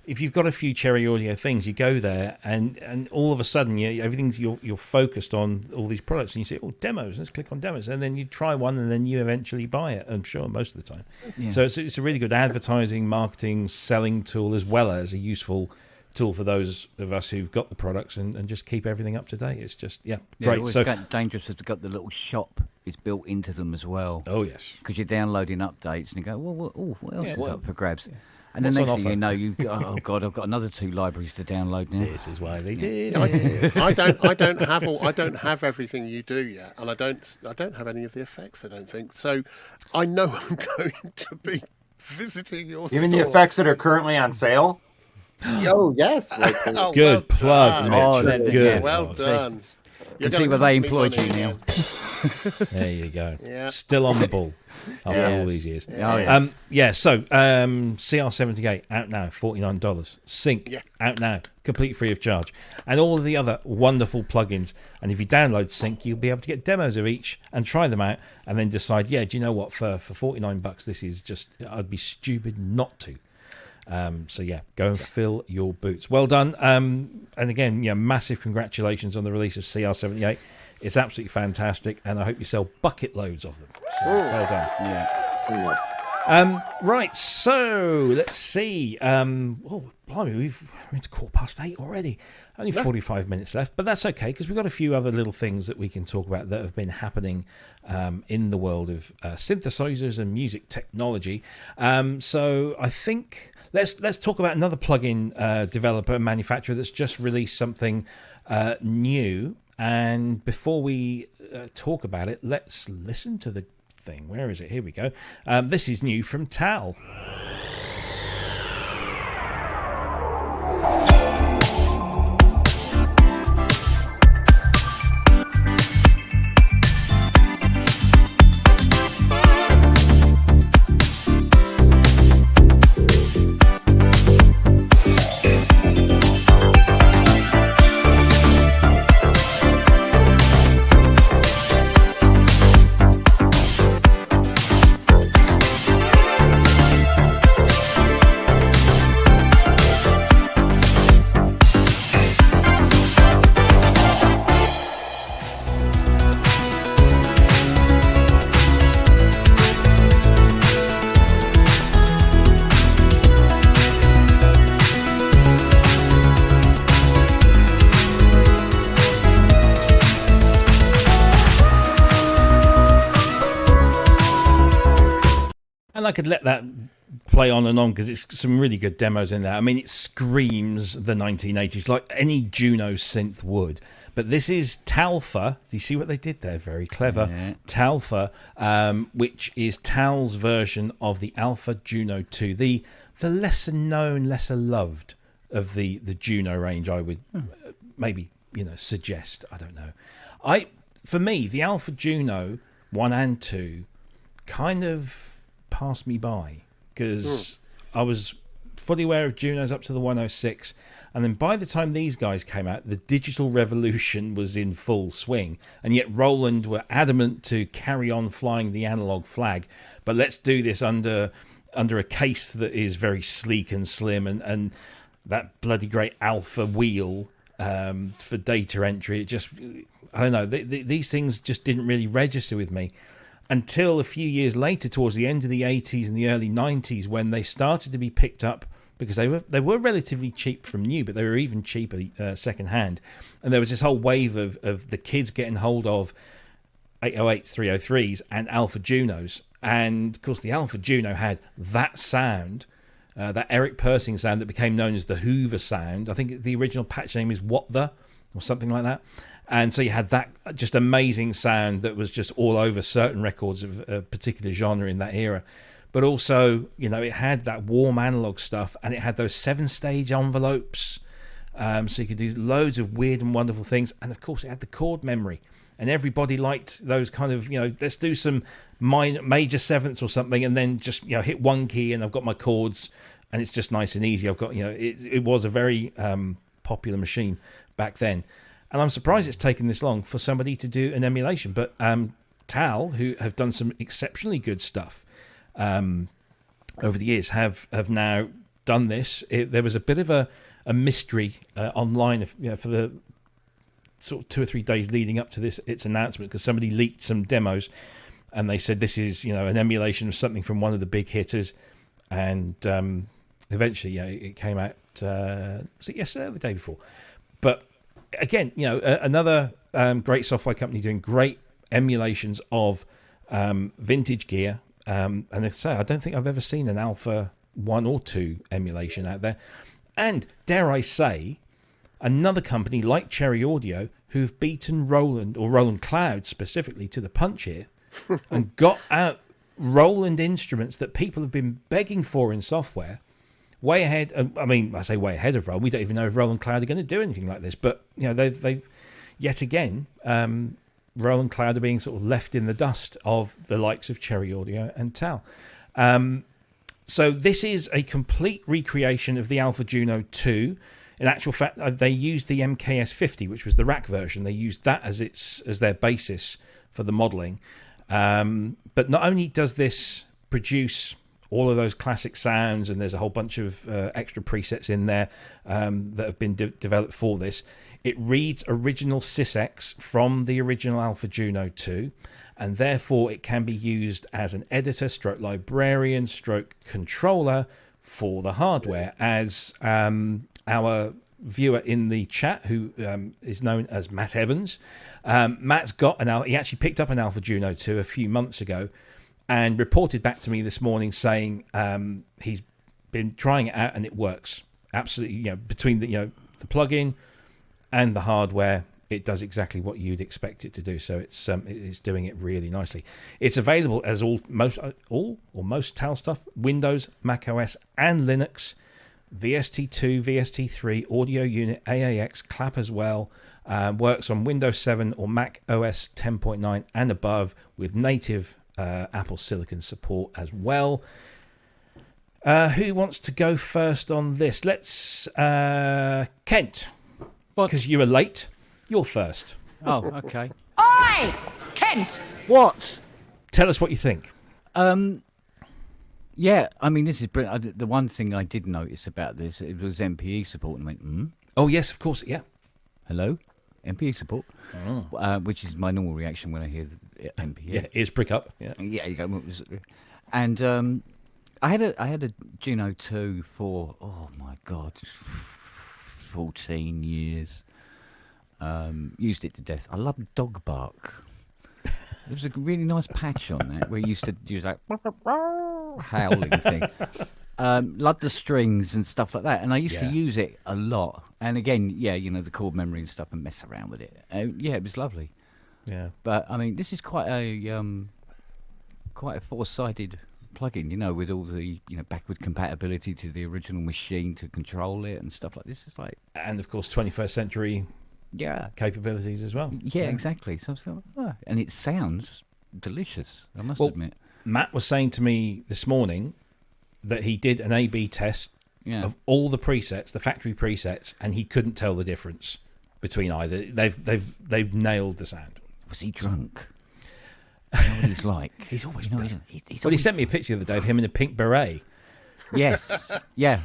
if you've got a few Cherry Audio things, you go there and all of a sudden you're focused on all these products and you say, oh, demos, let's click on demos, and then you try one and then you eventually buy it, I'm sure, most of the time. So it's a really good advertising, marketing, selling tool, as well as a useful tool for those of us who've got the products and just keep everything up to date. It's just great. So dangerous if they've got the little shop is built into them as well. Oh yes, because you're downloading updates and you go, well, what else is up for grabs? And What's the next thing you know, you go, oh god, I've got another 2 libraries to download now. This is why they did. I don't have everything you do yet, and I don't have any of the effects. I don't think so. I know I'm going to be visiting your store. Even the effects that are currently on sale. Oh yes, good plug, Mitch. Good. Well done. You can see where they employed you now. There you go. Still on the ball after all these years. So CR78 out now, $49. Sync out now, complete free of charge, and all of the other wonderful plugins. And if you download Sync, you'll be able to get demos of each and try them out, and then decide, do you know what, for $49, this is just, I'd be stupid not to. Go and fill your boots. Well done. And again, massive congratulations on the release of CR78. It's absolutely fantastic, and I hope you sell bucket loads of them. So, well done. Right, so let's see. Blimey, we're into 8:15 already. Only 45 minutes left, but that's okay because we've got a few other little things that we can talk about that have been happening in the world of synthesizers and music technology. So I think let's talk about another plugin developer and manufacturer that's just released something new. And before we talk about it, let's listen to the thing. Where is it? Here we go. This is new from Tal. And I could let that play on and on because it's some really good demos in there. I mean, it screams the 1980s like any Juno synth would, but But this is Talfa. Do you see what they did there? Very clever. Yeah. Talfa, which is Tal's version of the Alpha Juno 2, the lesser known, lesser loved of the Juno range. I would maybe suggest. I don't know. For me, the Alpha Juno 1 and 2 kind of passed me by because I was fully aware of Junos up to the 106, and then by the time these guys came out, the digital revolution was in full swing, and yet Roland were adamant to carry on flying the analog flag, but let's do this under a case that is very sleek and slim, and that bloody great Alpha wheel for data entry. It just, I don't know, these things just didn't really register with me until a few years later, towards the end of the 80s and the early 90s, when they started to be picked up, because they were relatively cheap from new, but they were even cheaper second hand. And there was this whole wave of the kids getting hold of 808s, 303s, and Alpha Junos. And of course, the Alpha Juno had that sound, that Eric Persing sound that became known as the Hoover sound. I think the original patch name is What The, or something like that. And so you had that just amazing sound that was just all over certain records of a particular genre in that era. But also, it had that warm analog stuff, and it had those 7-stage envelopes. So you could do loads of weird and wonderful things. And of course, it had the chord memory. And everybody liked those kind of, let's do some major sevenths or something, and then just, hit one key and I've got my chords, and it's just nice and easy. I've got, it was a very popular machine back then. And I'm surprised it's taken this long for somebody to do an emulation. But Tal, who have done some exceptionally good stuff over the years, have now done this. There was a bit of a mystery online for the sort of 2 or 3 days leading up to its announcement, because somebody leaked some demos and they said this is an emulation of something from one of the big hitters. And eventually it came out, was it yesterday or the day before? But again, another great software company doing great emulations of vintage gear. And I say, I don't think I've ever seen an Alpha 1 or 2 emulation out there. And dare I say, another company like Cherry Audio, who've beaten Roland, or Roland Cloud specifically, to the punch here, and got out Roland instruments that people have been begging for in software. Way ahead. I mean, I say way ahead of Roland. We don't even know if Roland Cloud are going to do anything like this. But they've yet again, Roland Cloud are being sort of left in the dust of the likes of Cherry Audio and Tal. So this is a complete recreation of the Alpha Juno 2. In actual fact, they used the MKS50, which was the rack version. They used that as their basis for the modelling. But not only does this produce all of those classic sounds, and there's a whole bunch of extra presets in there that have been developed for this. It reads original SysX from the original Alpha Juno 2, and therefore it can be used as an editor, stroke librarian, stroke controller for the hardware. As our viewer in the chat, who is known as Matt Evans, Matt's got he actually picked up an Alpha Juno 2 a few months ago, and reported back to me this morning saying he's been trying it out and it works absolutely. Between the plug-in and the hardware, it does exactly what you'd expect it to do. So it's doing it really nicely. It's available as most Tal stuff: Windows, Mac OS, and Linux. VST2, VST3, audio unit, AAX, clap as well. Works on Windows 7 or Mac OS 10.9 and above, with native Apple Silicon support as well. Who wants to go first on this? Let's Kent, because you were late. You're first. Oh, okay. Oi, Kent. What? Tell us what you think. Yeah, I mean, this is brilliant. The one thing I did notice about this, it was MPE support, and I went, Oh yes, of course, yeah. Hello, MPE support, which is my normal reaction when I hear MPE. Yeah, ears prick up. Yeah, you go. And I had a Juno 2 for 14 years. Used it to death. I loved dog bark. There was a really nice patch on that where you used to use that howling thing. Loved the strings and stuff like that, and I used to use it a lot. And again, yeah, the chord memory and stuff, and mess around with it. Yeah, it was lovely. Yeah. But I mean, this is quite a four-sided plugin, with all the backward compatibility to the original machine to control it and stuff like this. It's like, And of course, 21st century capabilities as well. yeah, exactly. So, and it sounds delicious, I must Well, admit. Matt was saying to me this morning that he did an A/B test of all the presets, the factory presets, and he couldn't tell the difference between either. They've nailed the sound. Was he drunk? You know what he's like. He's always he's he always... sent me a picture the other day of him in a pink beret. Yes, yeah.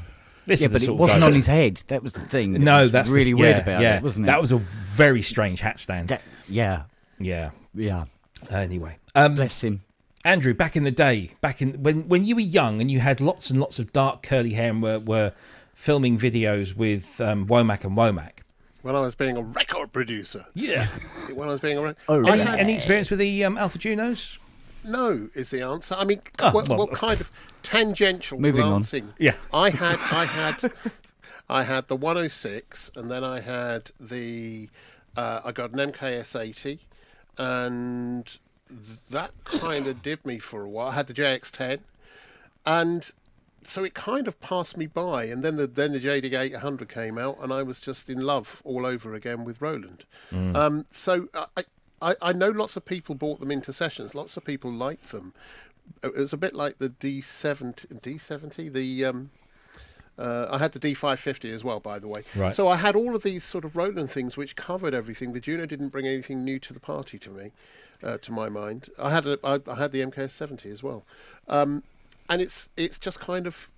This is the but it sort of wasn't guy on that- his head. That was the thing. No, was that's really weird about it, wasn't it? That was a very strange hat stand. Yeah. Yeah. Anyway, Bless him. Andrew, back in the day, when you were young and you had lots and lots of dark curly hair and were filming videos with Womack and Womack. When I was being a record producer. Yeah. When I was being a Any experience with the Alpha Junos? No, is the answer. I mean, well, kind of tangential Moving on. glancing. Yeah. I had the 106, and then I had I got an MKS80, and that kind of did me for a while. I had the JX10, and so it kind of passed me by. And then the JD800 came out, and I was just in love all over again with Roland. So I know lots of people bought them into sessions. Lots of people liked them. It was a bit like the D70. I had the D550 as well, by the way. Right. So I had all of these sort of Roland things which covered everything. The Juno didn't bring anything new to the party to me, to my mind. I had the MKS70 as well, and it's just kind of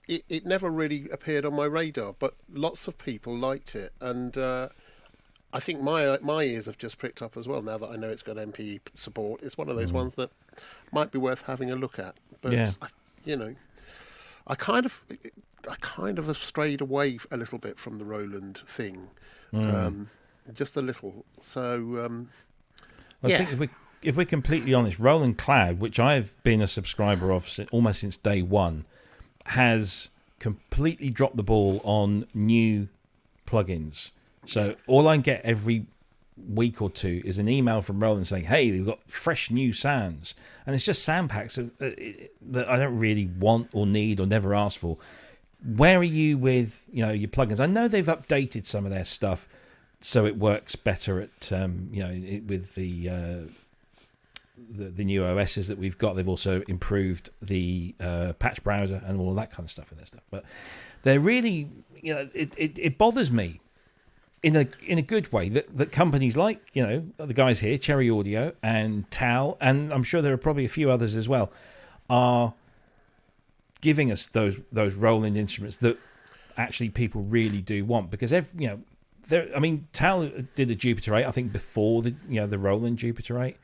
it never really appeared on my radar. But lots of people liked it, and I think my ears have just pricked up as well now that I know it's got MPE support. It's one of those ones that might be worth having a look at. But I kind of have strayed away a little bit from the Roland thing, just a little. So I think if we're completely honest, Roland Cloud, which I've been a subscriber of almost since day one, has completely dropped the ball on new plugins. So all I get every week or two is an email from Roland saying, hey, we've got fresh new sounds. And it's just sound packs that I don't really want or need or never ask for. Where are you with your plugins? I know they've updated some of their stuff so it works better at with the new OSs that we've got. They've also improved the patch browser and all that kind of stuff in their stuff. But they're really, it bothers me in a good way that companies like the guys here, Cherry Audio and Tal, and I'm sure there are probably a few others as well, are giving us those Roland instruments that actually people really do want, because Tal did a Jupiter 8 I think before the Roland Jupiter 8.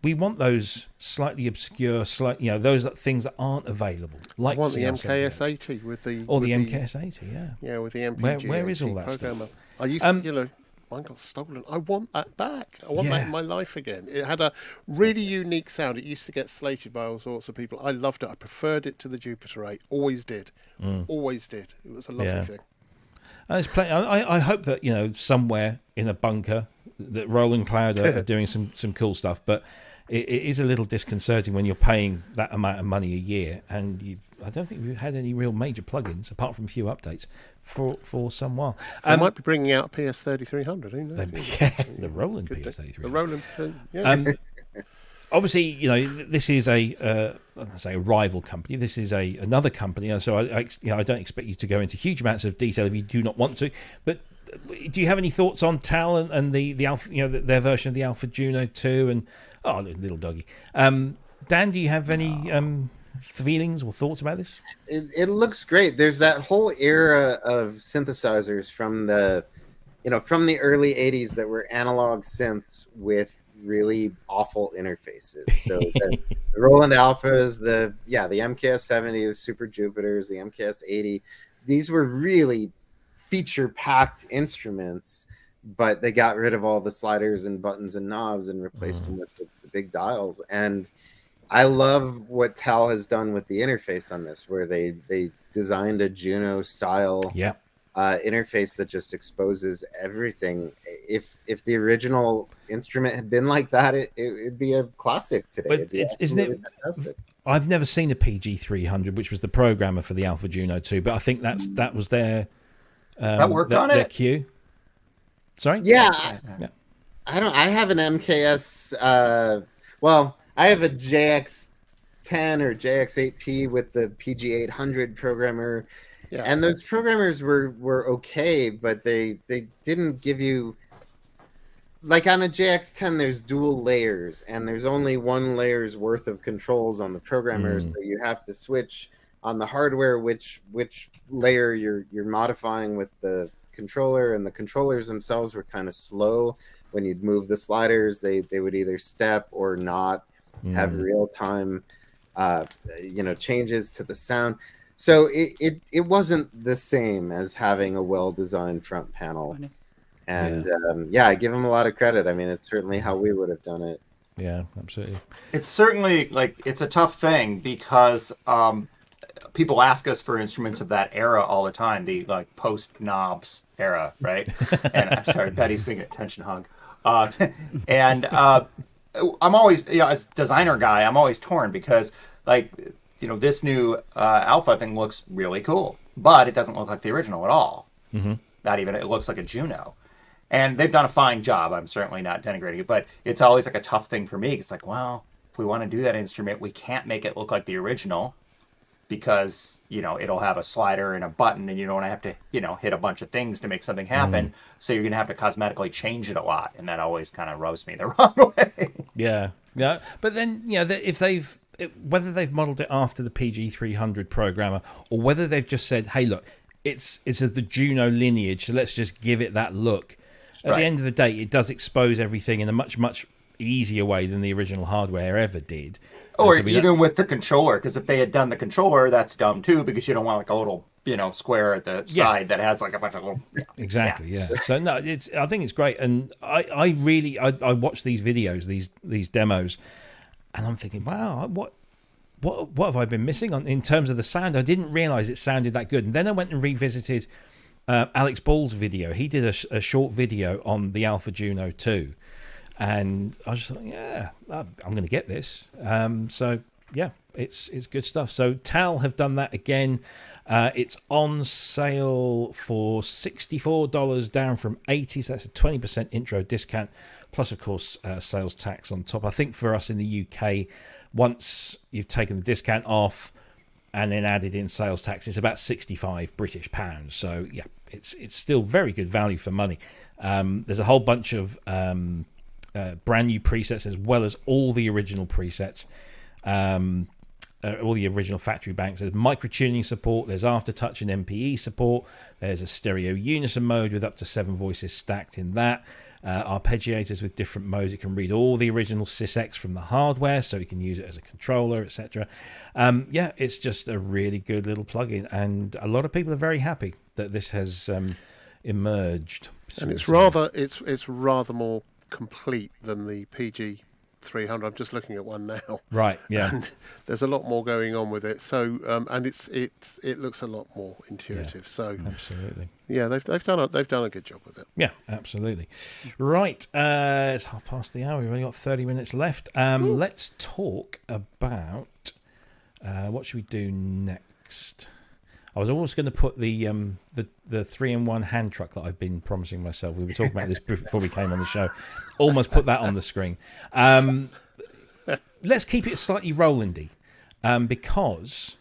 We want those slightly obscure, those things that aren't available. Like I want the CR78s. MKS80 with the MKS80, yeah, with the MPG. Where is all that programmer. stuff? I used to, mine got stolen. I want that back. I want that in my life again. It had a really unique sound. It used to get slated by all sorts of people. I loved it. I preferred it to the Jupiter 8. Always did. Always did. It was a lovely thing. And I hope that somewhere in a bunker that Roland Cloud are doing some cool stuff, but it is a little disconcerting when you're paying that amount of money a year, and I don't think we've had any real major plugins apart from a few updates for some while. They might be bringing out PS3300. Who knows? The Roland PS33. The Roland. Obviously, this is a rival company. This is another company, so I don't expect you to go into huge amounts of detail if you do not want to. But do you have any thoughts on Tal and the Alpha, their version of the Alpha Juno 2 and little doggy? Dan, do you have any feelings or thoughts about this? It looks great. There's that whole era of synthesizers from the early 80s that were analog synths with really awful interfaces. So the Roland Alphas, the MKS70, the Super Jupiters, the MKS80, these were really feature-packed instruments, but they got rid of all the sliders and buttons and knobs and replaced them with the big dials. And I love what Tal has done with the interface on this, where they designed a Juno style interface that just exposes everything. If the original instrument had been like that, it'd be a classic today. But It'd be isn't it? absolutely fantastic. I've never seen a PG300, which was the programmer for the Alpha Juno 2, but I think that was their that worked on their it. cue. Sorry. Yeah. Yeah. I have an MKS. I have a JX10 or JX8P with the PG800 programmer. Yeah. And those programmers were okay, but they didn't give you, like on a JX10, there's dual layers, and there's only one layer's worth of controls on the programmer, so you have to switch on the hardware which layer you're modifying with the controller, and the controllers themselves were kind of slow. When you'd move the sliders, they would either step or not have real time changes to the sound. So it wasn't the same as having a well-designed front panel. And I give them a lot of credit. I mean, it's certainly how we would have done it. Yeah, absolutely. It's certainly it's a tough thing because people ask us for instruments of that era all the time, the post knobs era, right? And I'm sorry, Betty's being an attention hog. I'm always, as designer guy, I'm always torn because this new Alpha thing looks really cool, but it doesn't look like the original at all. Mm-hmm. Not even, it looks like a Juno. And they've done a fine job. I'm certainly not denigrating it, but it's always a tough thing for me. It's if we want to do that instrument, we can't make it look like the original because, it'll have a slider and a button and you don't have to, hit a bunch of things to make something happen. Mm-hmm. So you're going to have to cosmetically change it a lot. And that always kind of rubs me the wrong way. Yeah. Yeah. But then, whether they've modeled it after the PG300 programmer or whether they've just said, hey, look, it's of the Juno lineage, so let's just give it that look. At the end of the day, it does expose everything in a much, much easier way than the original hardware ever did. Or even with the controller, because if they had done the controller, that's dumb too, because you don't want a little, square at the side that has a bunch of little... Exactly, yeah. So no, I think it's great. And I watch these videos, these demos, and I'm thinking, wow, what have I been missing in terms of the sound? I didn't realize it sounded that good. And then I went and revisited Alex Ball's video. He did a short video on the Alpha Juno 2, and I was just like, yeah, I'm going to get this. So yeah, it's good stuff. So Tal have done that again. It's on sale for $64, down from $80. So that's a 20% intro discount, plus of course sales tax on top. I think for us in the UK, once you've taken the discount off and then added in sales tax, it's about £65 British. So yeah, it's still very good value for money. There's a whole bunch of brand new presets as well as all the original presets, all the original factory banks. There's micro-tuning support, there's aftertouch and MPE support, there's a stereo unison mode with up to 7 voices stacked in that. Arpeggiators with different modes. It can read all the original SysX from the hardware, so you can use it as a controller, etc. It's just a really good little plugin, and a lot of people are very happy that this has emerged. And it's rather more complete than the PG300. I'm just looking at one now. Right. Yeah. And there's a lot more going on with it. So and it looks a lot more intuitive. Yeah, so absolutely. Yeah, they've done a good job with it. Yeah, absolutely. Right. It's 5:30. We've only got 30 minutes left. Let's talk about what should we do next. I was almost going to put the 3-in-1 hand truck that I've been promising myself. We were talking about this before we came on the show. Almost put that on the screen. Let's keep it slightly Rolandy, because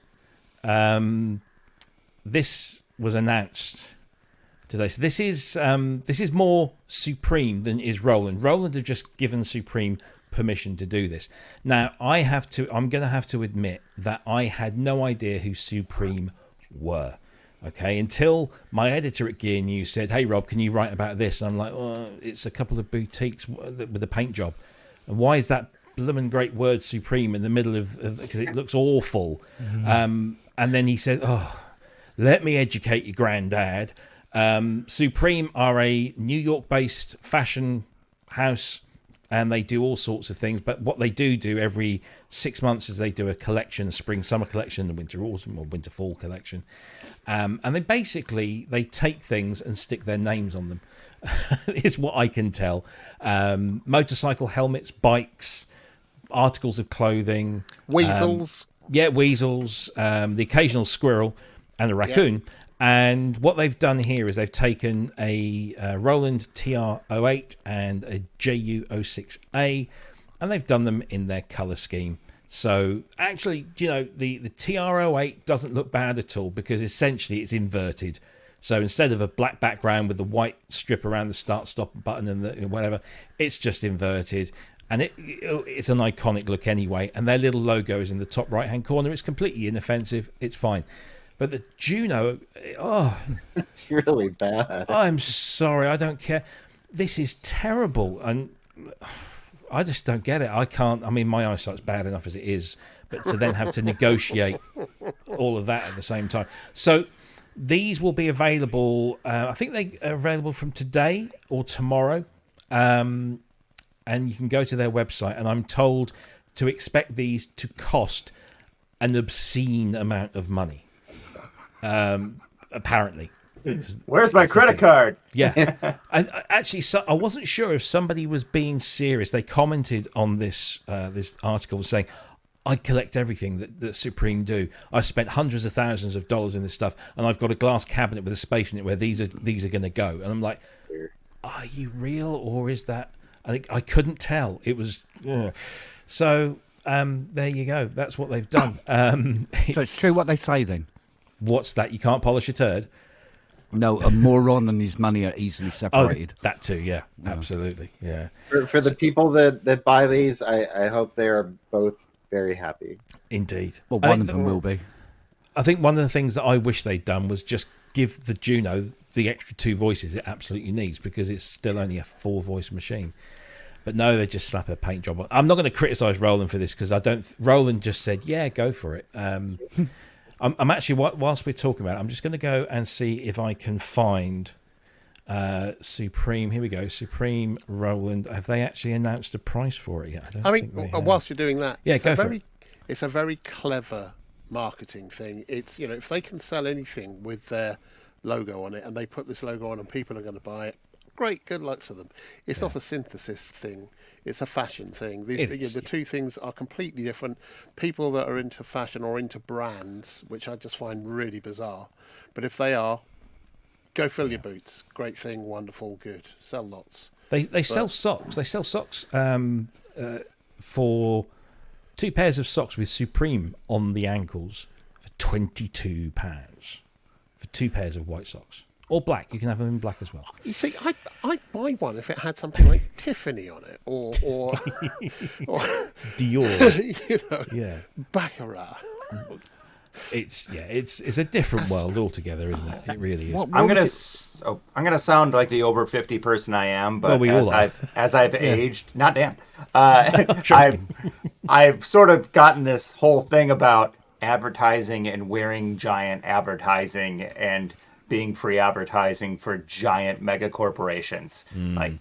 this was announced today. So this is more Supreme than is Roland. Roland have just given Supreme permission to do this. Now I'm going to have to admit that I had no idea who Supreme were. Okay, until my editor at Gear News said, "Hey Rob, can you write about this?" And I'm like, "Oh, it's a couple of boutiques with a paint job, and why is that blooming great word Supreme in the middle of because it looks awful." And then he said, "Oh, let me educate you, granddad. Supreme are a New York-based fashion house and they do all sorts of things. But what they do every 6 months is they do a collection, a spring summer collection, a winter autumn or winter fall collection, and they take things and stick their names on them. Is what I can tell. Motorcycle helmets, bikes, articles of clothing, Weasels. weasels, the occasional squirrel, and a raccoon. Yeah. And what they've done here is they've taken a Roland TR-08 and a JU-06A, and they've done them in their color scheme. So actually, the TR-08 doesn't look bad at all, because essentially it's inverted. So instead of a black background with the white strip around the start-stop button and the whatever, it's just inverted. And it's an iconic look anyway. And their little logo is in the top right-hand corner. It's completely inoffensive. It's fine. But the Juno, it's really bad. I'm sorry, I don't care. This is terrible, and I just don't get it. I can't. I mean, my eyesight's bad enough as it is, but to then have to negotiate all of that at the same time. So these will be available. I think they are available from today or tomorrow, and you can go to their website. And I'm told to expect these to cost an obscene amount of money. Apparently. Where's my credit card? Yeah. And actually, I wasn't sure if somebody was being serious. They commented on this article saying, I collect everything that Supreme do. I spent hundreds of thousands of dollars in this stuff, and I've got a glass cabinet with a space in it where these are going to go. And I'm like, are you real, or is that? I couldn't tell. It was so. There you go. That's what they've done. So it's true what they say then. What's that? You can't polish a turd? No, a moron and his money are easily separated. Oh, that too, yeah. Absolutely, yeah. For the people that buy these, I hope they are both very happy. Indeed. Well, one of them will be. I think one of the things that I wish they'd done was just give the Juno the extra 2 voices it absolutely needs, because it's still only a 4-voice machine. But no, they just slap a paint job on. I'm not going to criticise Roland for this, because Roland just said, yeah, go for it. I'm actually, whilst we're talking about it, I'm just going to go and see if I can find Supreme. Here we go. Supreme Roland. Have they actually announced a price for it yet? I mean, whilst you're doing that, yeah, go for it. It's a very clever marketing thing. It's, if they can sell anything with their logo on it, and they put this logo on and people are going to buy it, great, good luck to them. It's not a synthesis thing. It's a fashion thing. The two things are completely different. People that are into fashion or into brands, which I just find really bizarre. But if they are, go fill your boots. Great thing, wonderful, good. Sell lots. They sell socks. They sell socks for 2 pairs of socks with Supreme on the ankles for £22 for 2 pairs of white socks. Or black. You can have them in black as well. You see, I'd buy one if it had something like Tiffany on it, or Dior. Baccarat. It's a different world altogether, isn't it? It really is. I'm gonna sound like the over 50 person I am, but as I've aged, not Dan. I've sort of gotten this whole thing about advertising and wearing giant advertising and being free advertising for giant mega corporations, or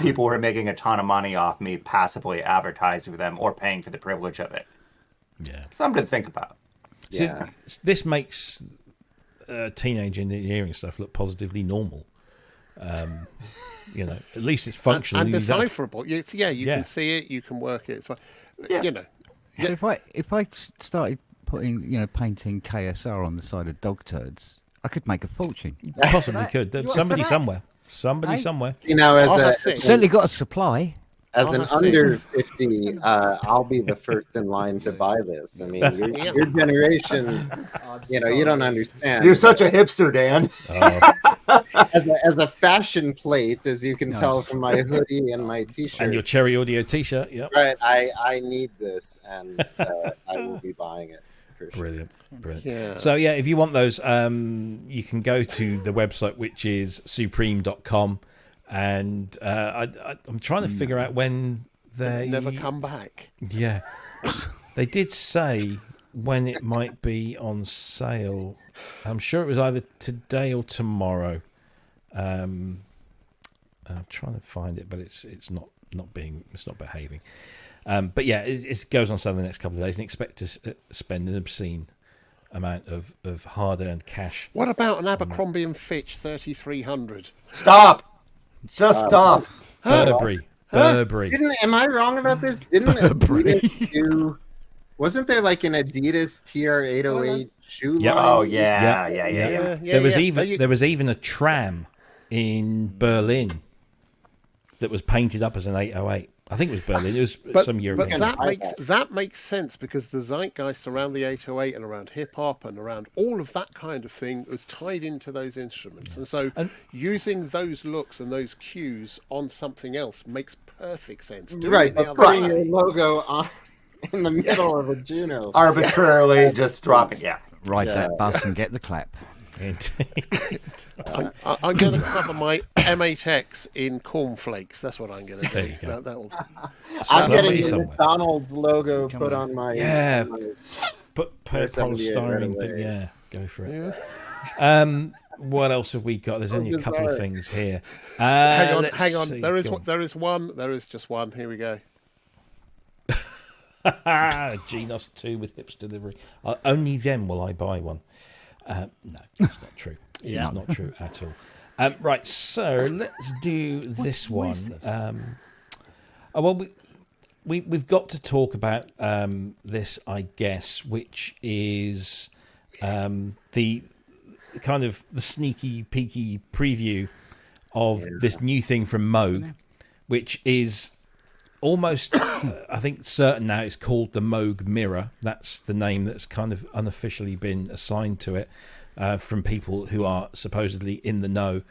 people who are making a ton of money off me passively advertising for them or paying for the privilege of it. Yeah, something to think about. Yeah, this makes teenage engineering stuff look positively normal. At least it's functional and decipherable. You can see it, you can work it. It's fine. Yeah. If I started putting, painting KSR on the side of dog turds, I could make a fortune. You possibly could. There's somebody somewhere. Somewhere. Certainly got a supply. As an under 50, I'll be the first in line to buy this. I mean, your generation, you don't understand. You're such a hipster, Dan. As a fashion plate, as you can tell from my hoodie and my T-shirt. And your Cherry Audio T-shirt, yep. Right, I need this, and I will be buying it. Brilliant. Yeah. So if you want those, you can go to the website, which is supreme.com. And I'm trying to figure out when they never come back. Yeah, they did say when it might be on sale. I'm sure it was either today or tomorrow. I'm trying to find it, but it's not behaving. But yeah, it goes on sale in the next couple of days, and expect to spend an obscene amount of hard-earned cash. What about an Abercrombie and Fitch 3300? Stop. Just stop. Burberry. Am I wrong about this? Didn't Adidas do? Wasn't there like an Adidas TR-808 shoe line? Oh yeah. There was even a tram in Berlin that was painted up as an 808. I think it was Berlin. It was some European. But that makes sense, because the zeitgeist around the 808 and around hip hop and around all of that kind of thing was tied into those instruments, and so using those looks and those cues on something else makes perfect sense. Right, but putting your logo on in the middle of a Juno, arbitrarily just drop it. Yeah, Ride that bus and get the clap. I'm going to cover my M8X in cornflakes. That's what I'm going to do. There you go. I'm getting the McDonald's logo put on my put polystyrene thing. Yeah, go for it. What else have we got? There's only a couple of things here. Hang on. There is just one. Here we go. Genos 2 with hips delivery. Only then will I buy one. No, that's not true. It's not true at all. Right, so let's do this one. We've got to talk about this, I guess, which is the kind of the sneaky, peeky preview of this new thing from Moog, which is almost, I think, certain now it's called the Moog Mirror. That's the name that's kind of unofficially been assigned to it from people who are supposedly in the know.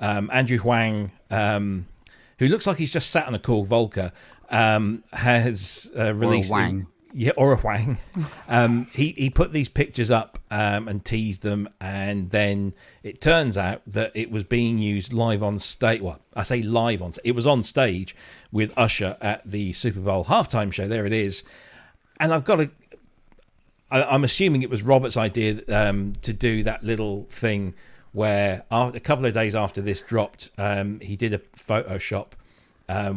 Andrew Huang, who looks like he's just sat on a cool Volca, has released... Or a Huang. He put these pictures up and teased them, and then it turns out that it was being used live on stage. Well, I say live on. It was on stage with Usher at the Super Bowl halftime show. There it is. And I'm assuming it was Robert's idea to do that little thing where a couple of days after this dropped, he did a Photoshop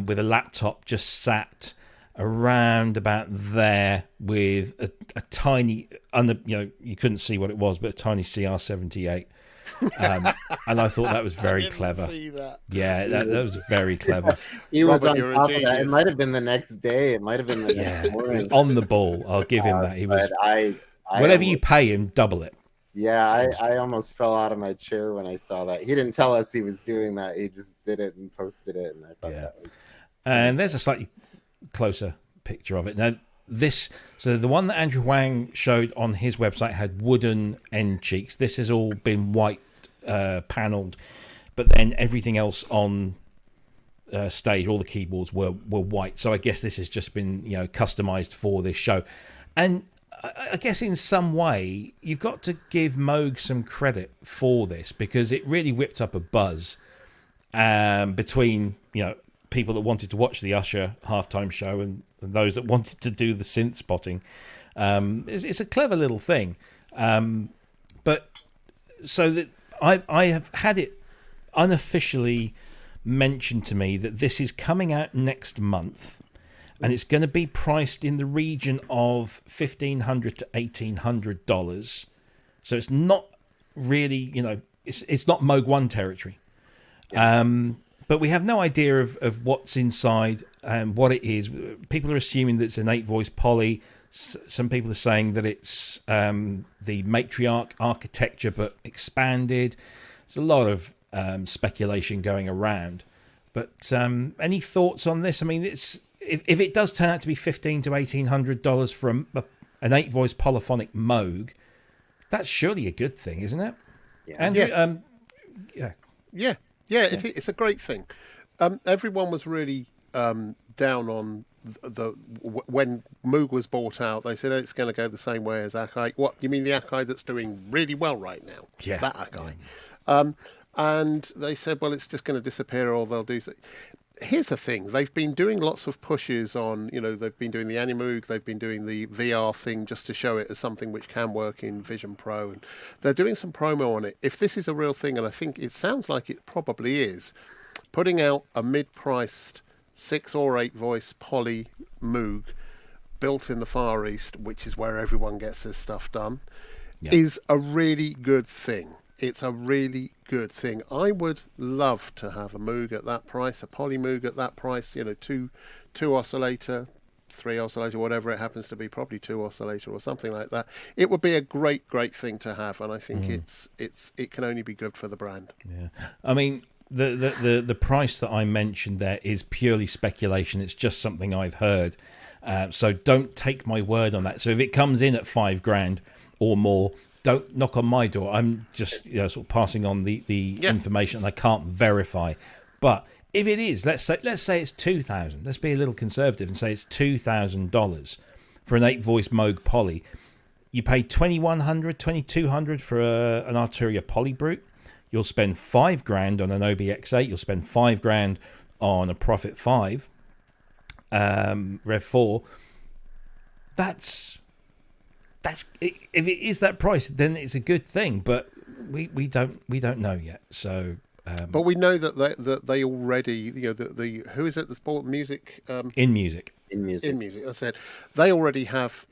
with a laptop just sat around about there with a tiny, you couldn't see what it was, but a tiny CR78. And I thought that was very clever. See that. Yeah, that was very clever. He was on top of that. It might have been the next day. It might have been the next morning. On the ball. I'll give him that. He was. Whatever you pay him, double it. Yeah, I almost fell out of my chair when I saw that. He didn't tell us he was doing that. He just did it and posted it, and I thought that was. And there's a slightly closer picture of it. Now, the one that Andrew Huang showed on his website had wooden end cheeks. This has all been white paneled, but then everything else on stage, all the keyboards were white. So I guess this has just been customized for this show. And I guess in some way you've got to give Moog some credit for this, because it really whipped up a buzz between people that wanted to watch the Usher halftime show and those that wanted to do the synth spotting. It's a clever little thing. But so that I have had it unofficially mentioned to me that this is coming out next month, and it's going to be priced in the region of $1,500 to $1,800. So it's not really, it's not Moog 1 territory. But we have no idea of what's inside and what it is. People are assuming that it's an 8-voice poly. Some people are saying that it's the matriarch architecture but expanded. There's a lot of speculation going around. But any thoughts on this? I mean, if it does turn out to be $1,500 to $1,800 for an 8-voice polyphonic Moog, that's surely a good thing, isn't it? Yeah. Andrew, Yeah, it's a great thing. Everyone was really down on when Moog was bought out. They said it's going to go the same way as Akai. What, you mean the Akai that's doing really well right now? Yeah, that Akai. And they said, well, it's just going to disappear, or they'll do. Here's the thing: they've been doing lots of pushes on. They've been doing the Animoog, they've been doing the VR thing just to show it as something which can work in Vision Pro, and they're doing some promo on it. If this is a real thing, and I think it sounds like it probably is, putting out a mid-priced 6 or 8 voice poly Moog built in the Far East, which is where everyone gets this stuff done, is a really good thing. It's a really good thing. I would love to have a Moog at that price, a poly Moog at that price, you know, two oscillator, 3 oscillator, whatever it happens to be, probably 2 oscillator or something like that. It would be a great thing to have, and I think it can only be good for the brand. Yeah, I mean, the price that I mentioned there is purely speculation. It's just something I've heard, so don't take my word on that. So if it comes in at $5,000 or more, don't knock on my door. I'm just sort of passing on the information, and I can't verify. But if it is, let's say it's $2,000. Let's be a little conservative and say it's $2,000 for an 8-voice Moog Poly. You pay $2,100, $2,200 for an Arturia Poly Brute. You'll spend $5,000 on an OBX8. You'll spend $5,000 on a Prophet 5 Rev 4. That's if it is that price, then it's a good thing. But we don't know yet. So. But we know that they already, the who is it? The sport music in music. I said they already have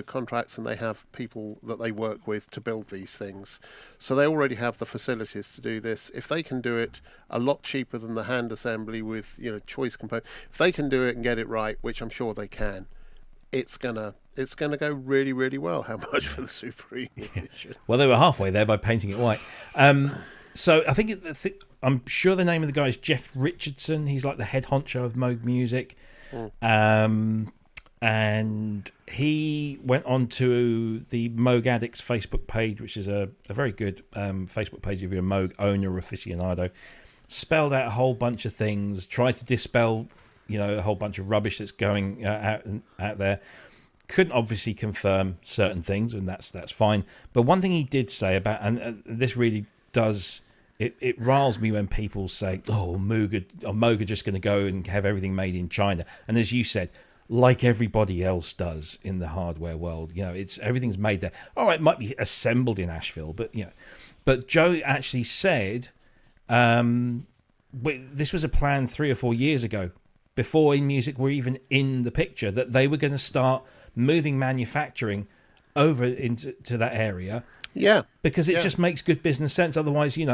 contracts, and they have people that they work with to build these things. So they already have the facilities to do this. If they can do it a lot cheaper than the hand assembly with choice components, if they can do it and get it right, which I'm sure they can, it's gonna go really, really well. How much for the Supreme Edition? Well, they were halfway there by painting it white. So I think I'm sure the name of the guy is Jeff Richardson. He's like the head honcho of Moog Music. And he went on to the Moog Addicts Facebook page, which is a very good Facebook page if you're a Moog owner or aficionado. Spelled out a whole bunch of things, tried to dispel a whole bunch of rubbish that's going out there. Couldn't obviously confirm certain things, and that's fine. But one thing he did say about, and this really does, it riles me when people say, Moog are just going to go and have everything made in China. And as you said, like everybody else does in the hardware world, it's everything's made there. All right, it might be assembled in Asheville, but Joe actually said this was a plan 3 or 4 years ago, before In Music were even in the picture, that they were going to start moving manufacturing over into that area. Yeah, because it just makes good business sense. Otherwise, we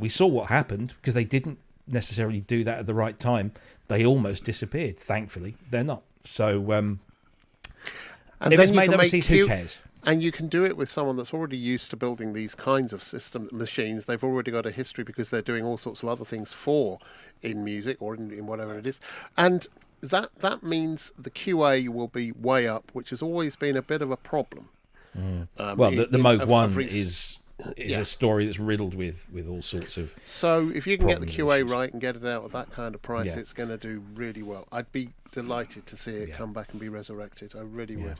saw what happened because they didn't necessarily do that at the right time. They almost disappeared. Thankfully, they're not. So, and if it's made overseas, who cares? And you can do it with someone that's already used to building these kinds of system machines. They've already got a history because they're doing all sorts of other things for In Music or in whatever it is. And that means the QA will be way up, which has always been a bit of a problem. Well, the Moog 1 is a story that's riddled with all sorts of. So if you can get the QA right and get it out at that kind of price, it's going to do really well. I'd be delighted to see it come back and be resurrected. I really would.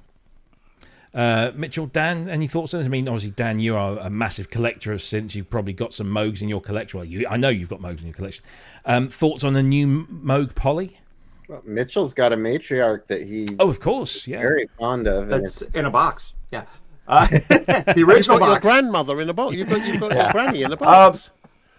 Mitchell, Dan, any thoughts on this? I mean, obviously, Dan, you are a massive collector of synths. You've probably got some Moogs in your collection. Well, I know you've got Moogs in your collection. Thoughts on a new Moog Poly? Well, Mitchell's got a Matriarch that he. Oh, of course, yeah. Very fond of. That's in a box. Yeah. The original box. Your grandmother in a box. You've got your granny in a box.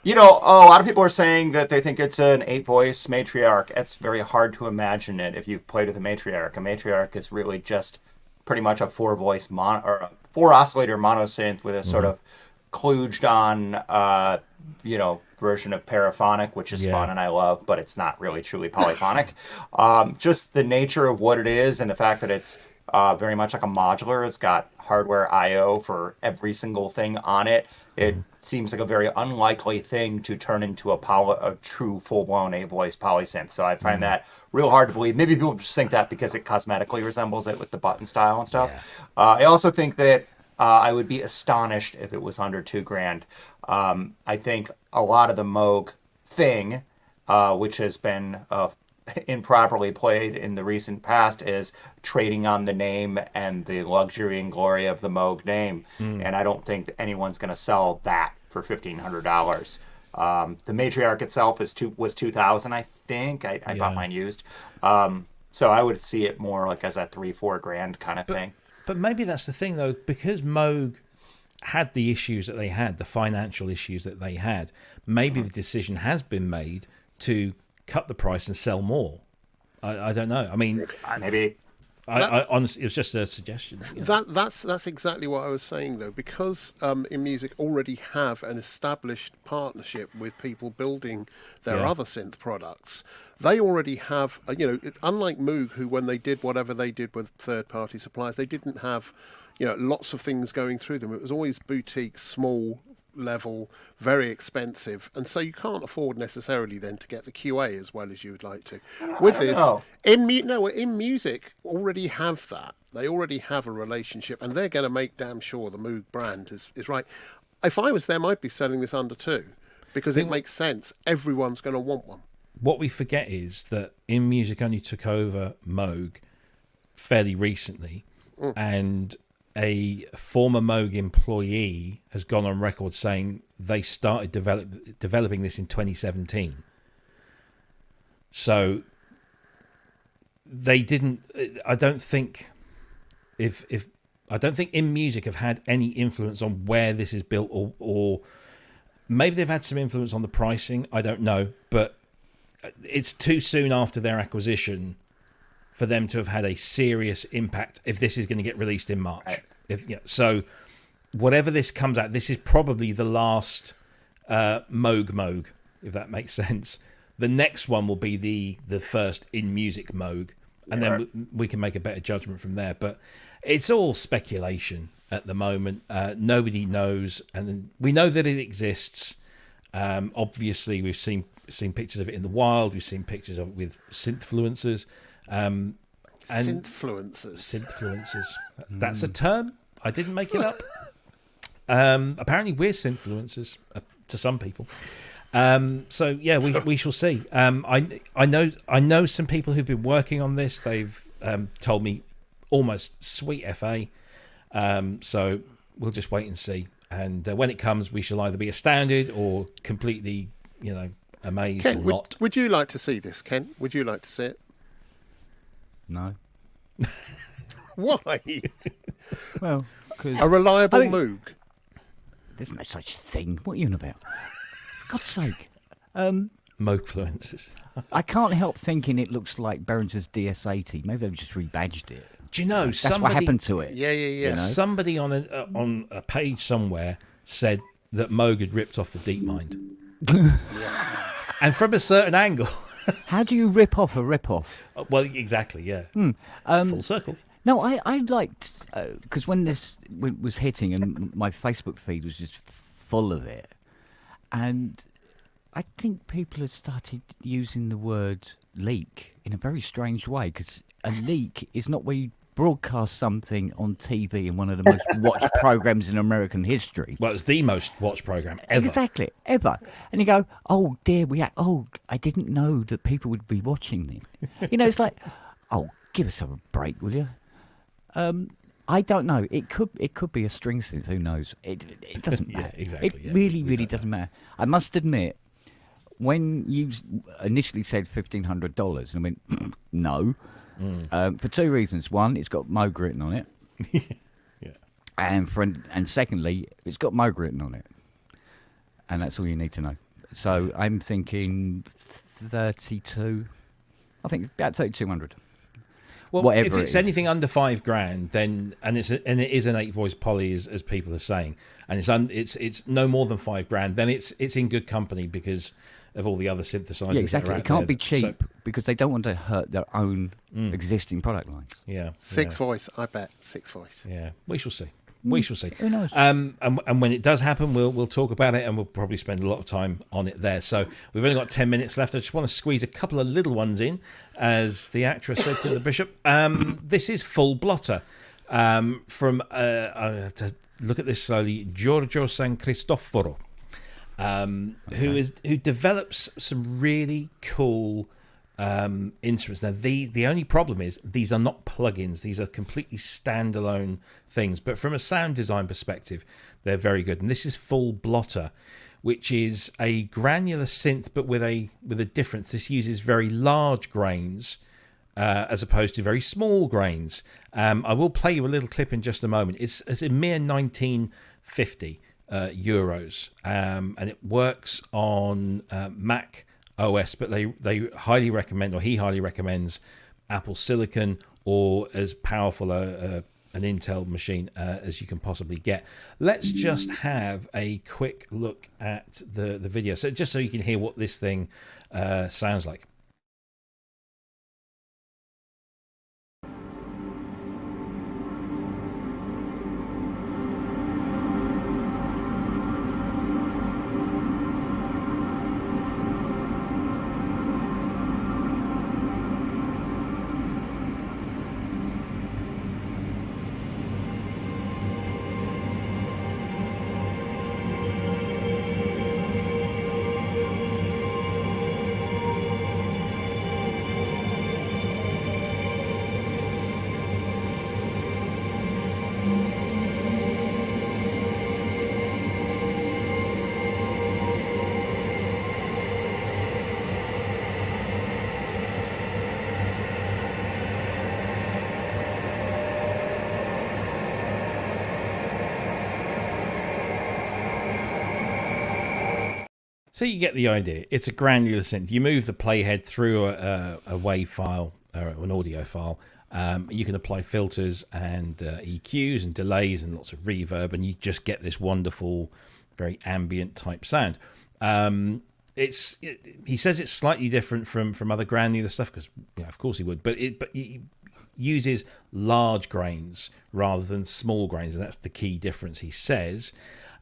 A lot of people are saying that they think it's an 8-voice Matriarch. It's very hard to imagine it if you've played with a Matriarch. A Matriarch is really just pretty much a 4-voice or a 4-oscillator monosynth with a sort of kludged on, version of paraphonic, which is fun and I love, but it's not really truly polyphonic. Just the nature of what it is and the fact that it's very much like a modular. It's got hardware I/O for every single thing on it. It seems like a very unlikely thing to turn into a true full-blown 8-voice polysynth. So I find that real hard to believe. Maybe people just think that because it cosmetically resembles it with the button style and stuff. Yeah. I also think that I would be astonished if it was under $2,000. I think a lot of the Moog thing, which has been improperly played in the recent past, is trading on the name and the luxury and glory of the Moog name. And I don't think that anyone's going to sell that for $1,500. The Matriarch itself was $2,000, I think. I bought mine used. So I would see it more like as a $3-4 grand kind of thing. But maybe that's the thing, though, because Moog had the issues that they had, the financial issues that they had, maybe the decision has been made to cut the price and sell more. I don't know. I mean, Maybe. I honestly, it was just a suggestion. You know. That's exactly what I was saying, though, because in music already have an established partnership with people building their other synth products. They already have, unlike Moog, who when they did whatever they did with third-party suppliers, they didn't have, lots of things going through them. It was always boutique, small level, very expensive, and so you can't afford necessarily then to get the QA as well as you would like to. With this, in music, already have that. They already have a relationship, and they're going to make damn sure the Moog brand is right. If I was them, I'd be selling this under 2 because it makes sense. Everyone's going to want one. What we forget is that In Music only took over Moog fairly recently, and a former Moog employee has gone on record saying they started developing this in 2017. So they didn't. I don't think In Music have had any influence on where this is built, or maybe they've had some influence on the pricing. I don't know, but it's too soon after their acquisition for them to have had a serious impact if this is going to get released in March. So whatever this comes out, this is probably the last Moog, if that makes sense. The next one will be the first In Music Moog, and then we can make a better judgment from there. But it's all speculation at the moment. Nobody knows, and we know that it exists. Obviously, we've seen pictures of it in the wild. We've seen pictures of it with synthfluencers. Synthfluencers. That's a term. I didn't make it up. Apparently, we're synthfluencers to some people. So yeah, we shall see. I know some people who've been working on this. They've told me almost sweet FA. So we'll just wait and see. And when it comes, we shall either be astounded or completely, amazed Ken, or not. Would you like to see this, Ken? Would you like to see it? No. Why? Well, because A reliable Moog. there's no such thing. What are you on about? God's sake. Moogfluencers. I can't help thinking it looks like Behringer's DS80. Maybe they've just rebadged it. Do you know That's somebody? what happened to it. Yeah. Somebody on a page somewhere said that Moog had ripped off the DeepMind, and from a certain angle. How do you rip off a rip-off? Well, exactly, yeah. Full circle. No, I liked... Because when this was hitting and my Facebook feed was just full of it, and I think people have started using the word leak in a very strange way, because a leak is not where you broadcast something on TV in one of the most watched programs in American history. Well, it's the most watched program ever. Exactly, ever. And you go, oh dear, I didn't know that people would be watching this. It's like, oh, give us a break, will you? I don't know. It could be a string synth. Who knows? It doesn't matter. Exactly. It really doesn't matter. I must admit, when you initially said $1,500, I went, no. For 2 reasons. One, it's got Moog written on it. Yeah. And secondly, it's got Moog written on it. And that's all you need to know. So I'm thinking 32. I think about 3,200. Well, whatever if it's it is. anything under $5,000, then it is an 8-voice poly, as people are saying, and it's no more than $5,000, then it's in good company because of all the other synthesizers. Yeah, exactly. That are out It can't there. be cheap because they don't want to hurt their own existing product lines. Yeah. Six voice, I bet. 6 voice. Yeah, we shall see. We shall see. Who knows? And when it does happen, we'll talk about it, and we'll probably spend a lot of time on it there. So we've only got 10 minutes left. I just want to squeeze a couple of little ones in, as the actress said to the bishop. This is Full Blotter from to look at this slowly. Giorgio San Cristoforo, who develops some really cool instruments. Now, the only problem is these are not plugins. These are completely standalone things. But from a sound design perspective, they're very good. And this is Full Blotter, which is a granular synth, but with a difference. This uses very large grains as opposed to very small grains. I will play you a little clip in just a moment. It's a mere 19 €50, and it works on Mac OS, but they highly recommend, or he highly recommends, Apple Silicon or as powerful an Intel machine as you can possibly get. Let's just have a quick look at the video, so just so you can hear what this thing sounds like. So you get the idea. It's a granular synth. You move the playhead through a WAV file or an audio file. You can apply filters and EQs and delays and lots of reverb, and you just get this wonderful, very ambient type sound. He says it's slightly different from other granular stuff because, of course he would, but he uses large grains rather than small grains, and that's the key difference, he says.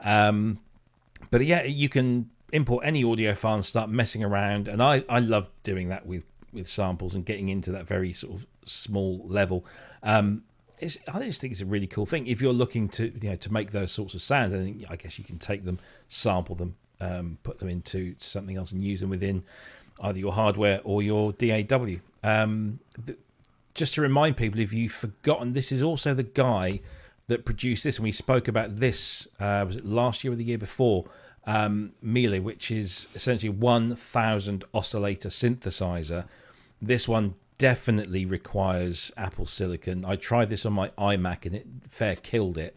But yeah, you can import any audio file and start messing around, and I love doing that with samples and getting into that very sort of small level. I just think it's a really cool thing if you're looking to to make those sorts of sounds. And I guess you can take them, sample them, put them into something else and use them within either your hardware or your DAW. Just to remind people, if you've forgotten, this is also the guy that produced this, and we spoke about this was it last year or the year before, Mealy, which is essentially 1,000 oscillator synthesizer. This one definitely requires Apple Silicon. I tried this on my iMac and it fair killed it,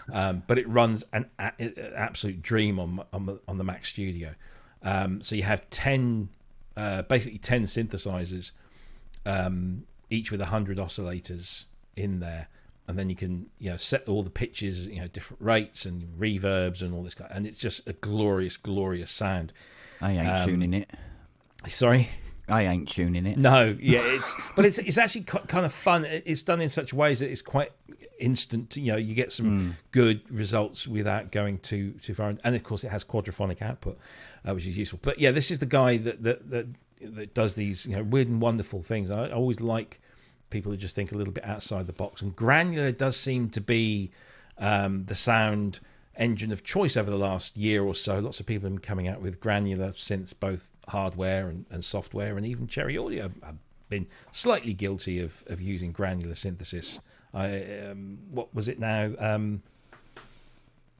but it runs an absolute dream on the Mac Studio. So you have basically 10 synthesizers, each with 100 oscillators in there. And then you can set all the pitches, different rates and reverbs and all this kind, and it's just a glorious, glorious sound. I ain't tuning it. Sorry, I ain't tuning it. No, yeah, it's actually kind of fun. It's done in such ways that it's quite instant. You get some good results without going too far. And of course, it has quadraphonic output, which is useful. But yeah, this is the guy that does these weird and wonderful things. I always like people who just think a little bit outside the box, and granular does seem to be the sound engine of choice over the last year or so. Lots of people have been coming out with granular synths, both hardware and software, and even Cherry Audio have been slightly guilty of using granular synthesis. What was it now?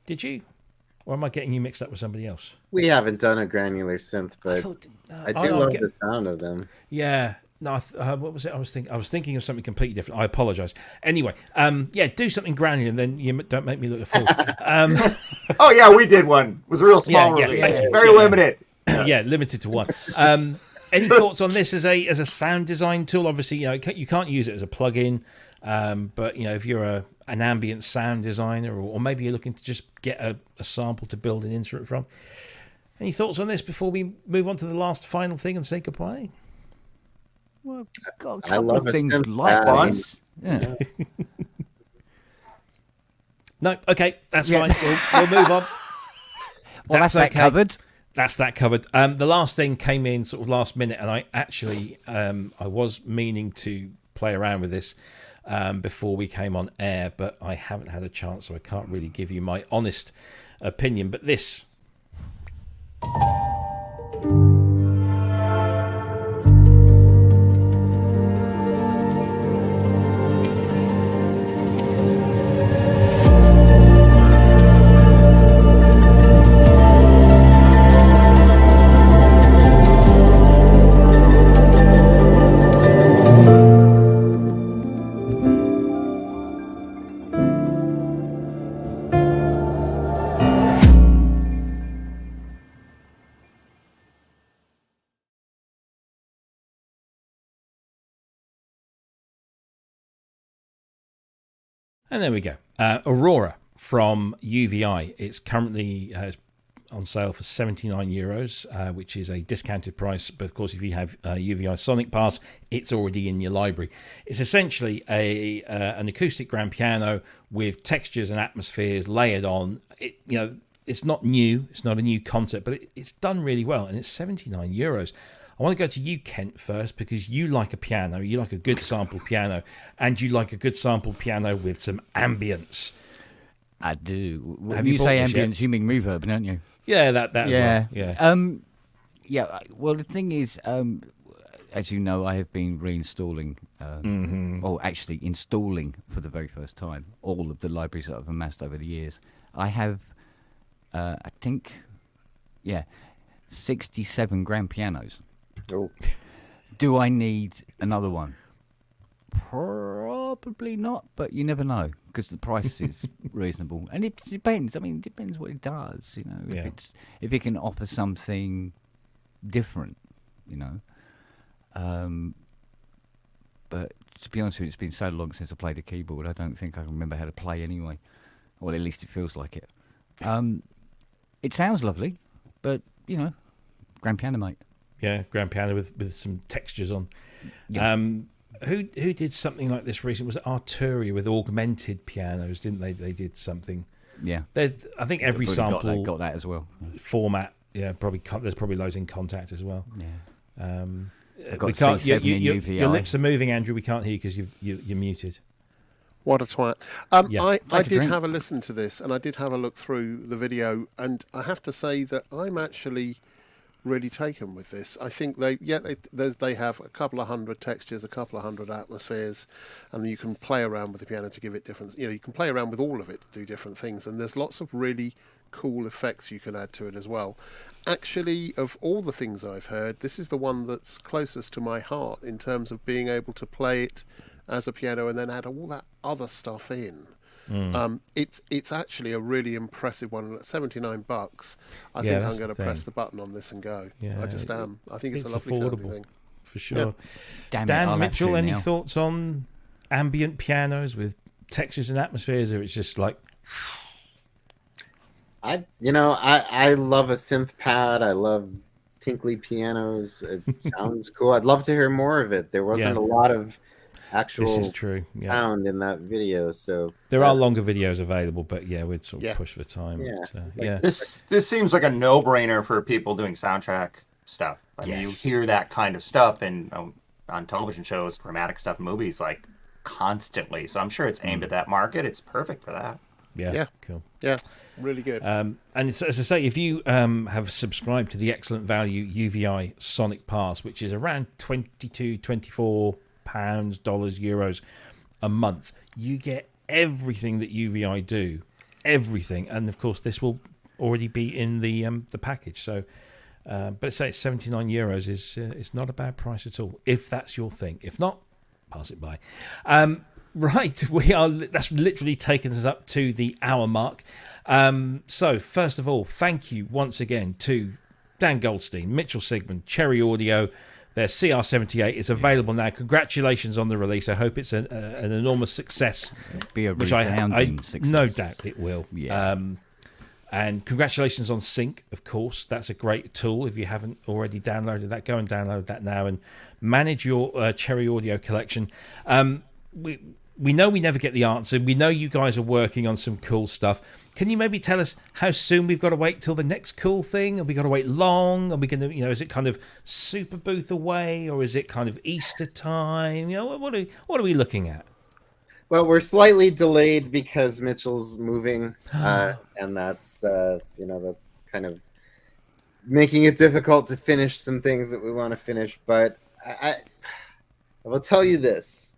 Did you? Or am I getting you mixed up with somebody else? We haven't done a granular synth, but I do love the sound of them. Yeah. No, what was it? I was thinking of something completely different. I apologise. Anyway, do something granular, and then you don't make me look a fool. Oh yeah, we did one. It was a real small release, very limited. Yeah, limited to one. Any thoughts on this as a sound design tool? Obviously, you can't use it as a plug-in, but if you're an ambient sound designer, or maybe you're looking to just get a sample to build an instrument from. Any thoughts on this before we move on to the last final thing and say goodbye? Well, I've got a couple of things like this. Yeah. No, okay, that's fine. We'll move on. Well, that's that covered. That's that covered. The last thing came in sort of last minute, and I actually I was meaning to play around with this before we came on air, but I haven't had a chance, so I can't really give you my honest opinion. But this. And there we go. Aurora from UVI. It's currently on sale for €79, which is a discounted price. But of course, if you have UVI Sonic Pass, it's already in your library. It's essentially an acoustic grand piano with textures and atmospheres layered on. It's not new. It's not a new concept, but it's done really well, and it's €79. I want to go to you, Kent, first, because you like a piano. You like a good sample piano, and you like a good sample piano with some ambience. I do. Have you you say bought this yet? ambience, you mean reverb, don't you? Yeah, that as well. Yeah. Yeah. Well, the thing is, as you know, I have been reinstalling, or actually installing for the very first time, all of the libraries that I've amassed over the years. I have, I think, 67 grand pianos. Oh. Do I need another one? Probably not, but you never know because the price is reasonable, and it depends. I mean, it depends what it does. You know, if it can offer something different, you know. But to be honest with you, it's been so long since I played a keyboard. I don't think I can remember how to play anyway. Well, at least it feels like it. It sounds lovely, but you know, grand piano, mate. Yeah, grand piano with some textures on. Yeah. Who did something like this recently? Was it Arturia with augmented pianos? Didn't they? They did something. Yeah. I think every Everybody sample got that as well. format. Yeah, probably. There's probably loads in Contact as well. Yeah. I've We got can't. C7 in UVI. Your lips are moving, Andrew. We can't hear you because you're muted. What a twat. Yeah. I Like a did drink. have a listen to this, and I did have a look through the video, and I have to say that I'm actually really taken with this. I think they have a couple of hundred textures, a couple of hundred atmospheres, and you can play around with the piano to give it different. You know, you can play around with all of it to do different things, and there's lots of really cool effects you can add to it as well. Actually, of all the things I've heard, this is the one that's closest to my heart in terms of being able to play it as a piano and then add all that other stuff in. It's actually a really impressive one, and at $79, I think I'm going to press the button on this and go. Yeah, I just am. I think it's a it's lovely sounding affordable. thing. For sure. Yeah. Damn it, Dan I'll have Mitchell, to any now. thoughts on ambient pianos with textures and atmospheres, or it's just like I love a synth pad. I love tinkly pianos. It sounds cool. I'd love to hear more of it. There wasn't a lot of actual this is true. Yeah. sound in that video, so There are longer videos available, but yeah, we'd sort of push for time. Yeah. Yeah. This seems like a no-brainer for people doing soundtrack stuff. I mean, you hear that kind of stuff on television shows, dramatic stuff, movies, like constantly. So I'm sure it's aimed at that market. It's perfect for that. Yeah. Cool. Yeah, really good. And it's, as I say, if you have subscribed to the excellent value UVI Sonic Pass, which is around £22, £24, dollars, euros a month, you get everything that UVI do, everything. And of course, this will already be in the package. So, but say it's €79 is not a bad price at all if that's your thing. If not, pass it by. Right, that's literally taken us up to the hour mark. So first of all, thank you once again to Dan Goldstein, Mitchell Sigmund, Cherry Audio. Their CR78 is available now. Congratulations on the release. I hope it's an enormous success. Be a which I resounding success. no doubt it will. Yeah. And congratulations on Sync, of course. That's a great tool. If you haven't already downloaded that, go and download that now and manage your Cherry Audio collection. We know we never get the answer. We know you guys are working on some cool stuff. Can you maybe tell us how soon we've got to wait till the next cool thing? Have we got to wait long? Are we going to, is it kind of super booth away, or is it kind of Easter time? What are we looking at? Well, we're slightly delayed because Mitchell's moving, and that's that's kind of making it difficult to finish some things that we want to finish. But I will tell you this.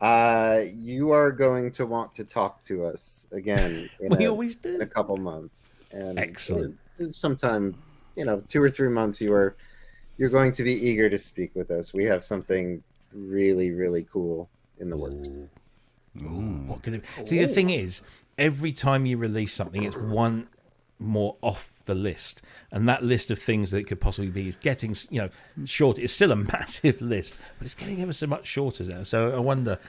You are going to want to talk to us again always do. in a couple months. And excellent. Sometime, 2 or 3 months, you're going to be eager to speak with us. We have something really, really cool in the works. What could it be? See, the thing is, every time you release something, it's one more off the list, and that list of things that it could possibly be is getting short. It's still a massive list, but it's getting ever so much shorter now. So I wonder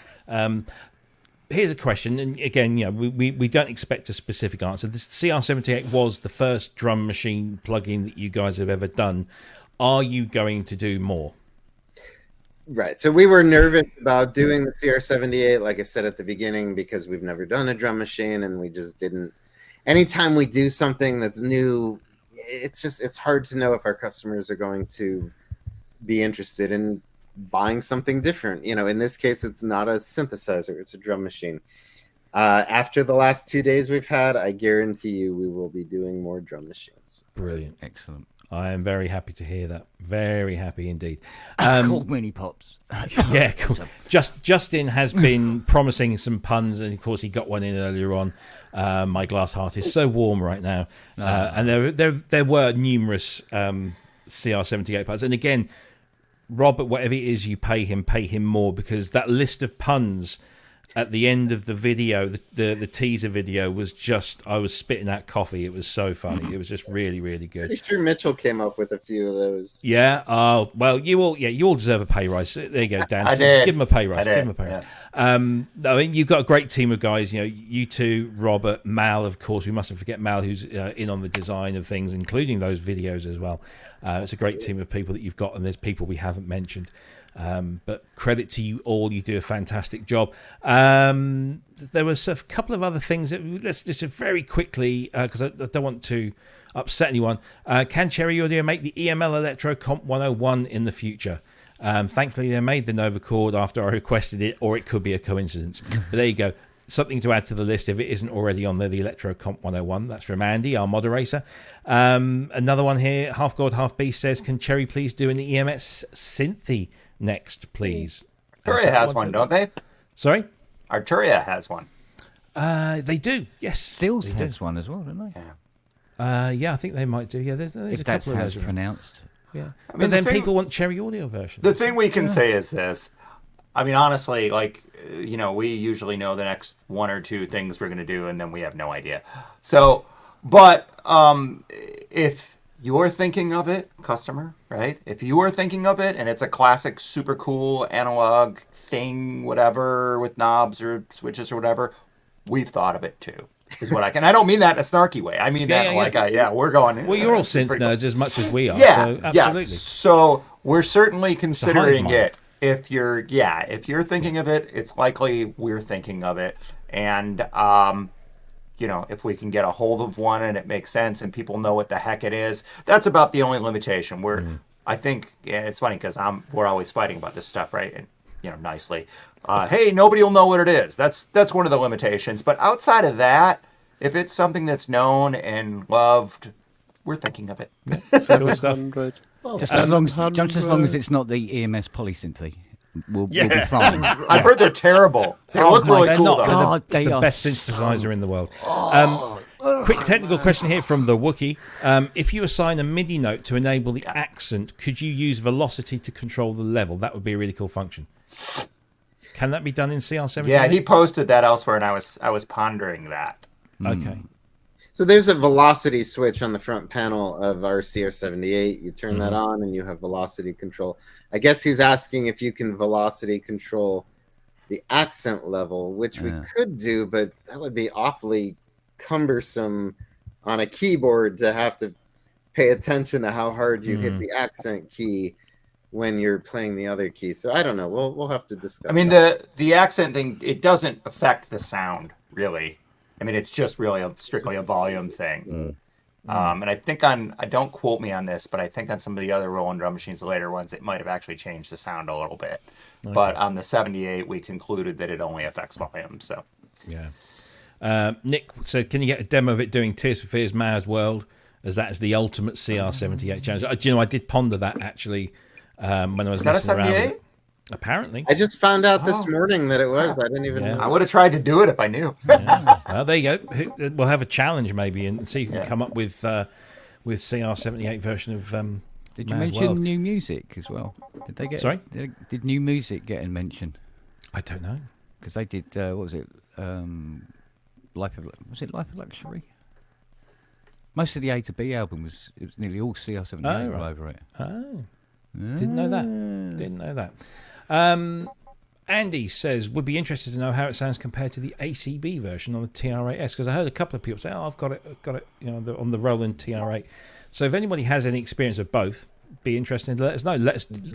here's a question, and again, we don't expect a specific answer. This CR78 was the first drum machine plugin that you guys have ever done. Are you going to do more? Right. So we were nervous about doing the CR78, like I said at the beginning, because we've never done a drum machine, and we just didn't. Anytime we do something that's new, it's hard to know if our customers are going to be interested in buying something different. In this case, it's not a synthesizer, it's a drum machine. After the last 2 days we've had, I guarantee you we will be doing more drum machines. Brilliant. Excellent. I am very happy to hear that. Very happy indeed. Called mini pops. Yeah, cool. Justin has been promising some puns, and of course he got one in earlier on. My glass heart is so warm right now, and there were numerous CR78 puns. And again, Rob, whatever it is you pay him more, because that list of puns at the end of the video, the teaser video, was just, I was spitting out coffee. It was so funny. It was just really, really good. Pretty sure Mitchell came up with a few of those. Yeah. Oh, well, you all deserve a pay rise. There you go, Dan. I did. Give him a pay rise. I did. Give him a pay rise. I mean, you've got a great team of guys. You two, Robert, Mal, of course. We mustn't forget Mal, who's in on the design of things, including those videos as well. It's a great team of people that you've got, and there's people we haven't mentioned. But credit to you all. You do a fantastic job. There was a couple of other things. Let's just very quickly, because I don't want to upset anyone. Can Cherry Audio make the EML Electro Comp 101 in the future? Thankfully, they made the Nova Chord after I requested it, or it could be a coincidence. But there you go. Something to add to the list if it isn't already on there, the Electro Comp 101. That's from Andy, our moderator. Another one here, Half God, Half Beast says, can Cherry please do an EMS Synthy next, please? Arturia has one, don't they? Sorry? Arturia has one. They do, yes. Stills has one as well, don't they? Yeah, I think they might do. Yeah, there's If a that's couple how of it's those. pronounced. Yeah, I mean, but then the thing- people want Cherry Audio versions. The thing we can say is this. I mean, honestly, like, we usually know the next one or two things we're going to do, and then we have no idea. So, but if you're thinking of it, customer, right? If you are thinking of it, and it's a classic, super cool analog thing, whatever, with knobs or switches or whatever, we've thought of it too. Is what I can. I don't mean that in a snarky way. I mean we're going. Well, you're all it's synth pretty nerds as much as we are. Yeah, so absolutely. yes. So we're certainly considering mind. it. If you're thinking of it, it's likely we're thinking of it. And if we can get a hold of one and it makes sense and people know what the heck it is, that's about the only limitation. I think it's funny because we're always fighting about this stuff, right? And nicely, hey, nobody will know what it is. That's one of the limitations. But outside of that, if it's something that's known and loved, we're thinking of it. Cool stuff. 700. Well, Just as long as it's not the EMS Polysynth, we'll be fine. I've heard they're terrible. They look really They're cool not. though. God, It's they the are best synthesizer in the world. Quick technical question here from the Wookiee. If you assign a MIDI note to enable the accent, could you use velocity to control the level? That would be a really cool function. Can that be done in CR78? Yeah, he posted that elsewhere, and I was pondering that. Okay. So there's a velocity switch on the front panel of our CR78. You turn that on and you have velocity control. I guess he's asking if you can velocity control the accent level, which we could do, but that would be awfully cumbersome on a keyboard to have to pay attention to how hard you hit the accent key when you're playing the other key. So I don't know. We'll have to discuss. I mean, the accent thing, it doesn't affect the sound, really. I mean, it's just really strictly a volume thing. And I think don't quote me on this, but I think on some of the other Roland drum machines, the later ones, it might have actually changed the sound a little bit. Okay. But on the 78, we concluded that it only affects volume. So, yeah. Nick said, can you get a demo of it doing Tears for Fears Mars World, as that is the ultimate CR78 challenge? Do you know, I did ponder that actually when I was is that a messing around with 78? it. Apparently. I just found out this morning that it was. I didn't even know. I would have tried to do it if I knew. Well, there you go. We'll have a challenge maybe and see if we can come up with CR78 version of Did you Mad mention World. new music as well? Did they get? Sorry? Did new music get a mention? I don't know. Because they did. What was it? Life of Luxury? Most of the A to B album was nearly all CR78 all over it. Oh, didn't know that. Andy says, would be interested to know how it sounds compared to the ACB version on the TR8S, because I heard a couple of people say, "Oh, I've got it, on the Roland TR8." So if anybody has any experience of both, be interested to let us know.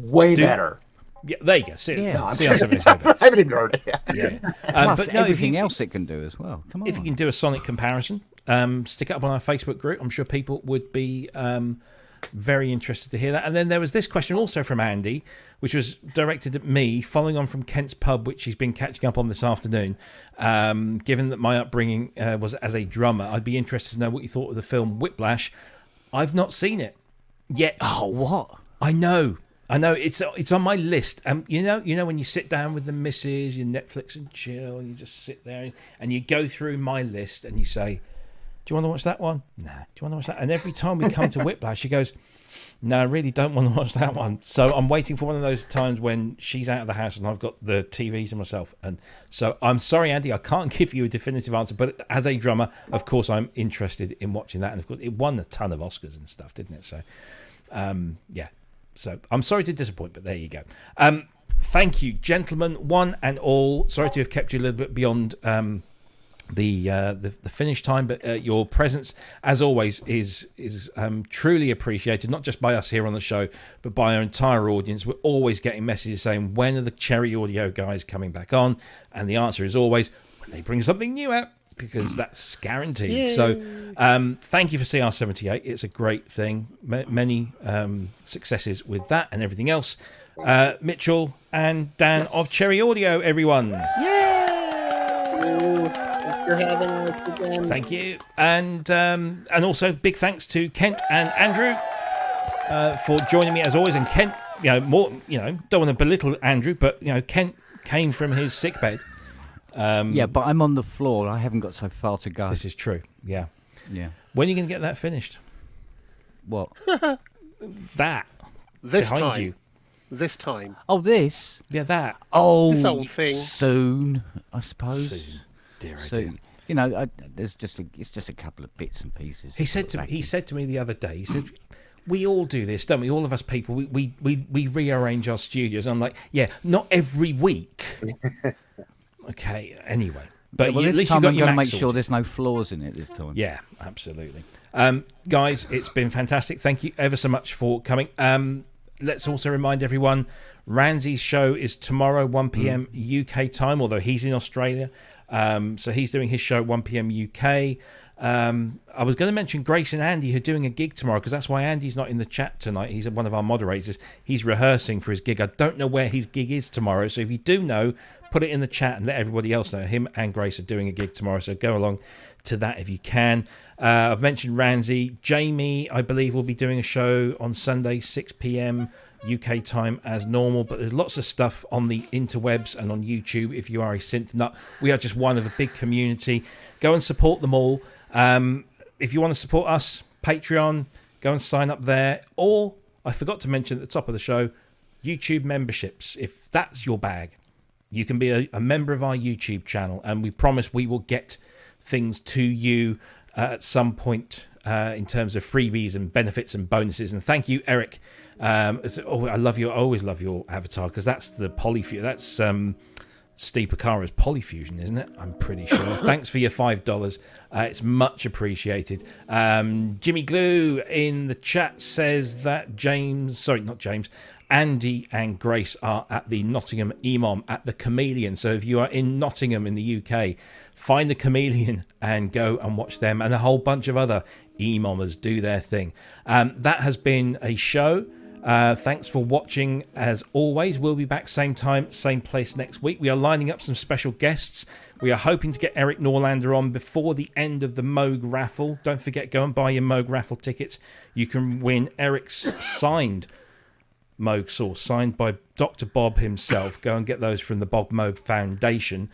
Way better. Yeah, there you go. See, Yeah. No, I'm CR7 I haven't even heard it yet. yeah. Plus But no, everything else it can do as well. Come on. if you can do a sonic comparison, stick it up on our Facebook group. I'm sure people would be very interested to hear that. And then there was this question also from Andy, which was directed at me, following on from Kent's Pub, which he's been catching up on this afternoon. Given that my upbringing was as a drummer, I'd be interested to know what you thought of the film Whiplash. I've not seen it yet. Oh, what? I know. It's on my list. You know when you sit down with the missus, you Netflix and chill, and you just sit there and you go through my list and you say, "Do you want to watch that one? Nah. Do you want to watch that?" And every time we come to Whiplash, she goes, "No, I really don't want to watch that one." So I'm waiting for one of those times when she's out of the house and I've got the TV to myself. And so I'm sorry, Andy, I can't give you a definitive answer. But as a drummer, of course, I'm interested in watching that. And of course, it won a ton of Oscars and stuff, didn't it? So, yeah. So I'm sorry to disappoint, but there you go. Thank you, gentlemen, one and all. Sorry to have kept you a little bit beyond the finish time, but your presence, as always, is truly appreciated, not just by us here on the show, but by our entire audience. We're always getting messages saying, when are the Cherry Audio guys coming back on? And the answer is always, when they bring something new out, because that's guaranteed. Yay. So thank you for CR78. It's a great thing. Many successes with that and everything else. Mitchell and Dan of Cherry Audio, everyone. For having us again. Thank you, and also big thanks to Kent and Andrew for joining me as always. And Kent, don't want to belittle Andrew, but Kent came from his sickbed. Yeah, but I'm on the floor. I haven't got so far to go. This is true. Yeah. When are you going to get that finished? What? That. This behind time. you. This time. Oh, this? Yeah, that. Oh, this old thing. Soon, I suppose. Soon. Dear, soon. It's just a couple of bits and pieces. He said to me the other day, he said, "We all do this, don't we? All of us people, we rearrange our studios." I'm like, yeah, not every week. Okay, anyway. But at least you I'm got your going to make sorted. sure there's no flaws in it this time. Yeah, absolutely. Guys, it's been fantastic. Thank you ever so much for coming. Let's also remind everyone, Ranzy's show is tomorrow, 1 p.m. UK time, although he's in Australia. So he's doing his show at 1 p.m. UK. I was going to mention Grace and Andy who are doing a gig tomorrow, because that's why Andy's not in the chat tonight. He's one of our moderators. He's rehearsing for his gig. I don't know where his gig is tomorrow, so if you do know, put it in the chat and let everybody else know. Him and Grace are doing a gig tomorrow, so go along to that if you can. I've mentioned Ranzy. Jamie, I believe, will be doing a show on Sunday, 6 p.m. UK time as normal, but there's lots of stuff on the interwebs and on YouTube if you are a synth nut. We are just one of a big community. Go and support them all. If you want to support us, Patreon, go and sign up there. Or, I forgot to mention at the top of the show, YouTube memberships. If that's your bag, you can be a member of our YouTube channel, and we promise we will get things to you at some point in terms of freebies and benefits and bonuses. And thank you, Eric. I always love your avatar, because that's the polyfusion. That's Steve Picara's polyfusion, isn't it? I'm pretty sure. Thanks for your $5. It's much appreciated. Jimmy Glue in the chat says that Andy and Grace are at the Nottingham EMOM at the Chameleon. So if you are in Nottingham in the UK, find the Chameleon and go and watch them and a whole bunch of other EMOMers do their thing. That has been a show. Thanks for watching as always. We'll be back same time, same place next week. We are lining up some special guests. We are hoping to get Eric Norlander on before the end of the Moog raffle. Don't forget, go and buy your Moog raffle tickets. You can win Eric's signed Moog sauce, signed by Dr. Bob himself. Go and get those from the Bob Moog Foundation.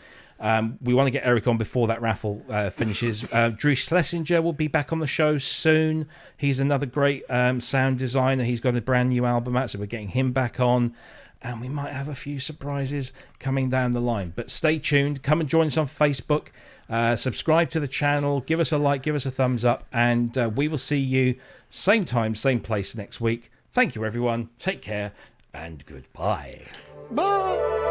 We want to get Eric on before that raffle finishes. Drew Schlesinger will be back on the show soon. He's another great sound designer. He's got a brand new album out, so we're getting him back on. And we might have a few surprises coming down the line. But stay tuned. Come and join us on Facebook. Subscribe to the channel. Give us a like. Give us a thumbs up. And we will see you same time, same place next week. Thank you, everyone. Take care and goodbye. Bye.